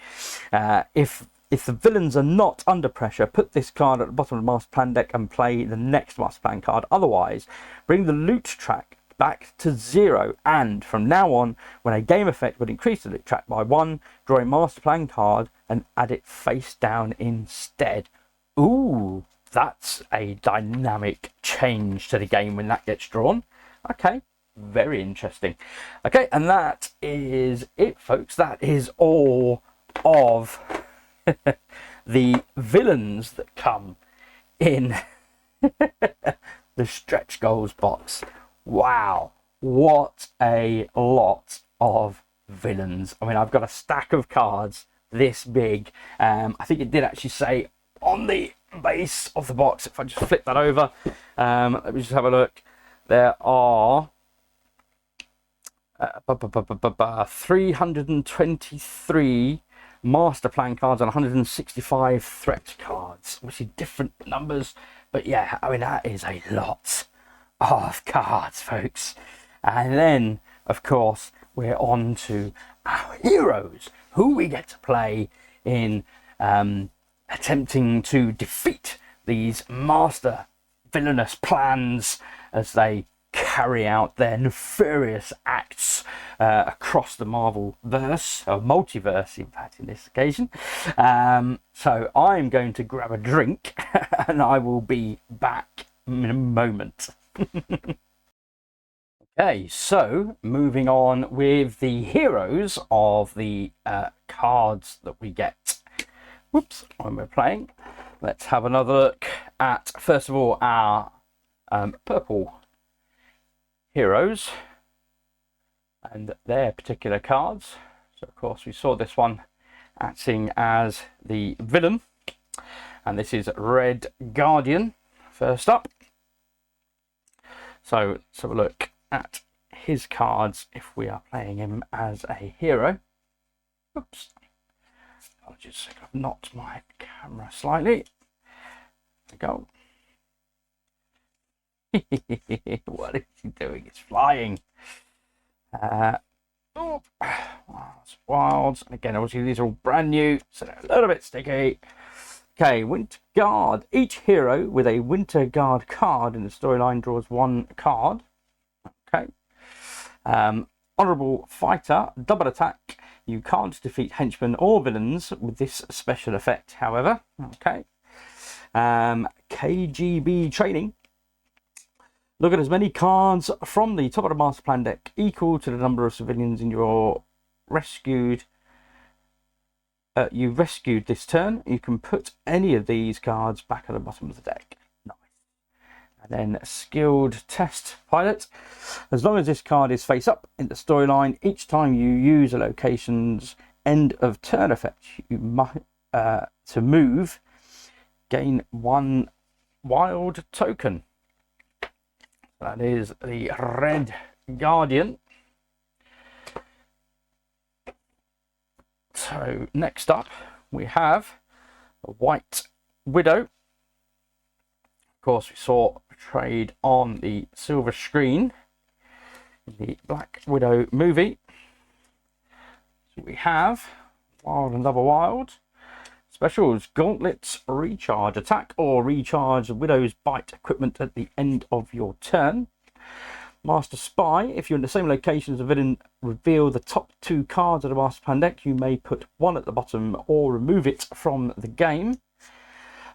If the villains are not under pressure, put this card at the bottom of the master plan deck and play the next master plan card. Otherwise, bring the loot track back to 0. And from now on, when a game effect would increase the loot track by 1, draw a master plan card and add it face down instead. Ooh, that's a dynamic change to the game when that gets drawn. Okay, very interesting. Okay, and that is it, folks. That is all of the villains that come in the Stretch Goals box. Wow, what a lot of villains. I mean, I've got a stack of cards this big. I think it did actually say on the base of the box, if I just flip that over, let me just have a look. There are 323 master plan cards and 165 threat cards. Obviously different numbers, but yeah, I mean, that is a lot of cards, folks. And then, of course, we're on to our heroes, who we get to play in attempting to defeat these master villainous plans as they carry out their nefarious acts across the Marvel-verse, or multiverse, in fact, in this occasion. So I'm going to grab a drink and I will be back in a moment. Okay, so moving on with the heroes of the cards that we get. Whoops, when we're playing. Let's have another look at, first of all, our purple heroes and their particular cards. So of course we saw this one acting as the villain, and this is Red Guardian first up. So let's have a look at his cards if we are playing him as a hero. Oops, apologies, I've knocked my camera slightly. There we go. What is he doing? It's flying. Oh, wilds. And again, obviously these are all brand new, so they're a little bit sticky. Okay, Winter Guard. Each hero with a Winter Guard card in the storyline draws one card. Okay. Honorable Fighter. Double attack. You can't defeat henchmen or villains with this special effect, however. Okay. KGB Training. Look at as many cards from the top of the master plan deck equal to the number of civilians in your rescued. You've rescued this turn. You can put any of these cards back at the bottom of the deck. Nice. And then Skilled Test Pilot. As long as this card is face up in the storyline, each time you use a location's end of turn effect, you might to move, gain one wild token. That is the Red Guardian. So next up we have the White Widow. Of course, we saw portrayed on the silver screen in the Black Widow movie. So we have Wild and Double Wild. Specials: Gauntlets, recharge, attack or recharge Widow's Bite equipment at the end of your turn. Master Spy: if you're in the same location as a villain, reveal the top two cards of the master plan deck. You may put one at the bottom or remove it from the game.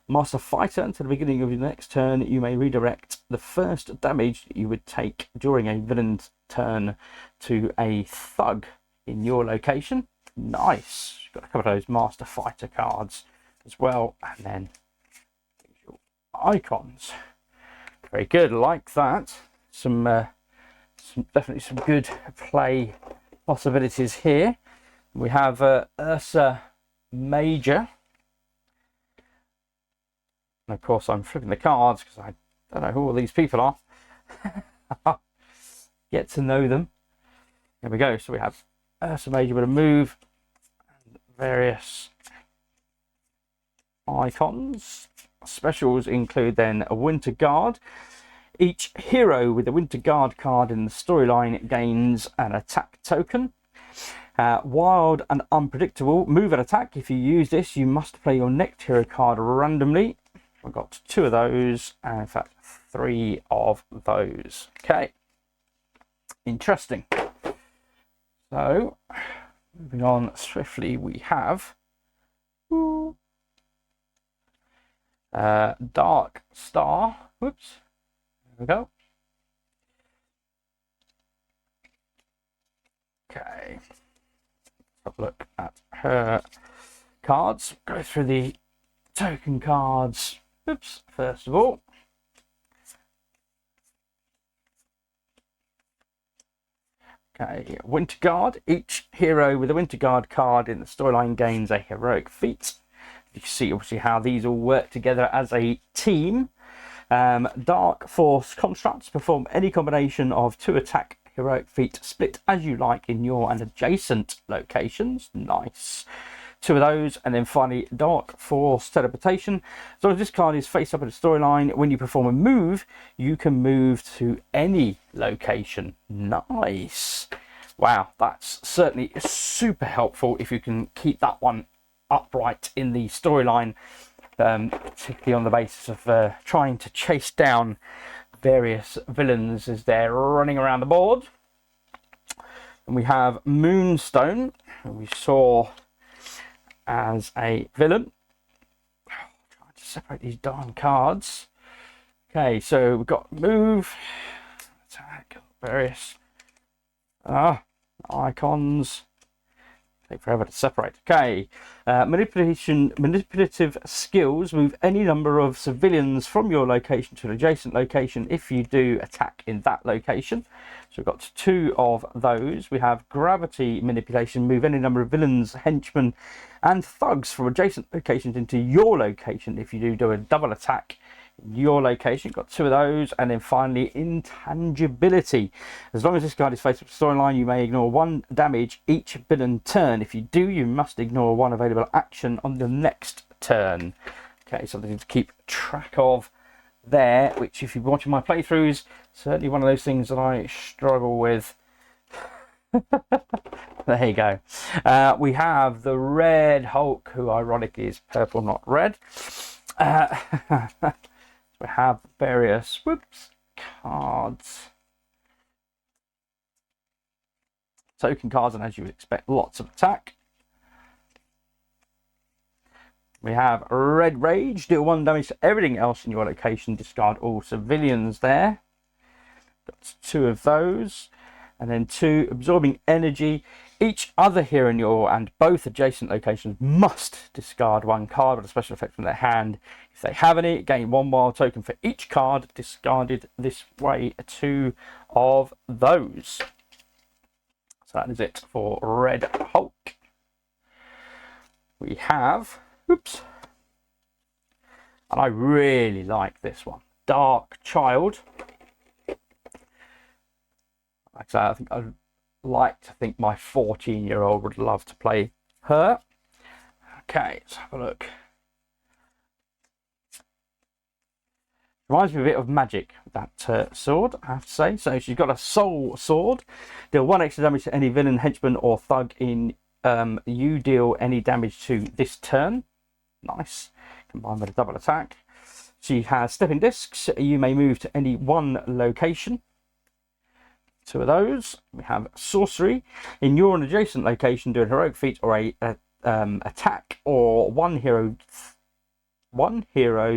Master Fighter: until the beginning of your next turn, you may redirect the first damage that you would take during a villain's turn to a thug in your location. Nice. Got a couple of those Master Fighter cards as well, and then icons. Very good, like that. Definitely some good play possibilities here. We have Ursa Major, and of course I'm flipping the cards because I don't know who all these people are. Get to know them. There we go. So we have Ursa Major with a move. Various icons. Specials include then a Winter Guard. Each hero with a Winter Guard card in the storyline gains an attack token. Wild and Unpredictable. Move and attack. If you use this, you must play your next hero card randomly. I've got two of those, and in fact 3 of those. Okay. Interesting. So moving on swiftly, we have Dark Star. Whoops. There we go. Okay. Let's have a look at her cards. Go through the token cards. Oops. First of all. Okay, Winter Guard. Each hero with a Winter Guard card in the storyline gains a heroic feat. You can see obviously how these all work together as a team. Dark Force constructs perform any combination of 2 attack heroic feat split as you like in your and adjacent locations. Nice. 2 of those. And then finally, Dark Force teleportation. As long as this card is face up in the storyline, when you perform a move, you can move to any location. Nice. Wow, that's certainly super helpful if you can keep that one upright in the storyline, particularly on the basis of trying to chase down various villains as they're running around the board. And we have Moonstone, who we saw as a villain. Trying to separate these darn cards. Okay, so we've got move, attack, various icons. Take forever to separate. Okay, manipulative skills. Move any number of civilians from your location to an adjacent location if you do attack in that location. So we've got 2 of those. We have gravity manipulation. Move any number of villains, henchmen, and thugs from adjacent locations into your location if you do a double attack in your location. You've got 2 of those. And then finally, intangibility. As long as this card is faced with the storyline, you may ignore 1 damage each villain turn. If you do, you must ignore 1 available action on the next turn. Okay, something to keep track of there, which if you've been watching my playthroughs, certainly one of those things that I struggle with. There you go. We have the Red Hulk, who ironically is purple, not red. We have various cards, token cards, and as you would expect, lots of attack. We have Red Rage, deal 1 damage to everything else in your location, discard all civilians there. Got 2 of those. And then 2, absorbing energy. Each other hero in your and both adjacent locations must discard 1 card with a special effect from their hand. If they have any, gain 1 wild token for each card discarded this way. 2 of those. So that is it for Red Hulk. We have, and I really like this one, Dark Child. Like I say, I think I'd like to think my 14-year-old would love to play her. Okay, let's have a look. Reminds me a bit of Magic, that sword, I have to say. So she's got a soul sword. Deal 1 extra damage to any villain, henchman, or thug in you deal any damage to this turn. Nice. Combined with a double attack. She has stepping discs. You may move to any 1 location. 2 of those. We have sorcery. In your and adjacent location, do a heroic feat or a attack, or one hero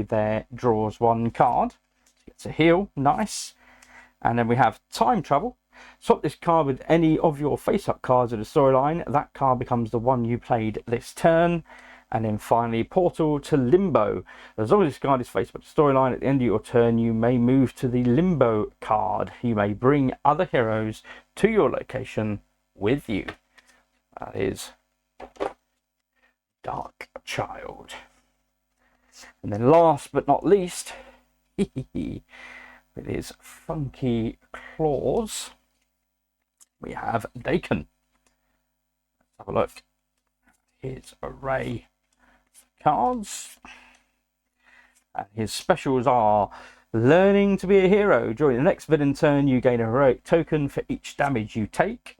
there draws 1 card. It's a heal. Nice. And then we have time travel. Swap this card with any of your face-up cards in the storyline. That card becomes the one you played this turn. And then finally, portal to limbo. As long as this card is face up to storyline, at the end of your turn, you may move to the limbo card. You may bring other heroes to your location with you. That is Dark Child. And then last but not least, with his funky claws, we have Dakin. Let's have a look. His array cards, and his specials are learning to be a hero. During the next villain turn, you gain a heroic token for each damage you take.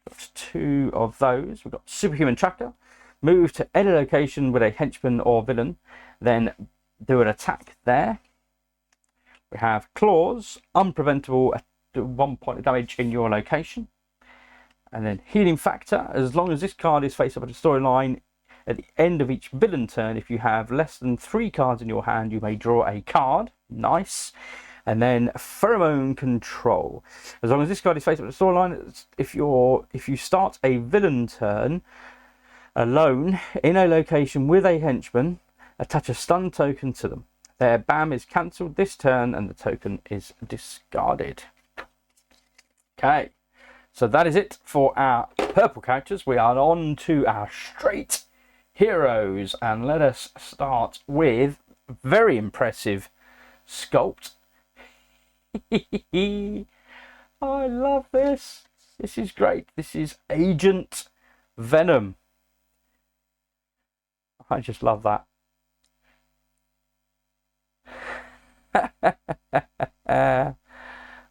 Got 2 of those. We've got Superhuman Tracker. Move to any location with a henchman or villain, then do an attack there. We have Claws, unpreventable at 1 point of damage in your location. And then Healing Factor, as long as this card is face up at the storyline, at the end of each villain turn, if you have less than 3 cards in your hand, you may draw a card. Nice. And then Pheromone Control. As long as this card is face up at the storyline, if you start a villain turn alone in a location with a henchman, attach a stun token to them. Their BAM is cancelled this turn and the token is discarded. Okay. So that is it for our purple characters. We are on to our straight heroes, and let us start with very impressive sculpt. I love this. This is great. This is Agent Venom. I just love that.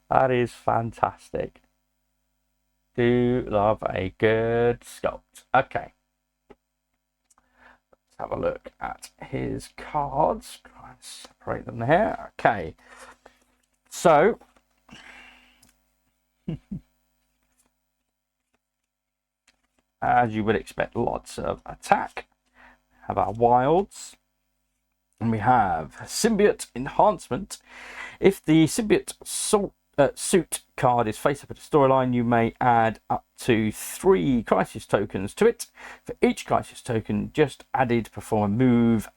That is fantastic. Do love a good sculpt. Okay. Let's have a look at his cards. Try and separate them here. Okay. So, as you would expect, lots of attack. Have our wilds. And we have Symbiote Enhancement. If the Symbiote Suit card is face up at the storyline, you may add up to 3 crisis tokens to it. For each crisis token just added, perform a move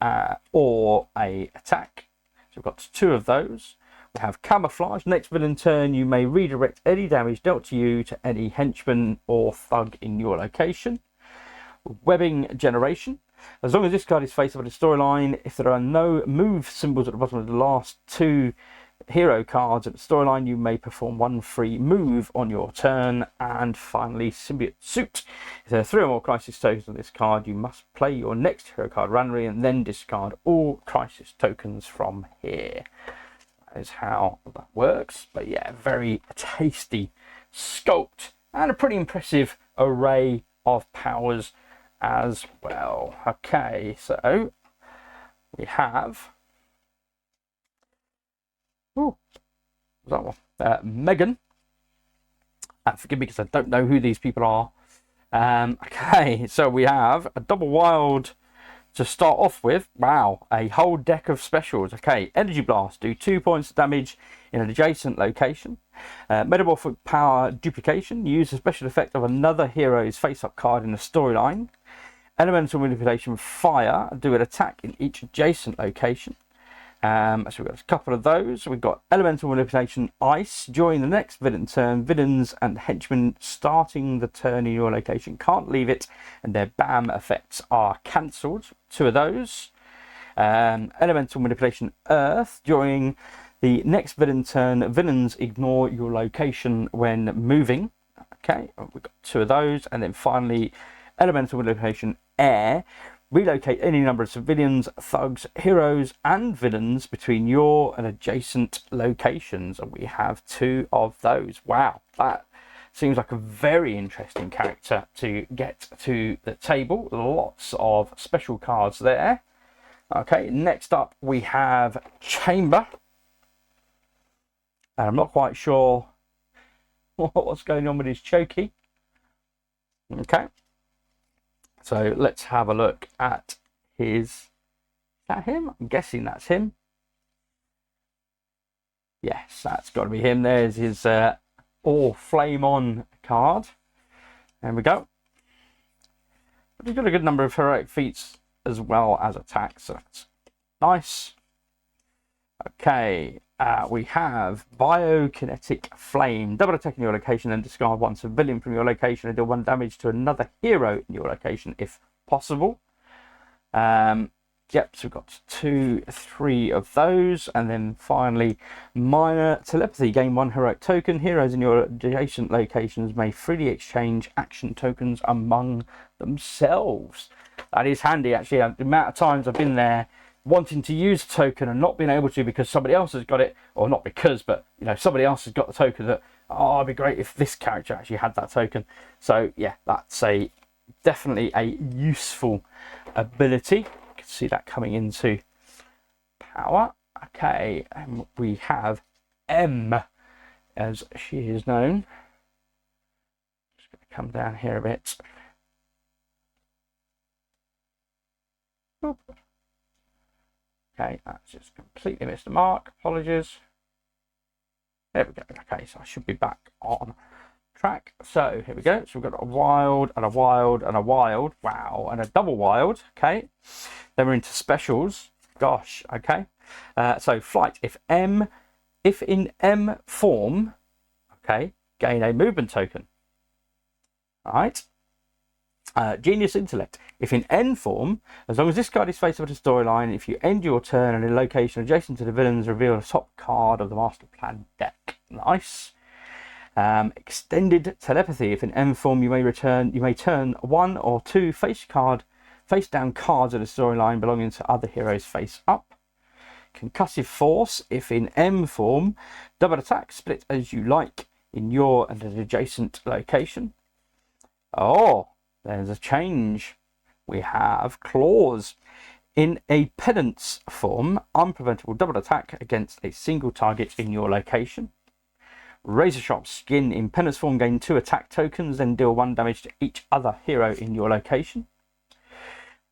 or a attack. So we've got 2 of those. We have Camouflage. Next villain turn, you may redirect any damage dealt to you to any henchman or thug in your location. Webbing Generation. As long as this card is face up at the storyline, if there are no move symbols at the bottom of the last 2 hero cards at the storyline, you may perform 1 free move on your turn. And finally, Symbiote Suit. If there are 3 or more crisis tokens on this card, you must play your next hero card randomly and then discard all crisis tokens from here. That is how that works. But yeah, very tasty sculpt and a pretty impressive array of powers as well. Okay, so we have, oh, was that one? Megan. Forgive me because I don't know who these people are. Okay, so we have a double wild to start off with. Wow, a whole deck of specials. Okay, Energy Blast, do 2 points of damage in an adjacent location. Metamorphic Power Duplication, use a special effect of another hero's face-up card in the storyline. Elemental Manipulation Fire, do an attack in each adjacent location. So we've got a couple of those. We've got Elemental Manipulation Ice. During the next villain turn, villains and henchmen starting the turn in your location can't leave it, and their BAM effects are cancelled. 2 of those. Elemental Manipulation Earth. During the next villain turn, villains ignore your location when moving. Okay, we've got 2 of those. And then finally, Elemental Manipulation Air. Relocate any number of civilians, thugs, heroes, and villains between your and adjacent locations. And we have 2 of those. Wow, that seems like a very interesting character to get to the table. Lots of special cards there. Okay, next up we have Chamber. And I'm not quite sure what's going on with his chokey. Okay. So let's have a look at his, is that him? I'm guessing that's him. Yes, that's got to be him. There's his All Flame On card. There we go. But he's got a good number of heroic feats as well as attacks, so that's nice. Okay, we have Biokinetic Flame. Double attack in your location and discard 1 civilian from your location and deal 1 damage to another hero in your location if possible. Yep, so we've got 2, 3 of those. And then finally, Minor Telepathy. Gain 1 heroic token. Heroes in your adjacent locations may freely exchange action tokens among themselves. That is handy, actually. The amount of times I've been there wanting to use a token and not being able to because somebody else has got it, or not because, but you know, somebody else has got the token that, oh, it'd be great if this character actually had that token. So yeah, that's definitely a useful ability. You can see that coming into power. Okay, and we have M, as she is known. Just going to come down here a bit. Oop. Okay, that's just completely missed the mark. Apologies. There we go. Okay, so I should be back on track. So here we go. So we've got a wild and a wild and a wild. Wow, and a double wild. Okay. Then we're into specials. Gosh. Okay. So flight. If in M form, okay, gain a movement token. All right. Genius Intellect. If in N form, as long as this card is face up to storyline, if you end your turn and in a location adjacent to the villains, reveal a top card of the Master Plan deck. Nice. Extended Telepathy. If in M form, you may turn 1 or 2 face down cards of the storyline belonging to other heroes face up. Concussive Force. If in M form, double attack, split as you like in your and an adjacent location. Oh, there's a change. We have Claws. In a Penance form, unpreventable double attack against a single target in your location. Razor Sharp Skin. In Penance form, gain 2 attack tokens, then deal 1 damage to each other hero in your location.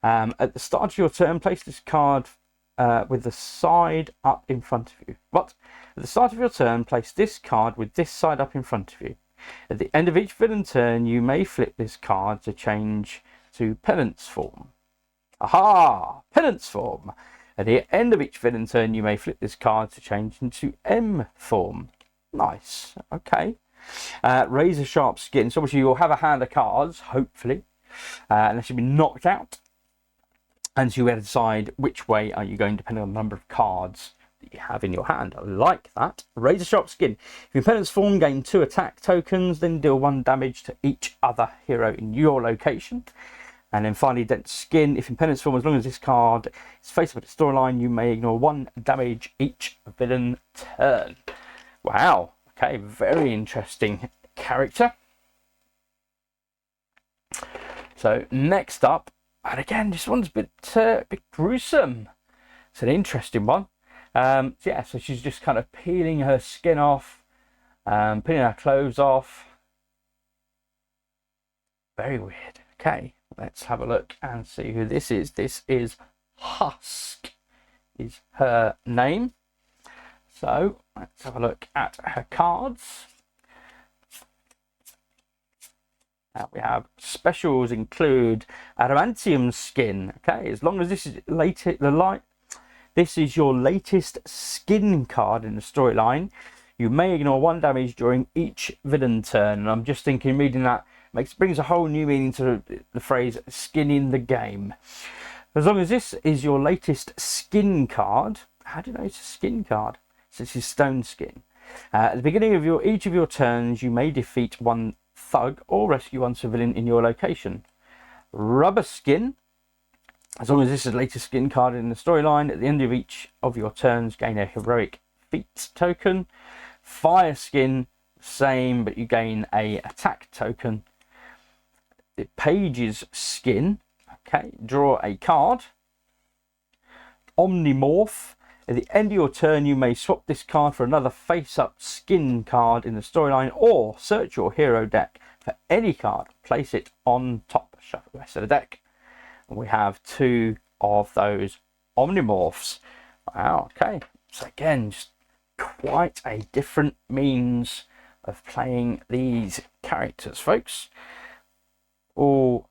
At the start of your turn, place this card with the side up in front of you. What? At the start of your turn, place this card with this side up in front of you. At the end of each villain turn, you may flip this card to change to Penance form. Aha! Penance form. At the end of each villain turn, you may flip this card to change into M form. Nice. Okay. Razor Sharp Skin. So obviously you'll have a hand of cards, hopefully, unless you've been knocked out. And so you have to decide which way are you going depending on the number of cards you have in your hand. I like that. Razor Sharp Skin. If in Penance form, gain 2 attack tokens, then deal 1 damage to each other hero in your location. And then finally, Dense Skin. If in Penance form, as long as this card is face up at the storyline, you may ignore 1 damage each villain turn. Wow. Okay, very interesting character. So next up, and again, this one's a bit gruesome. It's an interesting one. So yeah, so she's just kind of peeling her skin off, peeling her clothes off. Very weird. Okay, let's have a look and see who this is. This is Husk, is her name. So let's have a look at her cards. We have specials include adamantium skin. Okay, as long as this is this is your latest skin card in the storyline, you may ignore 1 damage during each villain turn. And I'm just thinking, reading that brings a whole new meaning to the phrase "skin in the game." As long as this is your latest skin card, how do you know it's a skin card? So this is stone skin. At the beginning of each of your turns, you may defeat 1 thug or rescue 1 civilian in your location. Rubber skin. As long as this is the latest skin card in the storyline, at the end of each of your turns, gain a heroic feat token. Fire skin, same, but you gain a attack token. The page's skin. Okay, draw a card. Omnimorph. At the end of your turn, you may swap this card for another face-up skin card in the storyline, or search your hero deck for any card, place it on top, shuffle the rest of the deck. And we have 2 of those Omnimorphs. Wow, okay. So again, just quite a different means of playing these characters, folks. All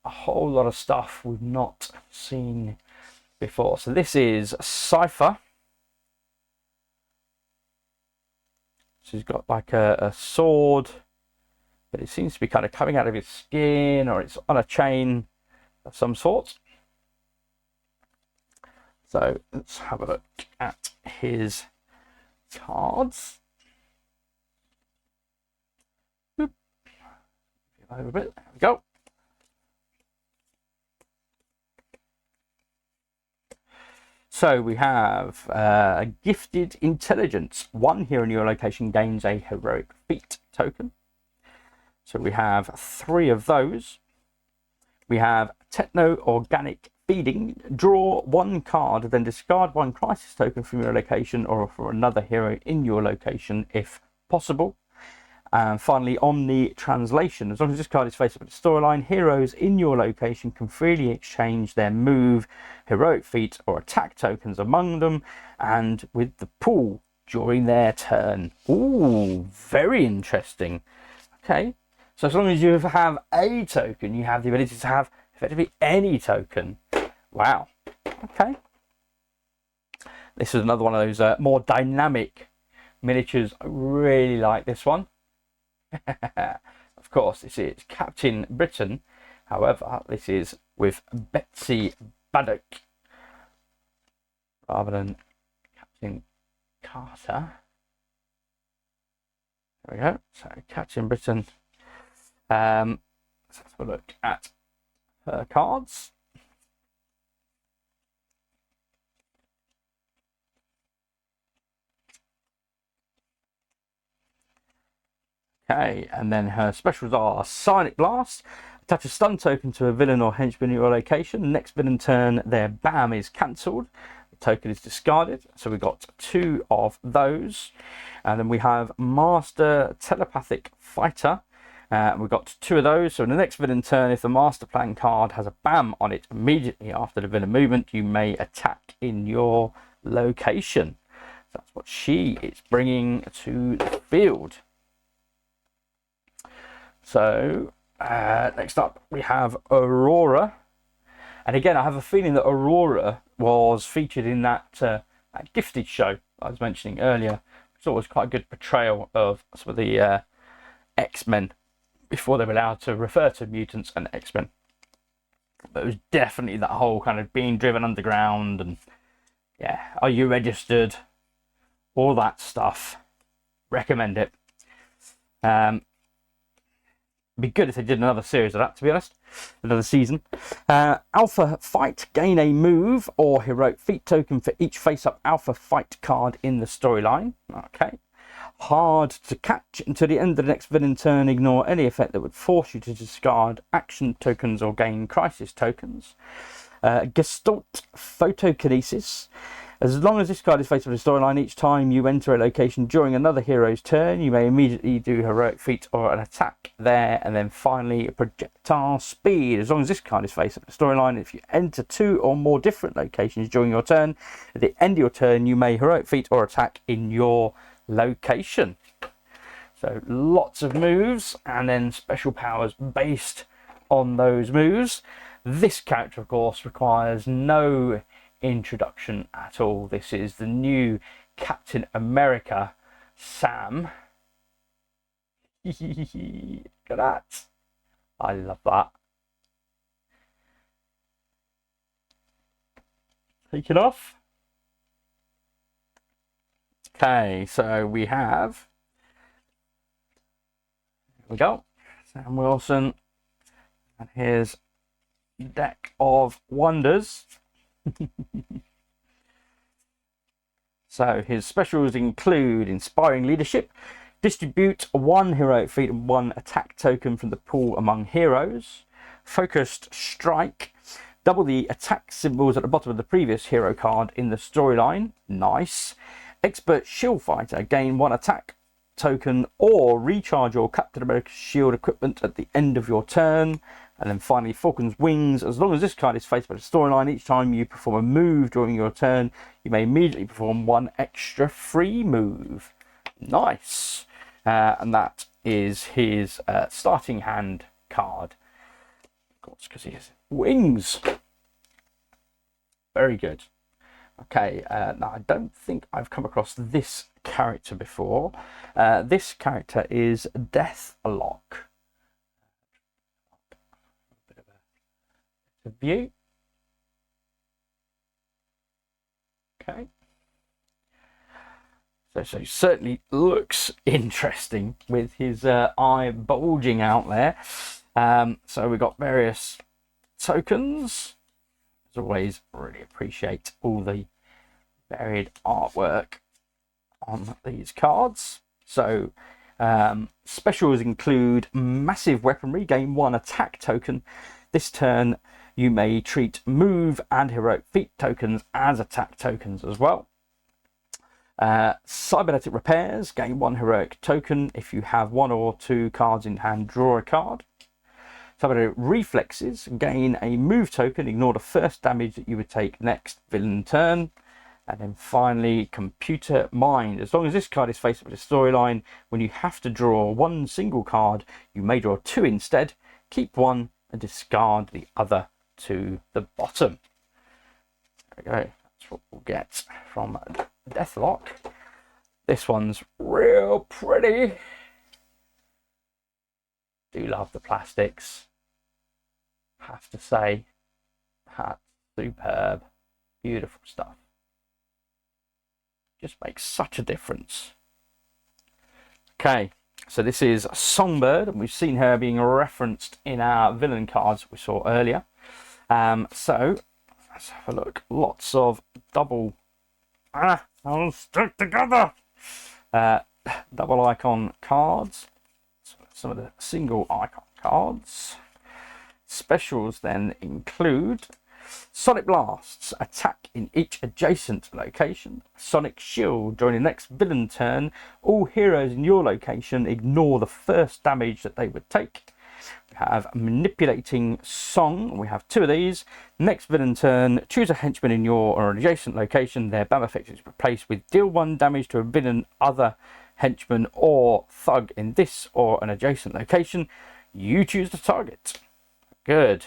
a whole lot of stuff we've not seen before. So this is Cypher. She's got like a sword, but it seems to be kind of coming out of his skin, or it's on a chain of some sort. So let's have a look at his cards. Over a bit. There we go. So we have a gifted intelligence. 1 hero in your location gains a heroic feat token. So we have 3 of those. We have techno-organic feeding. Draw 1 card, then discard 1 crisis token from your location or for another hero in your location if possible. And finally, Omni Translation. As long as this card is face up in the storyline, heroes in your location can freely exchange their move, heroic feat, or attack tokens among them and with the pool during their turn. Ooh, very interesting. Okay, so as long as you have a token, you have the ability to have effectively any token. Wow. Okay. This is another one of those more dynamic miniatures. I really like this one. Of course, this is Captain Britain. However, this is with Betsy Baddock rather than Captain Carter. There we go. So Captain Britain. Let's have a look at her cards. Okay, and then her specials are Sonic Blast. Attach a stun token to a villain or henchman in your location. Next villain turn, their BAM is cancelled. The token is discarded. So we've got 2 of those. And then we have Master Telepathic Fighter. We've got 2 of those. So in the next villain turn, if the Master Plan card has a BAM on it immediately after the villain movement, you may attack in your location. So that's what she is bringing to the field. So next up we have Aurora, and again I have a feeling that Aurora was featured in that Gifted show I was mentioning earlier. It's always quite a good portrayal of some of the X-Men before they were allowed to refer to mutants and X-Men. But it was definitely that whole kind of being driven underground and yeah, are you registered? All that stuff. Recommend it. Be good if they did another series of that, to be honest. Another season. Alpha Fight. Gain a move or heroic feat token for each face-up Alpha Fight card in the storyline. Okay. Hard to catch until the end of the next villain turn. Ignore any effect that would force you to discard action tokens or gain crisis tokens. Gestalt Photokinesis. As long as this card is faced with a storyline, each time you enter a location during another hero's turn, you may immediately do heroic feat or an attack there. And then finally, projectile speed. As long as this card is faced with a storyline, if you enter 2 or more different locations during your turn, at the end of your turn, you may heroic feat or attack in your location. So lots of moves and then special powers based on those moves. This character, of course, requires no introduction at all. This is the new Captain America, Sam. Look at that. I love that. Take it off. Okay, so we have, here we go, Sam Wilson, and his deck of wonders. So his specials include Inspiring Leadership, distribute 1 heroic feat and 1 attack token from the pool among heroes, Focused Strike, double the attack symbols at the bottom of the previous hero card in the storyline, nice, Expert Shield Fighter, gain 1 attack token or recharge your Captain America shield equipment at the end of your turn. And then finally, Falcon's Wings. As long as this card is faced by the storyline, each time you perform a move during your turn, you may immediately perform 1 extra free move. Nice. And that is his starting hand card. Of course, because he has wings. Very good. Okay, now I don't think I've come across this character before. This character is Deathlock. Bit of a view. Okay. So certainly looks interesting with his eye bulging out there. So we've got various tokens. As always, really appreciate all the varied artwork on these cards. So specials include Massive Weaponry, gain 1 attack token. This turn you may treat move and heroic feat tokens as attack tokens as well. Cybernetic Repairs, gain 1 heroic token. If you have 1 or 2 cards in hand, draw a card. Cybernetic Reflexes, gain a move token, ignore the first damage that you would take next villain turn. And then finally, Computer Mind. As long as this card is faced with a storyline, when you have to draw 1 single card, you may draw 2 instead, keep 1 and discard the other to the bottom. There we go, that's what we'll get from Deathlock. This one's real pretty. Do love the plastics, have to say. That's superb, beautiful stuff. Just makes such a difference. Okay, so this is Songbird, and we've seen her being referenced in our villain cards we saw earlier. So let's have a look. Lots of double I'll stick together double icon cards. Some of the single icon cards. Specials then include Sonic Blasts, attack in each adjacent location. Sonic Shield, during the next villain turn, all heroes in your location ignore the first damage that they would take. We have Manipulating Song, we have 2 of these. Next villain turn, choose a henchman in your or an adjacent location. Their BAM effect is replaced with deal 1 damage to a villain, other henchman or thug in this or an adjacent location. You choose the target. Good.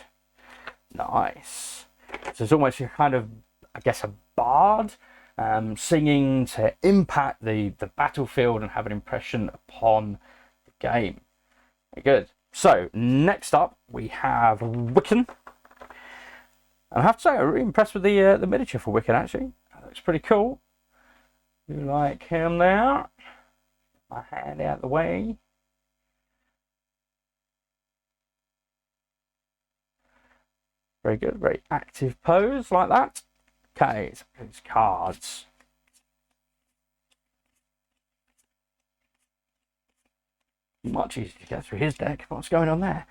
Nice. So it's almost a kind of, I guess, a bard singing to impact the battlefield and have an impression upon the game. Very good. So next up we have Wiccan. I have to say, I'm really impressed with the miniature for Wiccan. Actually, that looks pretty cool. You like him there? My hand out of the way. Very good, very active pose like that. Okay, so these cards. Much easier to get through his deck. What's going on there?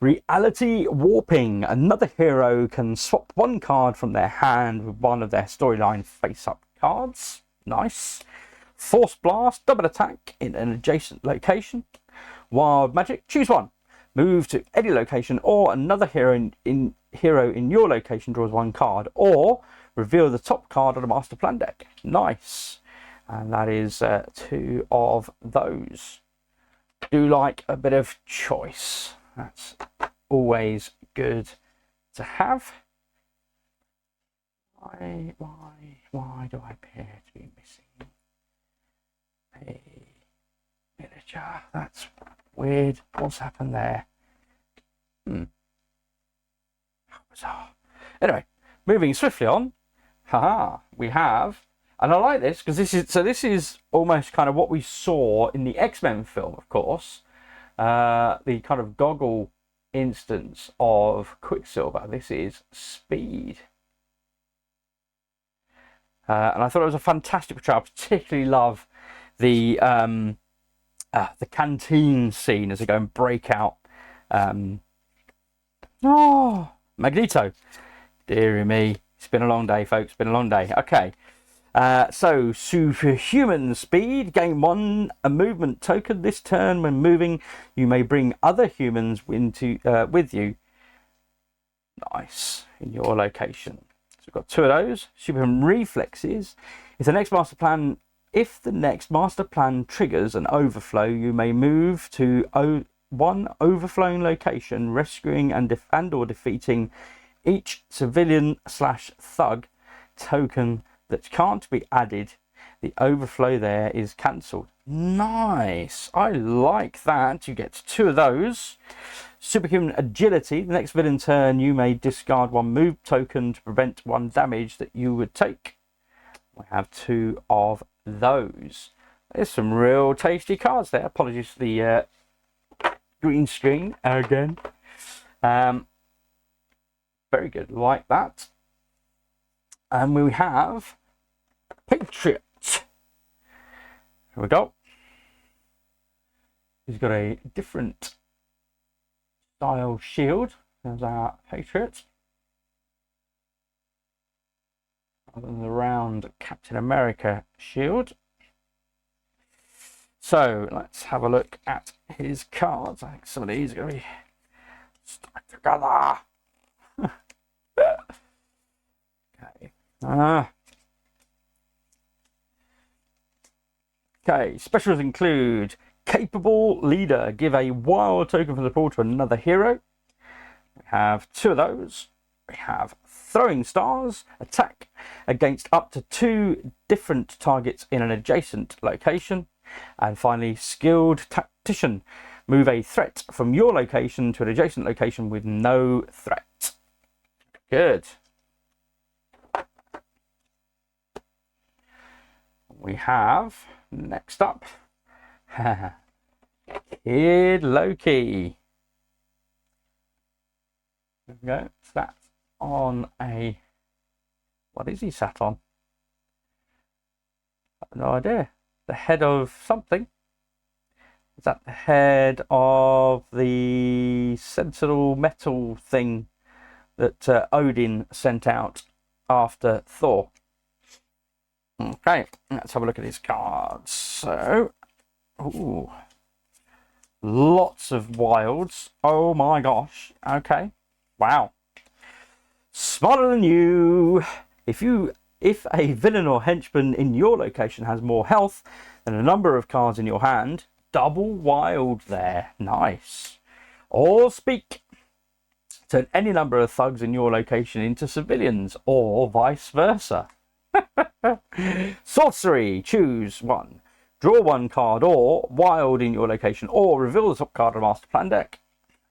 Reality warping. Another hero can swap one card from their hand with one of their storyline face-up cards. Nice. Force blast. Double attack in an adjacent location. Wild magic. Choose one. Move to any location, or another hero in your location draws one card, or reveal the top card of the master plan deck. Nice. And that is 2 of those. Do like a bit of choice. That's always good to have. Why do I appear to be missing a miniature? That's weird. What's happened there? How bizarre. Anyway, moving swiftly on. Haha, we have, and I like this because this is almost kind of what we saw in the X-Men film, of course. The kind of goggle instance of Quicksilver. This is Speed. And I thought it was a fantastic portrayal. I particularly love the canteen scene as they go and break out. Magneto. Dear me. It's been a long day, folks. It's been a long day. Okay. So, superhuman speed. Gain 1 a movement token. This turn, when moving, you may bring other humans with you. Nice. In your location. So we've got 2 of those. Superhuman reflexes. If the next master plan triggers an overflow, you may move to one overflowing location, rescuing and or defeating each civilian/thug token that can't be added. The overflow there is cancelled. Nice. I like that. You get 2 of those. Superhuman agility. The next villain turn, you may discard 1 move token to prevent 1 damage that you would take. We have 2 of those. There's some real tasty cards there. Apologies for the green screen again. Very good, like that. And we have Patriot. Here we go. He's got a different style shield as our Patriot, other than the round Captain America shield. So let's have a look at his cards. I think some of these are going to be stuck together. Okay. Okay. Specials include capable leader. Give a wild token from the pool to another hero. We have 2 of those. We have throwing stars. Attack against up to 2 different targets in an adjacent location. And finally, skilled tactician. Move a threat from your location to an adjacent location with no threat. Good. We have, next up, Kid Loki. There we go. Sat on a... What is he sat on? I have no idea. The head of something. Is that the head of the sentinel metal thing that Odin sent out after Thor? Okay, let's have a look at his cards. So, ooh, lots of wilds. Oh my gosh. Okay, wow. Smarter than you. If a villain or henchman in your location has more health than a number of cards in your hand, double wild there. Nice. Or speak. Turn any number of thugs in your location into civilians, or vice versa. Sorcery. Choose 1. Draw 1 card, or wild in your location, or reveal the top card of the master plan deck.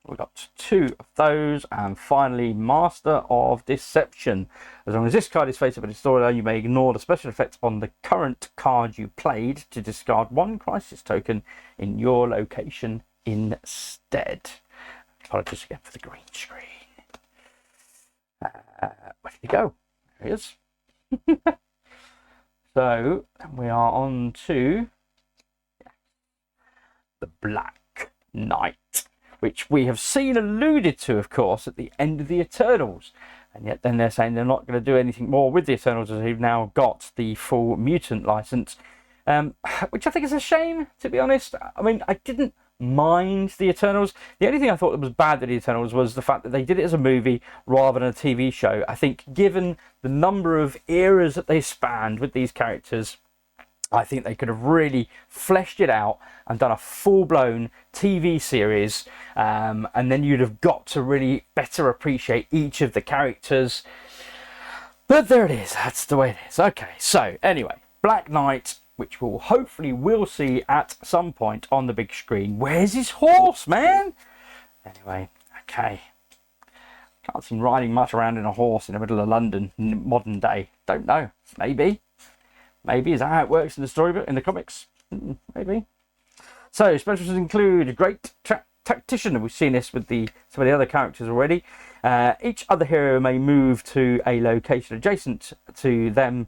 We've got 2 of those. And finally, Master of Deception. As long as this card is face up in the storyline, you may ignore the special effects on the current card you played to discard 1 crisis token in your location instead. Apologies again for the green screen. Where did he go? There he is. So we are on to the black. Knight, which we have seen alluded to, of course, at the end of the Eternals. And yet then they're saying they're not going to do anything more with the Eternals, as they've now got the full mutant license, which I think is a shame, to be honest. I mean, I didn't mind the Eternals. The only thing I thought that was bad with the Eternals was the fact that they did it as a movie rather than a TV show. I think given the number of eras that they spanned with these characters, I think they could have really fleshed it out and done a full-blown TV series, and then you'd have got to really better appreciate each of the characters. But there it is, that's the way it is. Okay, so anyway, Black Knight, which we'll hopefully will see at some point on the big screen. Where's his horse, man? Anyway, okay. Can't see him riding much around in a horse in the middle of London in modern day. Don't know. Maybe. Maybe. Is that how it works in the storybook, in the comics? Maybe. So, specials include a great tactician. We've seen this with some of the other characters already. Each other hero may move to a location adjacent to them,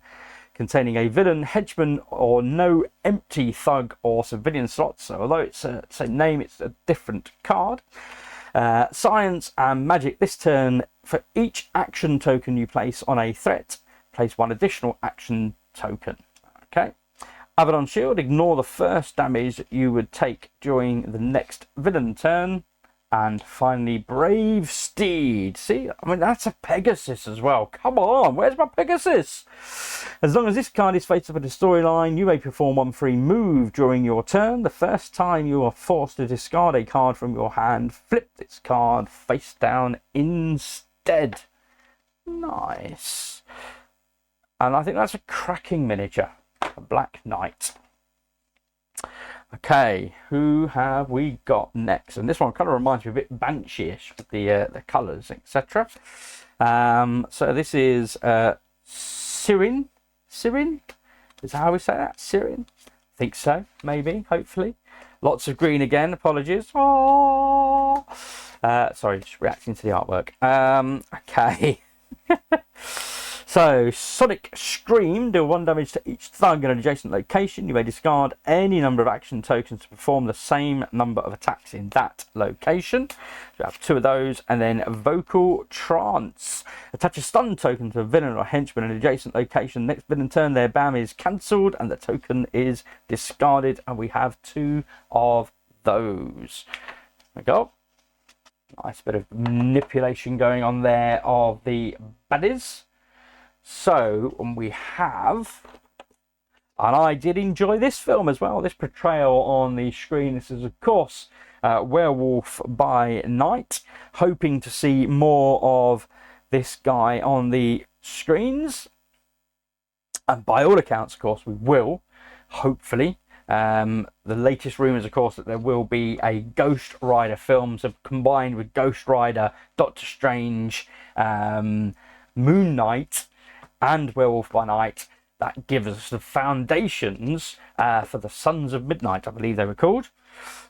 containing a villain, henchman, or no empty thug or civilian slots. So although it's the same name, it's a different card. Science and magic this turn. For each action token you place on a threat, place one additional action token. Okay. Abaddon Shield, ignore the first damage you would take during the next villain turn. And finally, Brave Steed. See, I mean, that's a Pegasus as well. Come on, where's my Pegasus? As long as this card is face up in the storyline, you may perform one free move during your turn. The first time you are forced to discard a card from your hand, flip this card face down instead. Nice. And I think that's a cracking miniature. A Black Knight. Okay, who have we got next? And this one kind of reminds me a bit Banshee-ish with the colours, etc. So this is Sirin. Sirin? Is that how we say that? Sirin? I think so, maybe, hopefully. Lots of green again, apologies. Oh, sorry, just reacting to the artwork. Okay. So, Sonic Scream, deal 1 damage to each thug in an adjacent location. You may discard any number of action tokens to perform the same number of attacks in that location. So you have 2 of those. And then Vocal Trance. Attach a stun token to a villain or henchman in an adjacent location. Next villain turn, their BAM is cancelled and the token is discarded. And we have 2 of those. There we go. Nice bit of manipulation going on there of the baddies. So we have, and I did enjoy this film as well, this portrayal on the screen. This is, of course, Werewolf by Night. Hoping to see more of this guy on the screens. And by all accounts, of course, we will, hopefully. The latest rumours, of course, that there will be a Ghost Rider film, so combined with Ghost Rider, Doctor Strange, Moon Knight, and Werewolf by Night. That gives us the foundations for the Sons of Midnight, I believe they were called.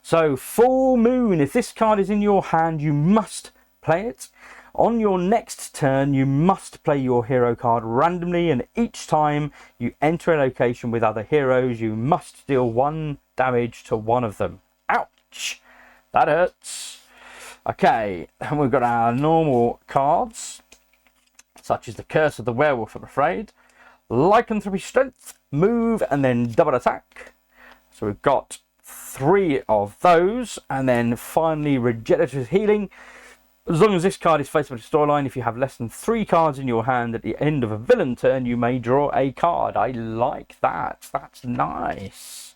So, Full Moon. If this card is in your hand, you must play it. On your next turn, you must play your hero card randomly, and each time you enter a location with other heroes, you must deal 1 damage to one of them. Ouch! That hurts. Okay, and we've got our normal cards, such as the Curse of the Werewolf, I'm afraid. Lycanthropy Strength, move, and then double attack. So we've got 3 of those, and then finally Regenerative Healing. As long as this card is faced with a storyline, if you have less than 3 cards in your hand at the end of a villain turn, you may draw a card. I like that. That's nice.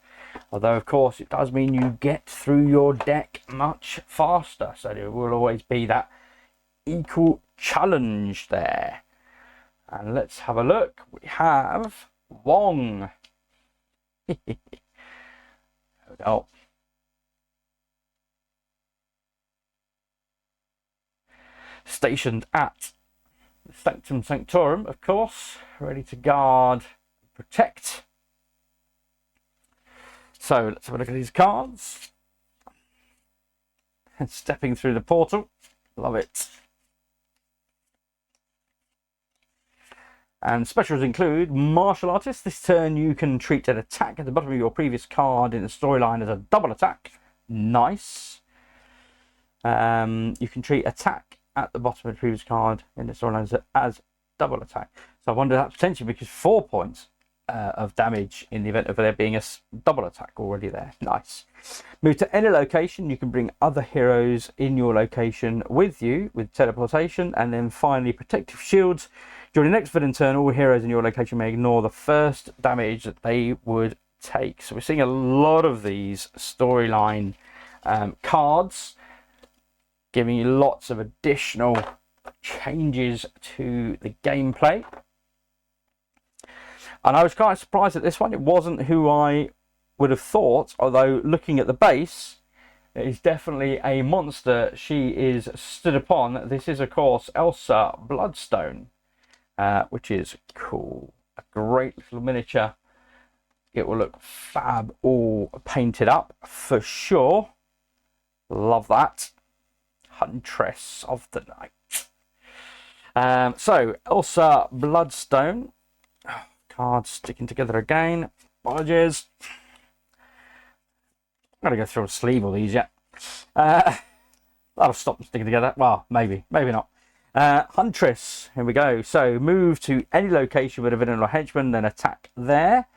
Although, of course, it does mean you get through your deck much faster. So there will always be that equal challenge there. And let's have a look. We have Wong. There we go. Stationed at the Sanctum Sanctorum, of course, ready to guard, protect. So let's have a look at these cards. And stepping through the portal, love it. And specials include Martial Artist. This turn you can treat an attack at the bottom of your previous card in the storyline as a double attack. Nice. You can treat attack at the bottom of the previous card in the storyline as double attack. So I wonder that potentially because 4 points of damage in the event of there being a double attack already there. Nice. Move to any location. You can bring other heroes in your location with you with teleportation. And then finally, protective shields. During the next villain turn, all heroes in your location may ignore the first damage that they would take. So we're seeing a lot of these storyline cards, giving you lots of additional changes to the gameplay. And I was kind of surprised at this one. It wasn't who I would have thought, although looking at the base, it is definitely a monster she is stood upon. This is, of course, Elsa Bloodstone, which is cool. A great little miniature. It will look fab all painted up for sure. Love that. Huntress of the Night. So, Elsa Bloodstone. Cards sticking together again. Apologies. I'm going to go through and sleeve all these yet. That'll stop them sticking together. Well, maybe not. Huntress. Here we go. So, move to any location with a villain or henchman, then attack there.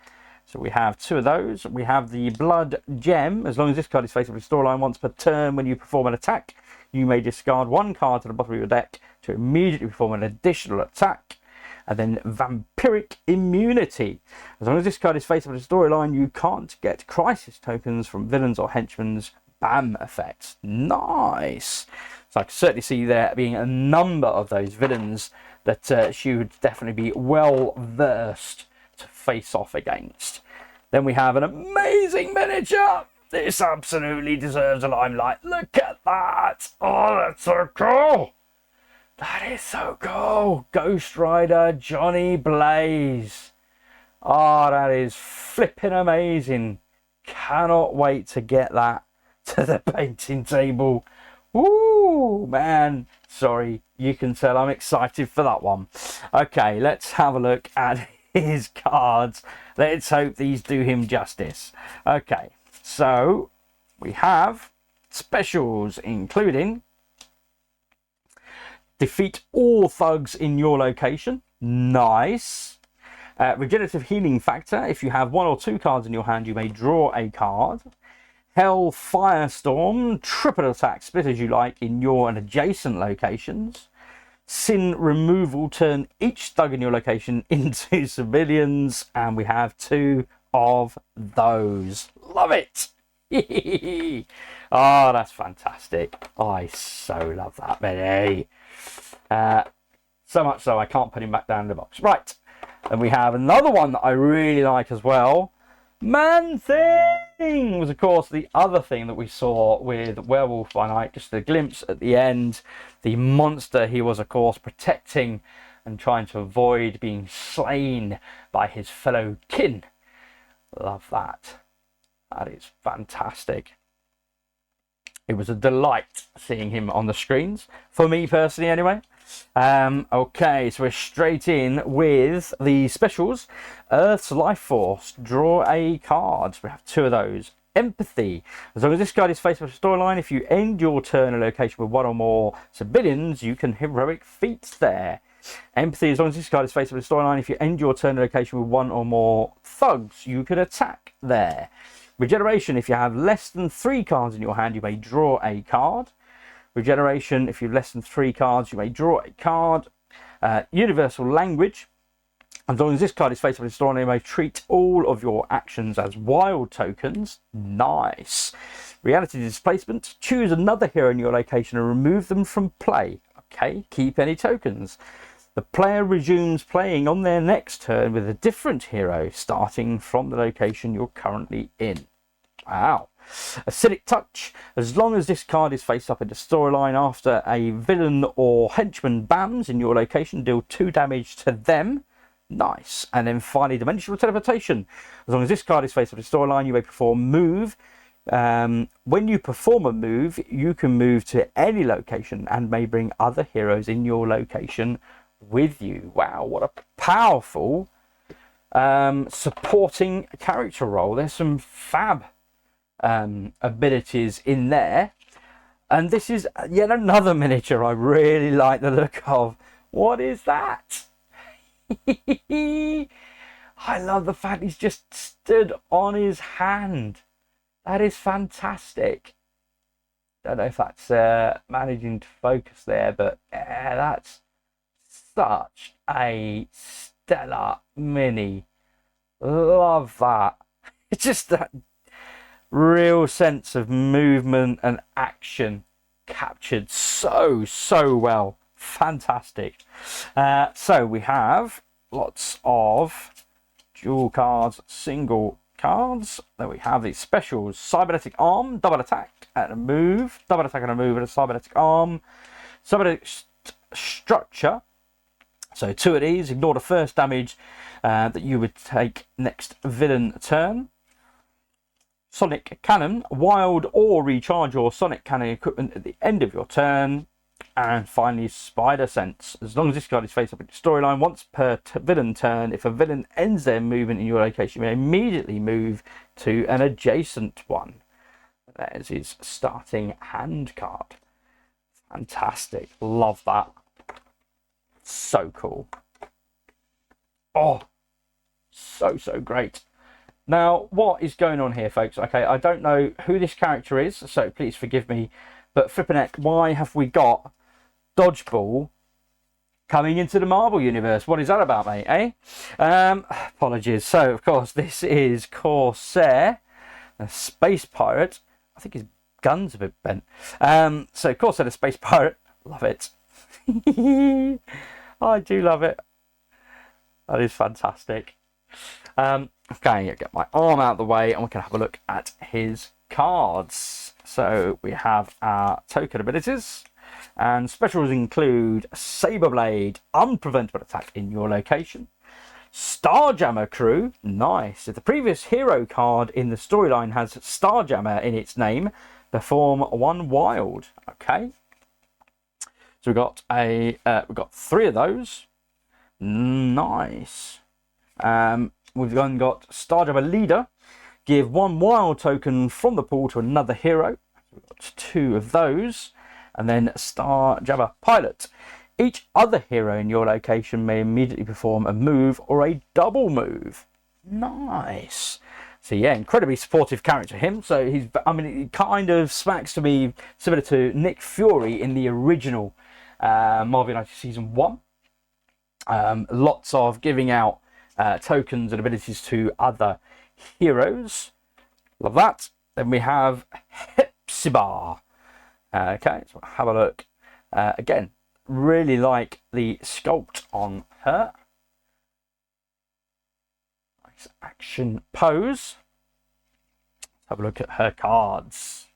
So we have 2 of those. We have the Blood Gem. As long as this card is faced with the storyline once per turn when you perform an attack, you may discard 1 card to the bottom of your deck to immediately perform an additional attack. And then Vampiric Immunity. As long as this card is faced with the storyline, you can't get crisis tokens from villains or henchmen's BAM effects. Nice. So I can certainly see there being a number of those villains that she would definitely be well versed to face off against. Then we have an amazing miniature. This absolutely deserves a limelight. Look at that. Oh, that's so cool. That is so cool. Ghost Rider Johnny Blaze. Oh, that is flipping amazing. Cannot wait to get that to the painting table. Woo, man. Sorry, you can tell I'm excited for that one. Okay, let's have a look at his cards. Let's hope these do him justice. Okay, so we have specials including defeat all thugs in your location. Nice. Regenerative healing factor. If you have 1 or 2 cards in your hand, you may draw a card. Hell Firestorm. Triple attack, split as you like in your and adjacent locations. Sin removal. Turn each thug in your location into civilians. And we have 2 of those. Love it. Oh, that's fantastic. I so love that, Benny. So much so I can't put him back down in the box. Right, and we have another one that I really like as well. Man-Thing was, of course, the other thing that we saw with Werewolf by Night. Just a glimpse at the end. The monster he was, of course, protecting and trying to avoid being slain by his fellow kin. Love that. That is fantastic. It was a delight seeing him on the screens, for me personally anyway. Okay, so we're straight in with the specials. Earth's Life Force. Draw a card. We have 2 of those. Empathy. As long as this card is faced with a storyline, if you end your turn in a location with 1 or more civilians, you can heroic feats there. Empathy. As long as this card is faced with a storyline, if you end your turn in a location with 1 or more thugs, you can attack there. Regeneration. If you have less than 3 cards in your hand, you may draw a card. Regeneration. If you have less than 3 cards, you may draw a card. Universal Language. As long as this card is faced with a storyline, you may treat all of your actions as wild tokens. Nice. Reality Displacement. Choose another hero in your location and remove them from play. Okay. Keep any tokens. The player resumes playing on their next turn with a different hero, starting from the location you're currently in. Wow. Acidic Touch. As long as this card is faced up in the storyline after a villain or henchman bams in your location, deal 2 damage to them. Nice. And then finally, Dimensional Teleportation. As long as this card is faced up in the storyline, you may perform move. When you perform a move, you can move to any location and may bring other heroes in your location with you. Wow, what a powerful supporting character role. There's some fab abilities in there. And this is yet another miniature I really like the look of. What is that? I love the fact he's just stood on his hand. That is fantastic. Don't know if that's managing to focus there, but that's such a stellar mini. Love that. It's just that real sense of movement and action captured so well. Fantastic. So we have lots of dual cards, single cards. Then we have these specials: cybernetic arm, double attack and a move, double attack and a move, and a cybernetic arm. Cybernetic structure. So 2 of these. Ignore the first damage that you would take next villain turn. Sonic cannon. Wild or recharge your sonic cannon equipment at the end of your turn. And finally, Spider Sense. As long as this card is face up in the storyline, once per villain turn, if a villain ends their movement in your location, you may immediately move to an adjacent one. There's his starting hand card. Fantastic. Love that. So cool. Oh, so great. Now, what is going on here, folks? Okay, I don't know who this character is, so please forgive me. But flippin' heck, why have we got Dodgeball coming into the Marvel Universe? What is that about, mate, eh? Apologies. So, of course, this is Corsair, a space pirate. I think his gun's a bit bent. So, Corsair, the space pirate. Love it. I do love it. That is fantastic. Okay, I'll get my arm out of the way and we can have a look at his cards. So we have our token abilities, and specials include Saber Blade, unpreventable attack in your location. Starjammer Crew, nice. If the previous hero card in the storyline has Starjammer in its name, perform 1 wild. Okay. So we've got 3 of those. Nice. We've then got Starjammer Leader. Give 1 wild token from the pool to another hero. We've got 2 of those. And then Starjammer Pilot. Each other hero in your location may immediately perform a move or a double move. Nice. So yeah, incredibly supportive character, him. So he's, I mean, it kind of smacks to me similar to Nick Fury in the original Marvel United Season 1. Lots of giving out tokens and abilities to other heroes. Love that. Then we have Hepzibah. Okay, so have a look. Again, really like the sculpt on her. Nice action pose. Let's have a look at her cards.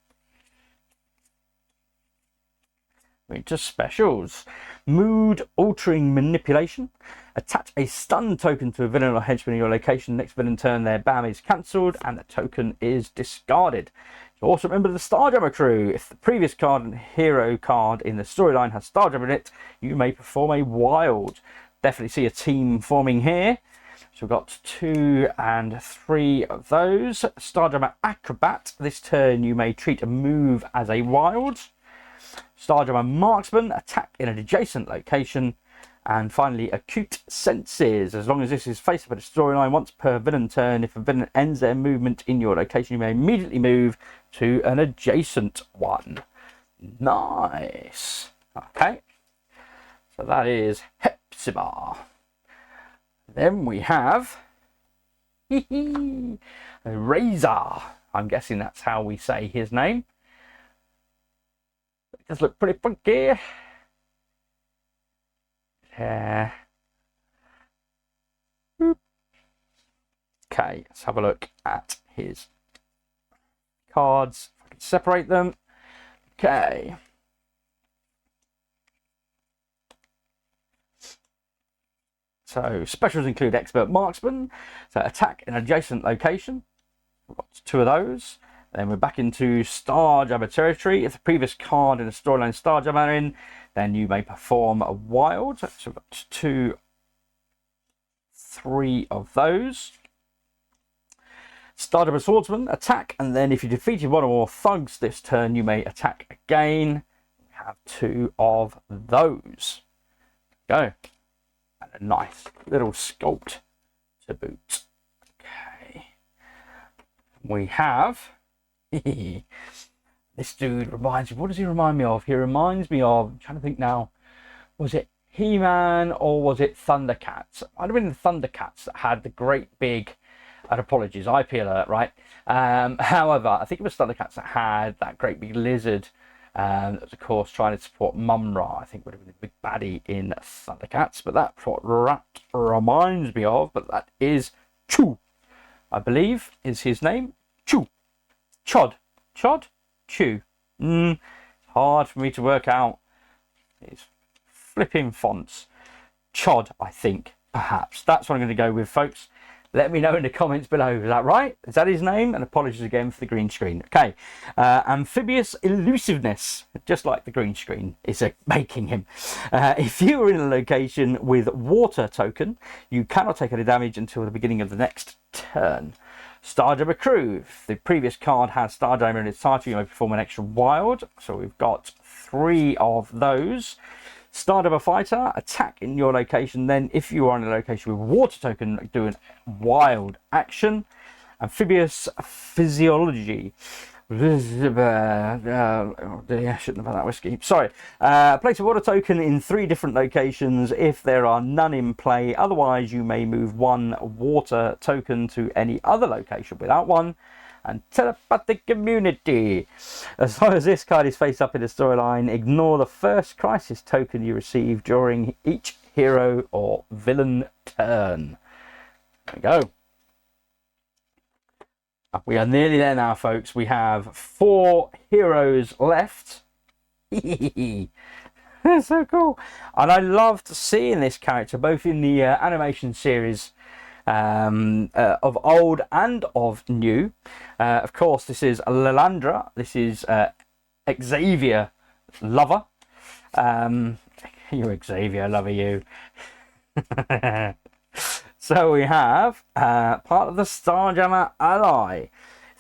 Winter specials. Mood altering manipulation. Attach a stun token to a villain or henchman in your location. Next villain turn, their BAM is cancelled and the token is discarded. So also remember the Starjammer Crew. If the previous card and hero card in the storyline has Starjammer in it, you may perform a wild. Definitely see a team forming here. So we've got 2 and 3 of those. Starjammer Acrobat. This turn you may treat a move as a wild. Starjammer Marksman, attack in an adjacent location. And finally, Acute Senses. As long as this is face up at a storyline, once per villain turn, if a villain ends their movement in your location, you may immediately move to an adjacent one. Nice. Okay. So that is Hepzibah. Then we have Razor. I'm guessing that's how we say his name. It does look pretty funky. Yeah. Okay, let's have a look at his cards. If I can separate them. Okay. So specials include Expert Marksman. So attack in an adjacent location. We've got 2 of those. Then we're back into Starjammer territory. If the previous card in the storyline Starjammer in, then you may perform a wild. So we've got 2, 3 of those. Stardom Swordsman, attack, and then if you defeated one or more thugs this turn, you may attack again. We have 2 of those. Go. And a nice little sculpt to boot. Okay. We have... This dude reminds me... What does he remind me of? He reminds me of... I'm trying to think now. Was it He-Man or was it Thundercats? It might have been the Thundercats that had the great big... And apologies, IP alert, right? However, I think it was Thundercats that had that great big lizard that was, of course, trying to support Mum-Ra. I think would have been the big baddie in Thundercats, but that's what Rat reminds me of. But that is Chu, I believe, is his name. Chu. Chod. Chod? Chu. Hard for me to work out. It's flipping fonts. Chod, I think, perhaps. That's what I'm going to go with, folks. Let me know in the comments below. Is that right? Is that his name? And apologies again for the green screen. Okay. Amphibious elusiveness, just like the green screen is making him. If you are in a location with water token, you cannot take any damage until the beginning of the next turn. Starjammer Crew. If the previous card has Starjammer in its title, you may perform an extra wild. So we've got 3 of those. Starjammer Fighter, attack in your location. Then, if you are in a location with water token, do a wild action. Amphibious Physiology. I shouldn't have had that whiskey. Sorry. Place a water token in 3 different locations if there are none in play. Otherwise, you may move 1 water token to any other location without one. And telepathic immunity. As long as this card is face up in the storyline, ignore the first crisis token you receive during each hero or villain turn. There we go. We are nearly there now, folks. We have 4 heroes left. That's so cool. And I loved seeing this character both in the animation series of old and of new. Of course, this is Lilandra. This is Xavier Lover. You're Xavier Lover, you. So we have part of the Starjammer ally.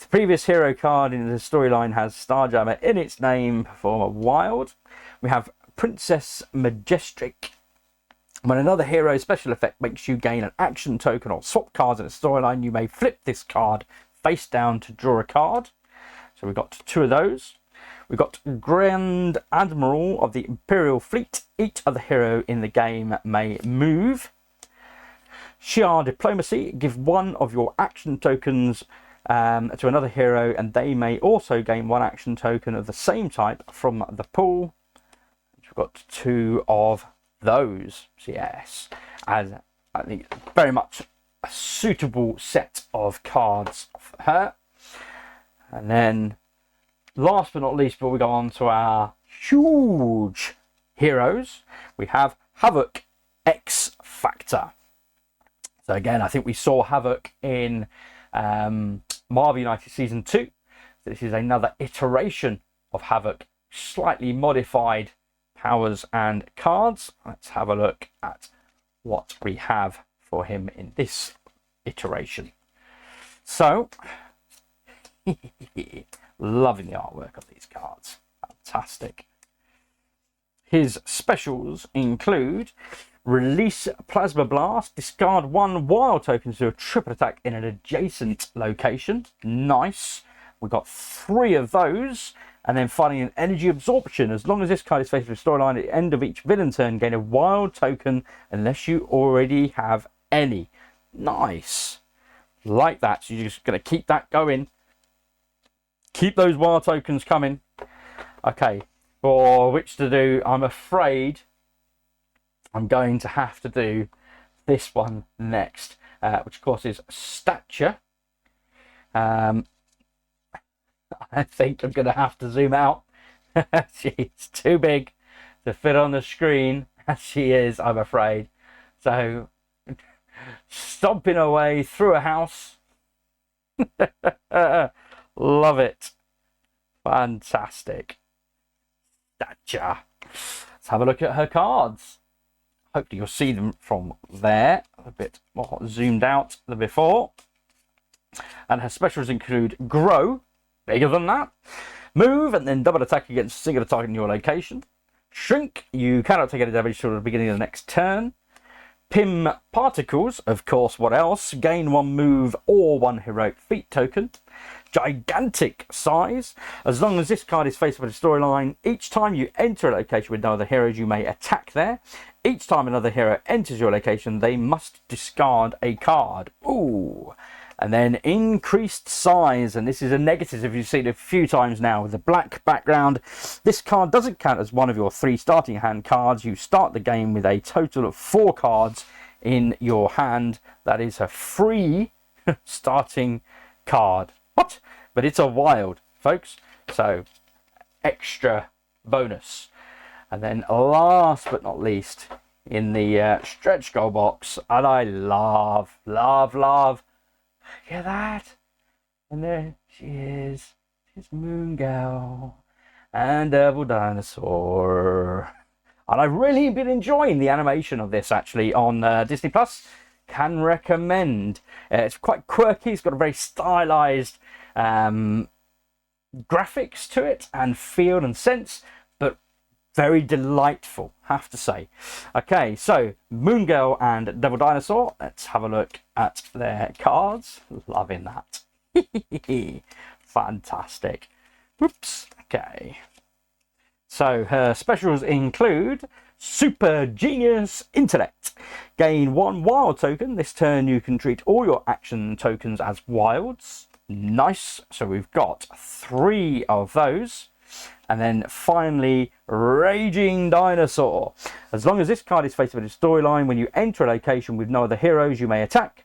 The previous hero card in the storyline has Starjammer in its name. Perform a wild. We have Princess Majestic. When another hero's special effect makes you gain an action token or swap cards in a storyline, you may flip this card face down to draw a card. So we've got 2 of those. We've got Grand Admiral of the Imperial Fleet. Each other hero in the game may move. Shi'ar Diplomacy. Give 1 of your action tokens to another hero, and they may also gain 1 action token of the same type from the pool. We've got 2 of those. So yes, as I think very much a suitable set of cards for her. And then last but not least, before we go on to our huge heroes, we have Havoc X Factor. So again, I think we saw Havoc in Marvel United Season 2. So this is another iteration of Havoc, slightly modified powers and cards. Let's have a look at what we have for him in this iteration. So, loving the artwork of these cards. Fantastic. His specials include release Plasma Blast, discard 1 wild token to do a triple attack in an adjacent location. Nice. We've got 3 of those. And then finding an energy absorption. As long as this card is faced with a storyline at the end of each villain turn, gain a wild token unless you already have any. Nice. Like that. So you're just going to keep that going. Keep those wild tokens coming. Okay. For which to do, I'm afraid I'm going to have to do this one next. Which of course is Stature. I think I'm going to have to zoom out. She's too big to fit on the screen as she is, I'm afraid. So, stomping away through a house. Love it. Fantastic. Stature. Let's have a look at her cards. Hopefully you'll see them from there. A bit more zoomed out than before. And her specials include Grow, bigger than that, Move, and then double attack against a single target in your location. Shrink, you cannot take any damage till the beginning of the next turn. Pim Particles, of course, what else? Gain 1 move or 1 heroic feat token. Gigantic Size, as long as this card is faced with a storyline, each time you enter a location with no other heroes, you may attack there. Each time another hero enters your location, they must discard a card. Ooh. And then Increased Size, and this is a negative if you've seen it a few times now with the black background. This card doesn't count as one of your 3 starting hand cards. You start the game with a total of 4 cards in your hand. That is a free starting card. What? But it's a wild, folks. So, extra bonus. And then last but not least, in the stretch goal box, and I love, look at that. And there she is. She's Moon Girl and Devil Dinosaur. And I've really been enjoying the animation of this actually on Disney Plus. Can recommend. It's quite quirky. It's got a very stylized graphics to it and feel and sense, but very delightful, have to say. Okay, so Moon Girl and Devil Dinosaur. Let's have a look at their cards. Loving that. Fantastic. Whoops. Okay. So her specials include Super Genius Intellect. Gain 1 wild token. This turn you can treat all your action tokens as wilds. Nice. So we've got 3 of those. And then finally, Raging Dinosaur. As long as this card is faced with a storyline, when you enter a location with no other heroes, you may attack.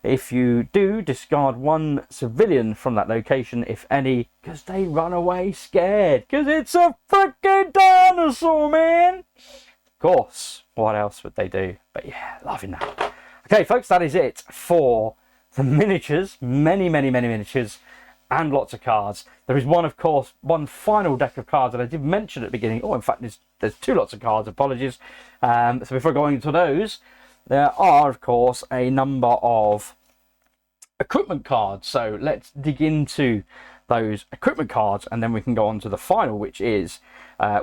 If you do, discard 1 civilian from that location, if any, because they run away scared. Because it's a freaking dinosaur, man. Of course, what else would they do? But yeah, loving that. Okay, folks, that is it for the miniatures. Many miniatures and lots of cards. There is one, of course, one final deck of cards that I did mention at the beginning. Oh, in fact, there's 2 lots of cards, apologies. So before going into those, there are, of course, a number of equipment cards. So let's dig into those equipment cards and then we can go on to the final, which is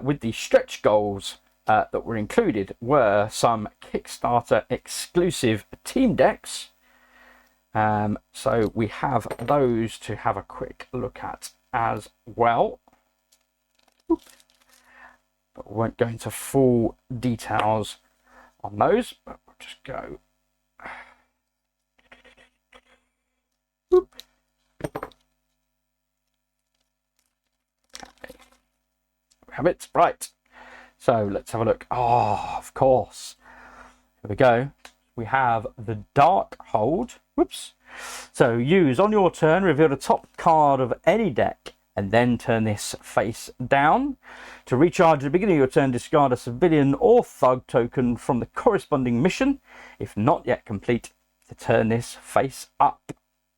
with the stretch goals that were included were some Kickstarter exclusive team decks. So we have those to have a quick look at as well. But we won't go into full details on those, but we'll just go. Boop. Okay. We have it. Right. So let's have a look. Oh, of course. Here we go. We have the Dark Hold. Whoops. So use on your turn, reveal the top card of any deck and then turn this face down. To recharge at the beginning of your turn, discard a civilian or thug token from the corresponding mission. If not yet complete, to turn this face up.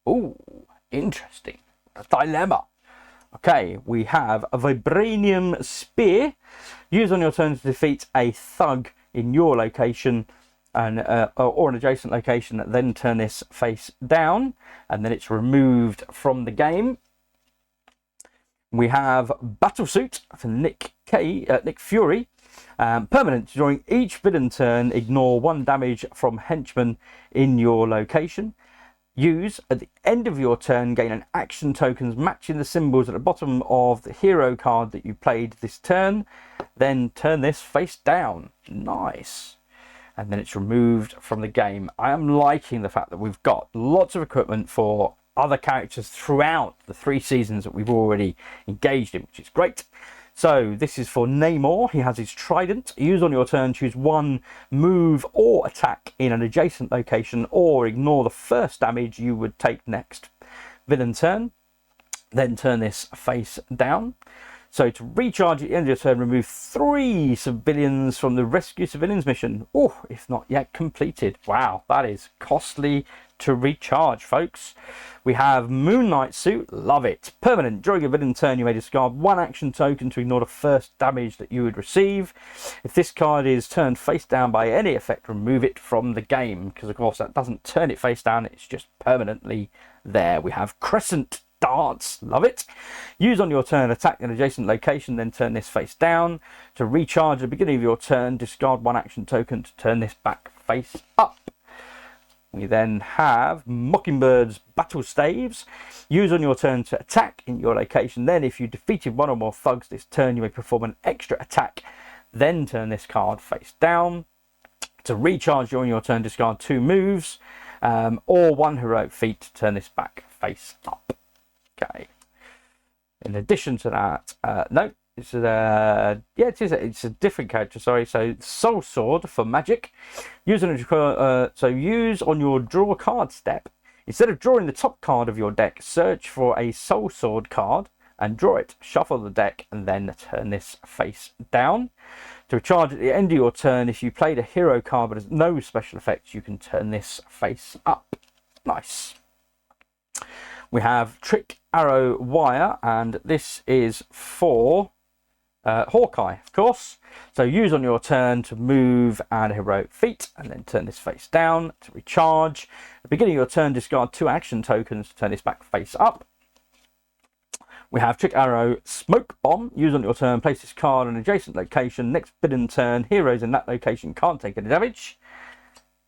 Ooh, interesting. A dilemma. Okay, we have a Vibranium Spear. Use on your turn to defeat a thug in your location and or an adjacent location, then turn this face down and then it's removed from the game. We have Battlesuit for Nick Fury. Permanent. During each villain turn, ignore 1 damage from henchmen in your location. Use at the end of your turn, gain an action tokens matching the symbols at the bottom of the hero card that you played this turn. Then turn this face down. Nice. And then it's removed from the game. I am liking the fact that we've got lots of equipment for other characters throughout the 3 seasons that we've already engaged in, which is great. So this is for Namor. He has his trident. Use on your turn, choose 1 move or attack in an adjacent location or ignore the first damage you would take next villain turn. Then turn this face down. So to recharge at the end of your turn, remove 3 civilians from the rescue civilians mission. Oh, if not yet completed. Wow, that is costly to recharge, folks. We have Moon Knight Suit. Love it. Permanent. During a villain turn, you may discard 1 action token to ignore the first damage that you would receive. If this card is turned face down by any effect, remove it from the game, because of course that doesn't turn it face down, it's just permanently there. We have Crescent Darts. Love it. Use on your turn, attack an adjacent location, then turn this face down. To recharge at the beginning of your turn, discard 1 action token to turn this back face up. We then have Mockingbird's Battle Staves. Use on your turn to attack in your location. Then if you defeated 1 or more thugs this turn, you may perform an extra attack. Then turn this card face down. To recharge during your turn, discard 2 moves or 1 heroic feat to turn this back face up. Okay. In addition to that, no, it's it's a different character. Sorry. So Soul Sword for magic. Use on your draw card step. Instead of drawing the top card of your deck, search for a Soul Sword card and draw it. Shuffle the deck and then turn this face down. To recharge at the end of your turn, if you played a hero card but has no special effects, you can turn this face up. Nice. We have Trick Arrow Wire, and this is for Hawkeye, of course. So use on your turn to move and a heroic feat, and then turn this face down. To recharge at the beginning of your turn, discard 2 action tokens to turn this back face up. We have Trick Arrow Smoke Bomb. Use on your turn, place this card in an adjacent location. Next bidden turn, heroes in that location can't take any damage.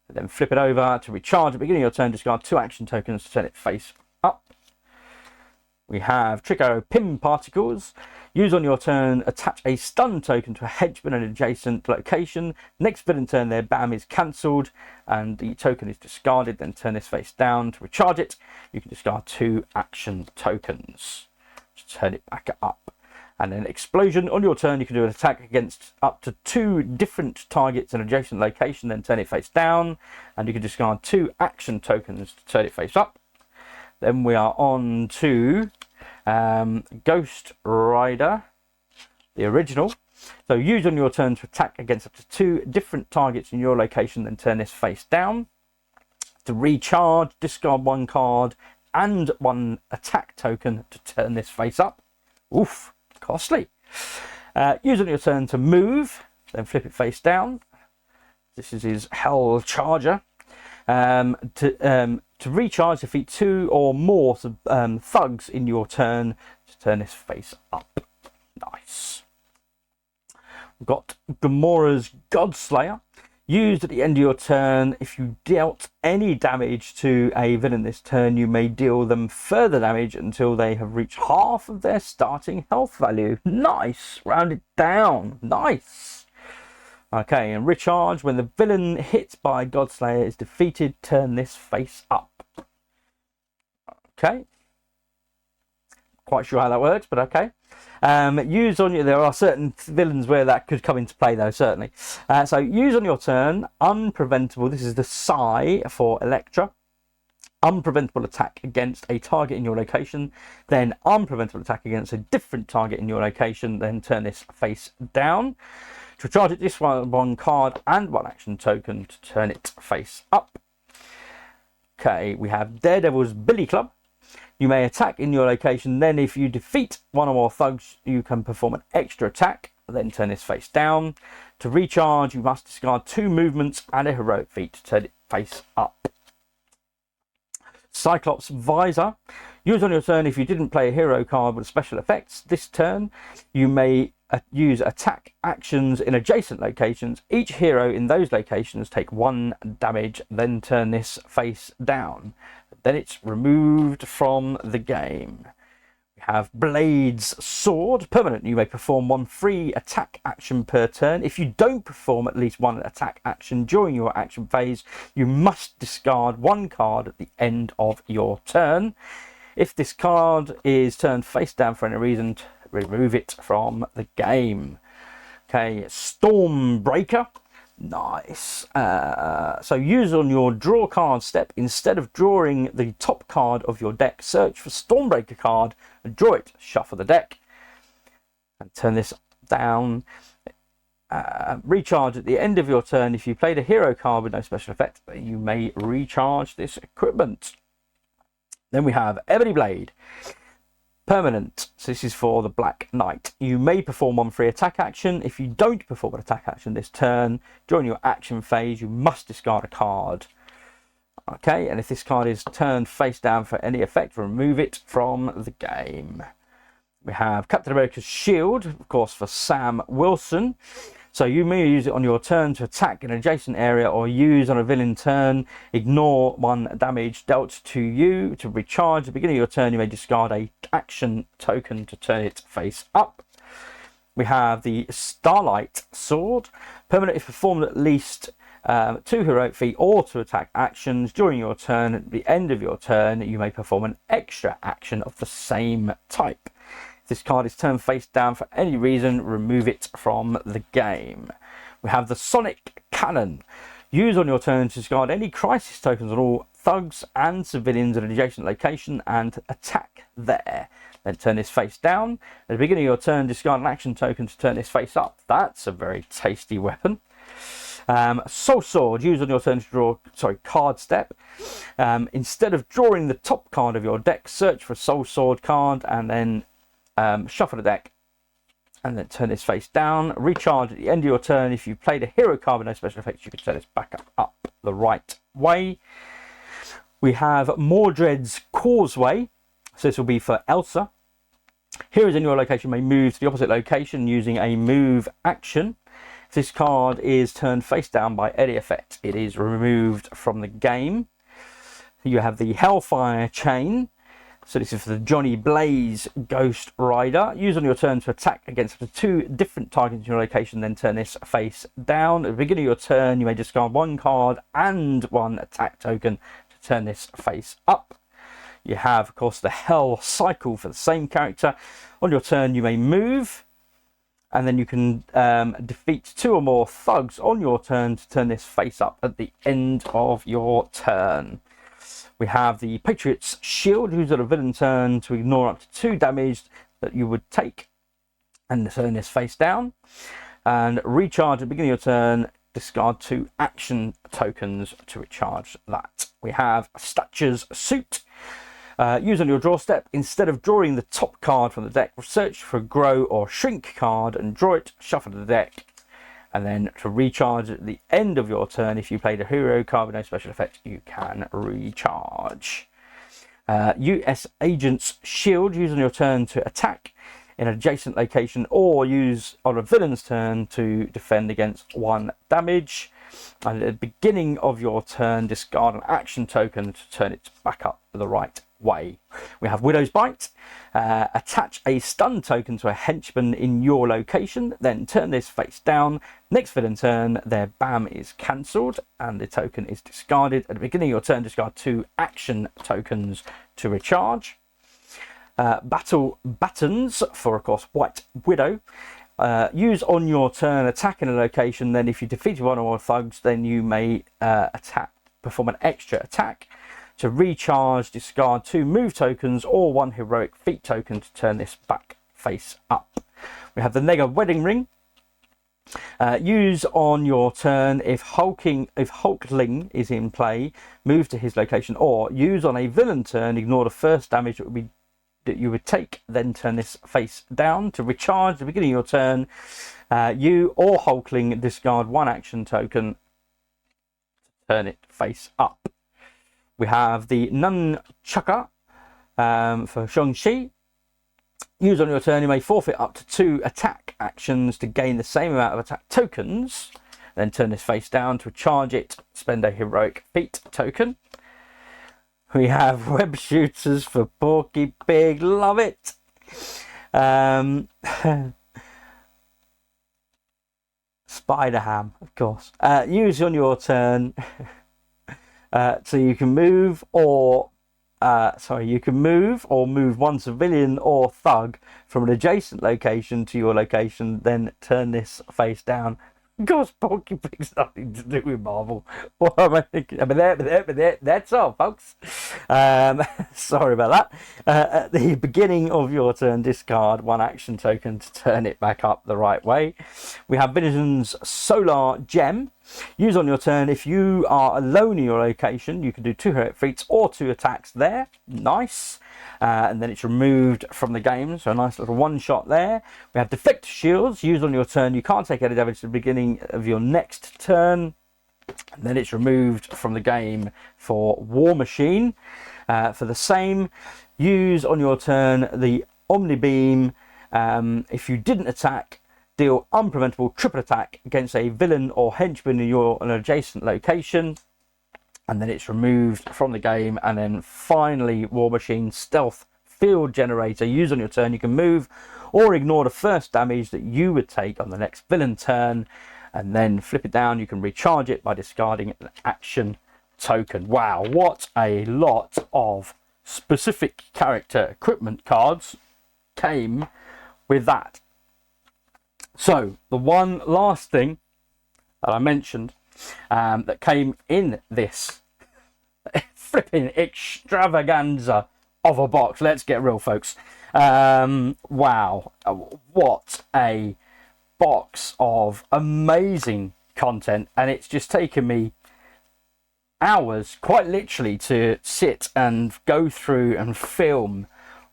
Then flip it over. To recharge at the beginning of your turn, discard 2 action tokens to turn it face up. We have Trick Arrow Pim Particles. Use on your turn, attach a stun token to a henchman in an adjacent location. Next bidden turn, their BAM is cancelled and the token is discarded. Then turn this face down. To recharge it, you can discard 2 action tokens to turn it back up. And then Explosion. On your turn, you can do an attack against up to 2 different targets in an adjacent location, then turn it face down. And you can discard 2 action tokens to turn it face up. Then we are on to Ghost Rider, the original. So use on your turn to attack against up to 2 different targets in your location, then turn this face down. To recharge, discard 1 card and 1 attack token to turn this face up. Oof, costly. Use on your turn to move, then flip it face down. This is his Hell Charger. To recharge, defeat 2 or more thugs in your turn to turn this face up. Nice. We've got Gamora's Godslayer. Used at the end of your turn, if you dealt any damage to a villain this turn, you may deal them further damage until they have reached half of their starting health value. Nice. Round it down. Nice. Okay, and recharge. When the villain hit by Godslayer is defeated, turn this face up. Okay. Quite sure how that works, but okay. Use on you. There are certain villains where that could come into play, though, certainly. So use on your turn, unpreventable. This is the Psy for Electra. Unpreventable attack against a target in your location. Then unpreventable attack against a different target in your location. Then turn this face down. To charge it, this one card and 1 action token to turn it face up. Okay, we have Daredevil's Billy Club. You may attack in your location. Then if you defeat 1 or more thugs, you can perform an extra attack. Then turn this face down. To recharge, you must discard 2 movements and a heroic feat to turn it face up. Cyclops Visor. Use on your turn if you didn't play a hero card with special effects. This turn, you may use attack actions in adjacent locations. Each hero in those locations take 1 damage, then turn this face down. Then it's removed from the game. We have Blade's Sword. Permanent. You may perform 1 free attack action per turn. If you don't perform at least 1 attack action during your action phase, you must discard 1 card at the end of your turn. If this card is turned face down for any reason, remove it from the game. Okay, Stormbreaker. Nice. So use on your draw card step, instead of drawing the top card of your deck, search for Stormbreaker card and draw it. Shuffle the deck. and turn this down. Recharge at the end of your turn. If you played a hero card with no special effect, you may recharge this equipment. Then we have Ebony Blade. Permanent. So this is for the Black Knight. You may perform one free attack action. If you don't perform an attack action this turn, during your action phase, you must discard a card. Okay, and if this card is turned face down for any effect, remove it from the game. We have Captain America's Shield, of course, for Sam Wilson. So you may use it on your turn to attack an adjacent area, or use on a villain turn. Ignore 1 damage dealt to you. To recharge at the beginning of your turn, you may discard a action token to turn it face up. We have the Starlight Sword. Permanent if performed at least 2 heroic feat or 2 attack actions during your turn. At the end of your turn, you may perform an extra action of the same type. If this card is turned face down for any reason, remove it from the game. We have the Sonic Cannon. Use on your turn to discard any crisis tokens on all thugs and civilians at an adjacent location and attack there. Then turn this face down. At the beginning of your turn, discard an action token to turn this face up. That's a very tasty weapon. Soul Sword. Use on your turn to draw, card step. Instead of drawing the top card of your deck, search for a Soul Sword card and then shuffle the deck and then turn this face down. Recharge at the end of your turn. If you played a hero card with no special effects, you can turn this back up the right way. We have Mordred's Causeway. So this will be for Elsa. Heroes in your location may move to the opposite location using a move action. If this card is turned face down by any effect, it is removed from the game. You have the Hellfire Chain. So this is for the Johnny Blaze Ghost Rider. Use on your turn to attack against up to 2 different targets in your location, then turn this face down. At the beginning of your turn, you may discard 1 card and 1 attack token to turn this face up. You have, of course, the Hell Cycle for the same character. On your turn, you may move, and then you can defeat 2 or more thugs on your turn to turn this face up at the end of your turn. We have the Patriot's Shield. Use on a villain turn to ignore up to 2 damage that you would take and turn this face down. And recharge at the beginning of your turn. Discard 2 action tokens to recharge that. We have Stature's Suit. Use on your draw step. Instead of drawing the top card from the deck, search for a Grow or Shrink card and draw it, shuffle the deck. And then to recharge at the end of your turn, if you played a hero card with no special effect, you can recharge. U.S.Agent's Shield. Use on your turn to attack in an adjacent location, or use on a villain's turn to defend against 1 damage. And at the beginning of your turn, discard an action token to turn it back up the right way. We have Widow's Bite. Attach a stun token to a henchman in your location, then turn this face down. Next villain turn, their BAM is cancelled and the token is discarded. At the beginning of your turn, discard 2 action tokens to recharge. Battle Battens for, of course, White Widow. Use on your turn, attack in a location, then if you defeat 1 or more thugs, then you may perform an extra attack. To recharge, discard 2 move tokens or 1 heroic feat token to turn this back face up. We have the Nega Wedding Ring. Use on your turn if Hulkling is in play, move to his location, or use on a villain turn, ignore the first damage that you would take, then turn this face down. To recharge at the beginning of your turn, you or Hulkling discard 1 action token to turn it face up. We have the Nunchaka for Shang-Chi. Use on your turn, you may forfeit up to 2 attack actions to gain the same amount of attack tokens. Then turn this face down. To charge it, spend a heroic feat token. We have Web Shooters for Porky Pig. Love it. Spider-Ham, of course. Use on your turn. So you can move or move 1 civilian or thug from an adjacent location to your location, then turn this face down. Of course, Porky Pig's nothing to do with Marvel. What am I thinking? But that's all, folks. Sorry about that. At the beginning of your turn, discard one action token to turn it back up the right way. We have Vision's Solar Gem. Use on your turn. If you are alone in your location, you can do 2 heroic feats or 2 attacks there. Nice. And then it's removed from the game, so a nice little one shot there. We have Defect Shields. Use on your turn. You can't take any damage at the beginning of your next turn. And then it's removed from the game for War Machine. For the same, use on your turn the Omni Beam. If you didn't attack, deal unpreventable triple attack against a villain or henchman in an adjacent location. And then it's removed from the game. And then finally, War Machine Stealth Field Generator. Use on your turn. You can move or ignore the first damage that you would take on the next villain turn. And then flip it down. You can recharge it by discarding an action token. Wow, what a lot of specific character equipment cards came with that. So the one last thing that I mentioned that came in this flipping extravaganza of a box. Let's get real, folks. Wow, what a box of amazing content, and it's just taken me hours, quite literally, to sit and go through and film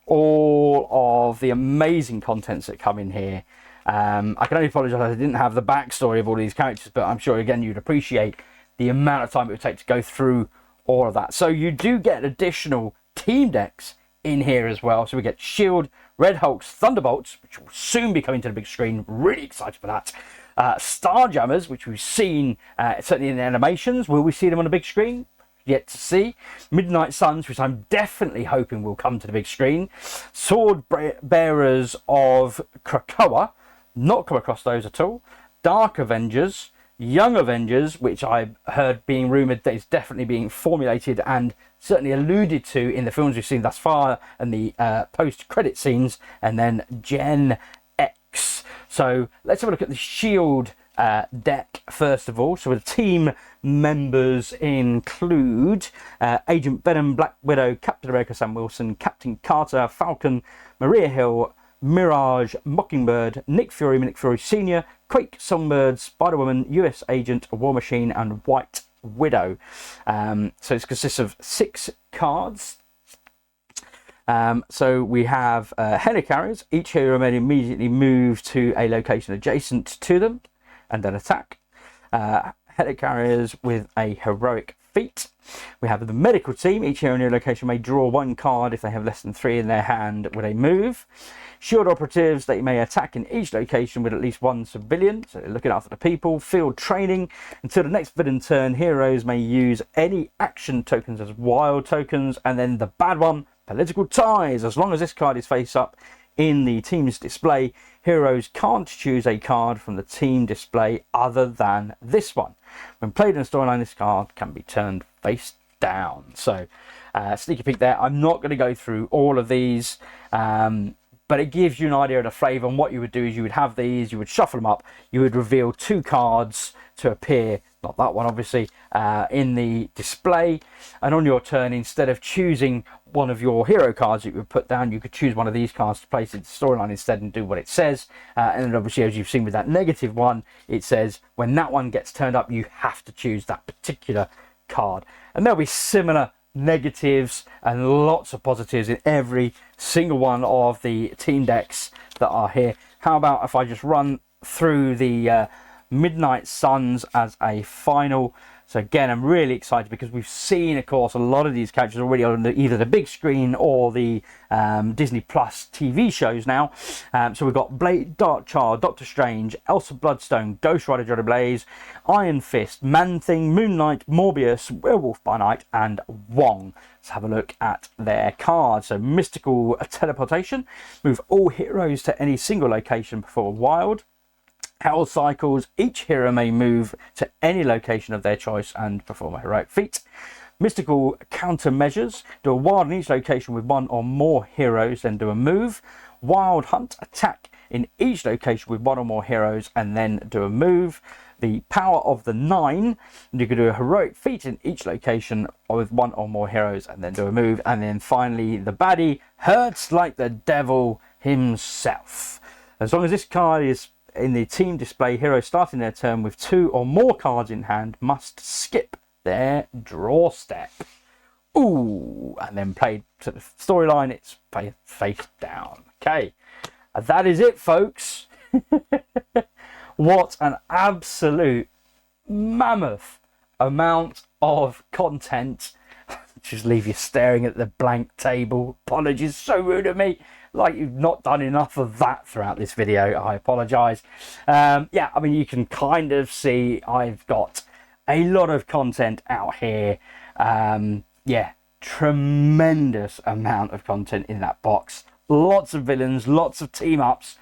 all of the amazing contents that come in here. I can only apologise I didn't have the backstory of all these characters, but I'm sure again you'd appreciate the amount of time it would take to go through all of that. So you do get additional team decks in here as well. So we get Shield, Red Hulk's Thunderbolts, which will soon be coming to the big screen. Really excited for that. Starjammers, which we've seen certainly in the animations. Will we see them on the big screen? Yet to see. Midnight Suns, which I'm definitely hoping will come to the big screen. Sword Bearers of Krakoa, not come across those at all. Dark Avengers, Young Avengers, which I heard being rumoured that is definitely being formulated and certainly alluded to in the films we've seen thus far and the post-credit scenes, and then Gen X. So let's have a look at the Shield deck first of all. So the team members include Agent Venom, Black Widow, Captain America Sam Wilson, Captain Carter, Falcon, Maria Hill, Mirage, Mockingbird, Nick Fury Sr., Quake, Songbird, Spider-Woman, U.S.Agent, War Machine, and White Widow. So it consists of 6 cards. So we have helicarriers. Each hero may immediately move to a location adjacent to them and then attack. Helicarriers with a heroic feat. We have the medical team. Each hero in your location may draw 1 card if they have less than 3 in their hand with a move. Shield operatives, they may attack in each location with at least 1 civilian, so they're looking after the people. Field training. Until the next villain turn, heroes may use any action tokens as wild tokens. And then the bad one, political ties. As long as this card is face up in the team's display, heroes can't choose a card from the team display other than this one. When played in a storyline, this card can be turned face down. So sneaky peek there. I'm not going to go through all of these, but it gives you an idea of the flavour. And what you would do is you would have these, you would shuffle them up, you would reveal 2 cards to appear, not that one obviously, in the display. And on your turn, instead of choosing one of your hero cards that you would put down, you could choose one of these cards to place into the storyline instead and do what it says. And then obviously, as you've seen with that negative one, it says when that one gets turned up, you have to choose that particular card. And there'll be similar negatives and lots of positives in every single one of the team decks that are here. How about if I just run through the Midnight Suns as a final? So again, I'm really excited because we've seen, of course, a lot of these characters already on either the big screen or the Disney Plus TV shows now. So we've got Blade, Darkchild, Doctor Strange, Elsa Bloodstone, Ghost Rider Johnny Blaze, Iron Fist, Man-Thing, Moon Knight, Morbius, Werewolf by Night, and Wong. Let's have a look at their cards. So Mystical Teleportation, move all heroes to any single location before Wild. Hell Cycles, each hero may move to any location of their choice and perform a heroic feat. Mystical Countermeasures, do a wild in each location with 1 or more heroes, then do a move. Wild Hunt, attack in each location with 1 or more heroes and then do a move. the power of the 9, and you can do a heroic feat in each location with 1 or more heroes and then do a move. And then finally the baddie hurts like the devil himself. As long as this card is in the team display, heroes starting their turn with 2 or more cards in hand must skip their draw step. Ooh, and then played to the storyline, it's face down. Okay, that is it, folks. What an absolute mammoth amount of content. Just leave you staring at the blank table. Apologies, so rude of me. Like, you've not done enough of that throughout this video. I apologize. Yeah, I mean, you can kind of see I've got a lot of content out here. Yeah, tremendous amount of content in that box. Lots of villains, lots of team ups,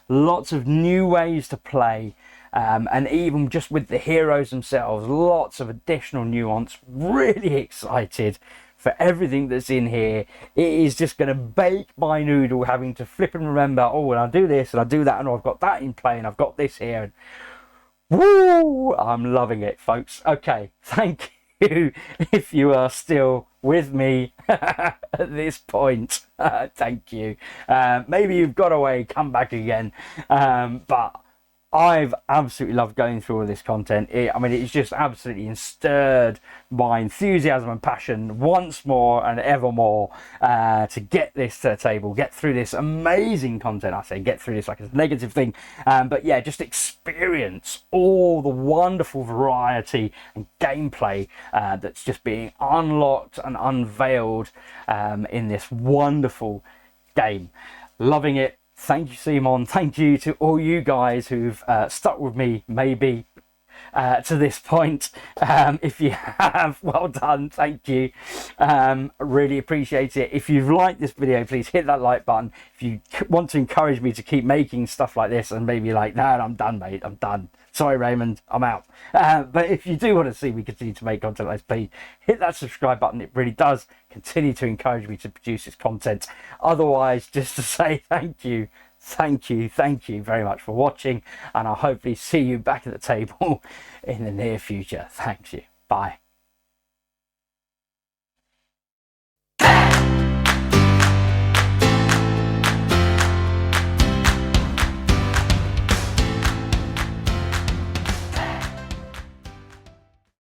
lots of new ways to play, and even just with the heroes themselves, lots of additional nuance. Really excited for everything that's in here. It is just going to bake my noodle having to flip and remember, oh, and I'll do this and I'll do that, and I've got that in play and I've got this here, and woo, I'm loving it, folks. Okay, thank you if you are still with me at this point. Thank you. Maybe you've got away, come back again, but I've absolutely loved going through all this content. I mean, it's just absolutely stirred my enthusiasm and passion once more and evermore to get this to the table, get through this amazing content. I say get through this like it's a negative thing, but yeah, just experience all the wonderful variety and gameplay that's just being unlocked and unveiled in this wonderful game. Loving it. Thank you, CMON. Thank you to all you guys who've stuck with me, maybe, to this point. If you have, well done. Thank you. Really appreciate it. If you've liked this video, please hit that like button. If you want to encourage me to keep making stuff like this and maybe like, no, I'm done, mate. I'm done. Sorry, Raymond, I'm out. But if you do want to see me continue to make content like this, please hit that subscribe button. It really does continue to encourage me to produce this content. Otherwise, just to say thank you very much for watching, and I'll hopefully see you back at the table in the near future. Thank you. Bye.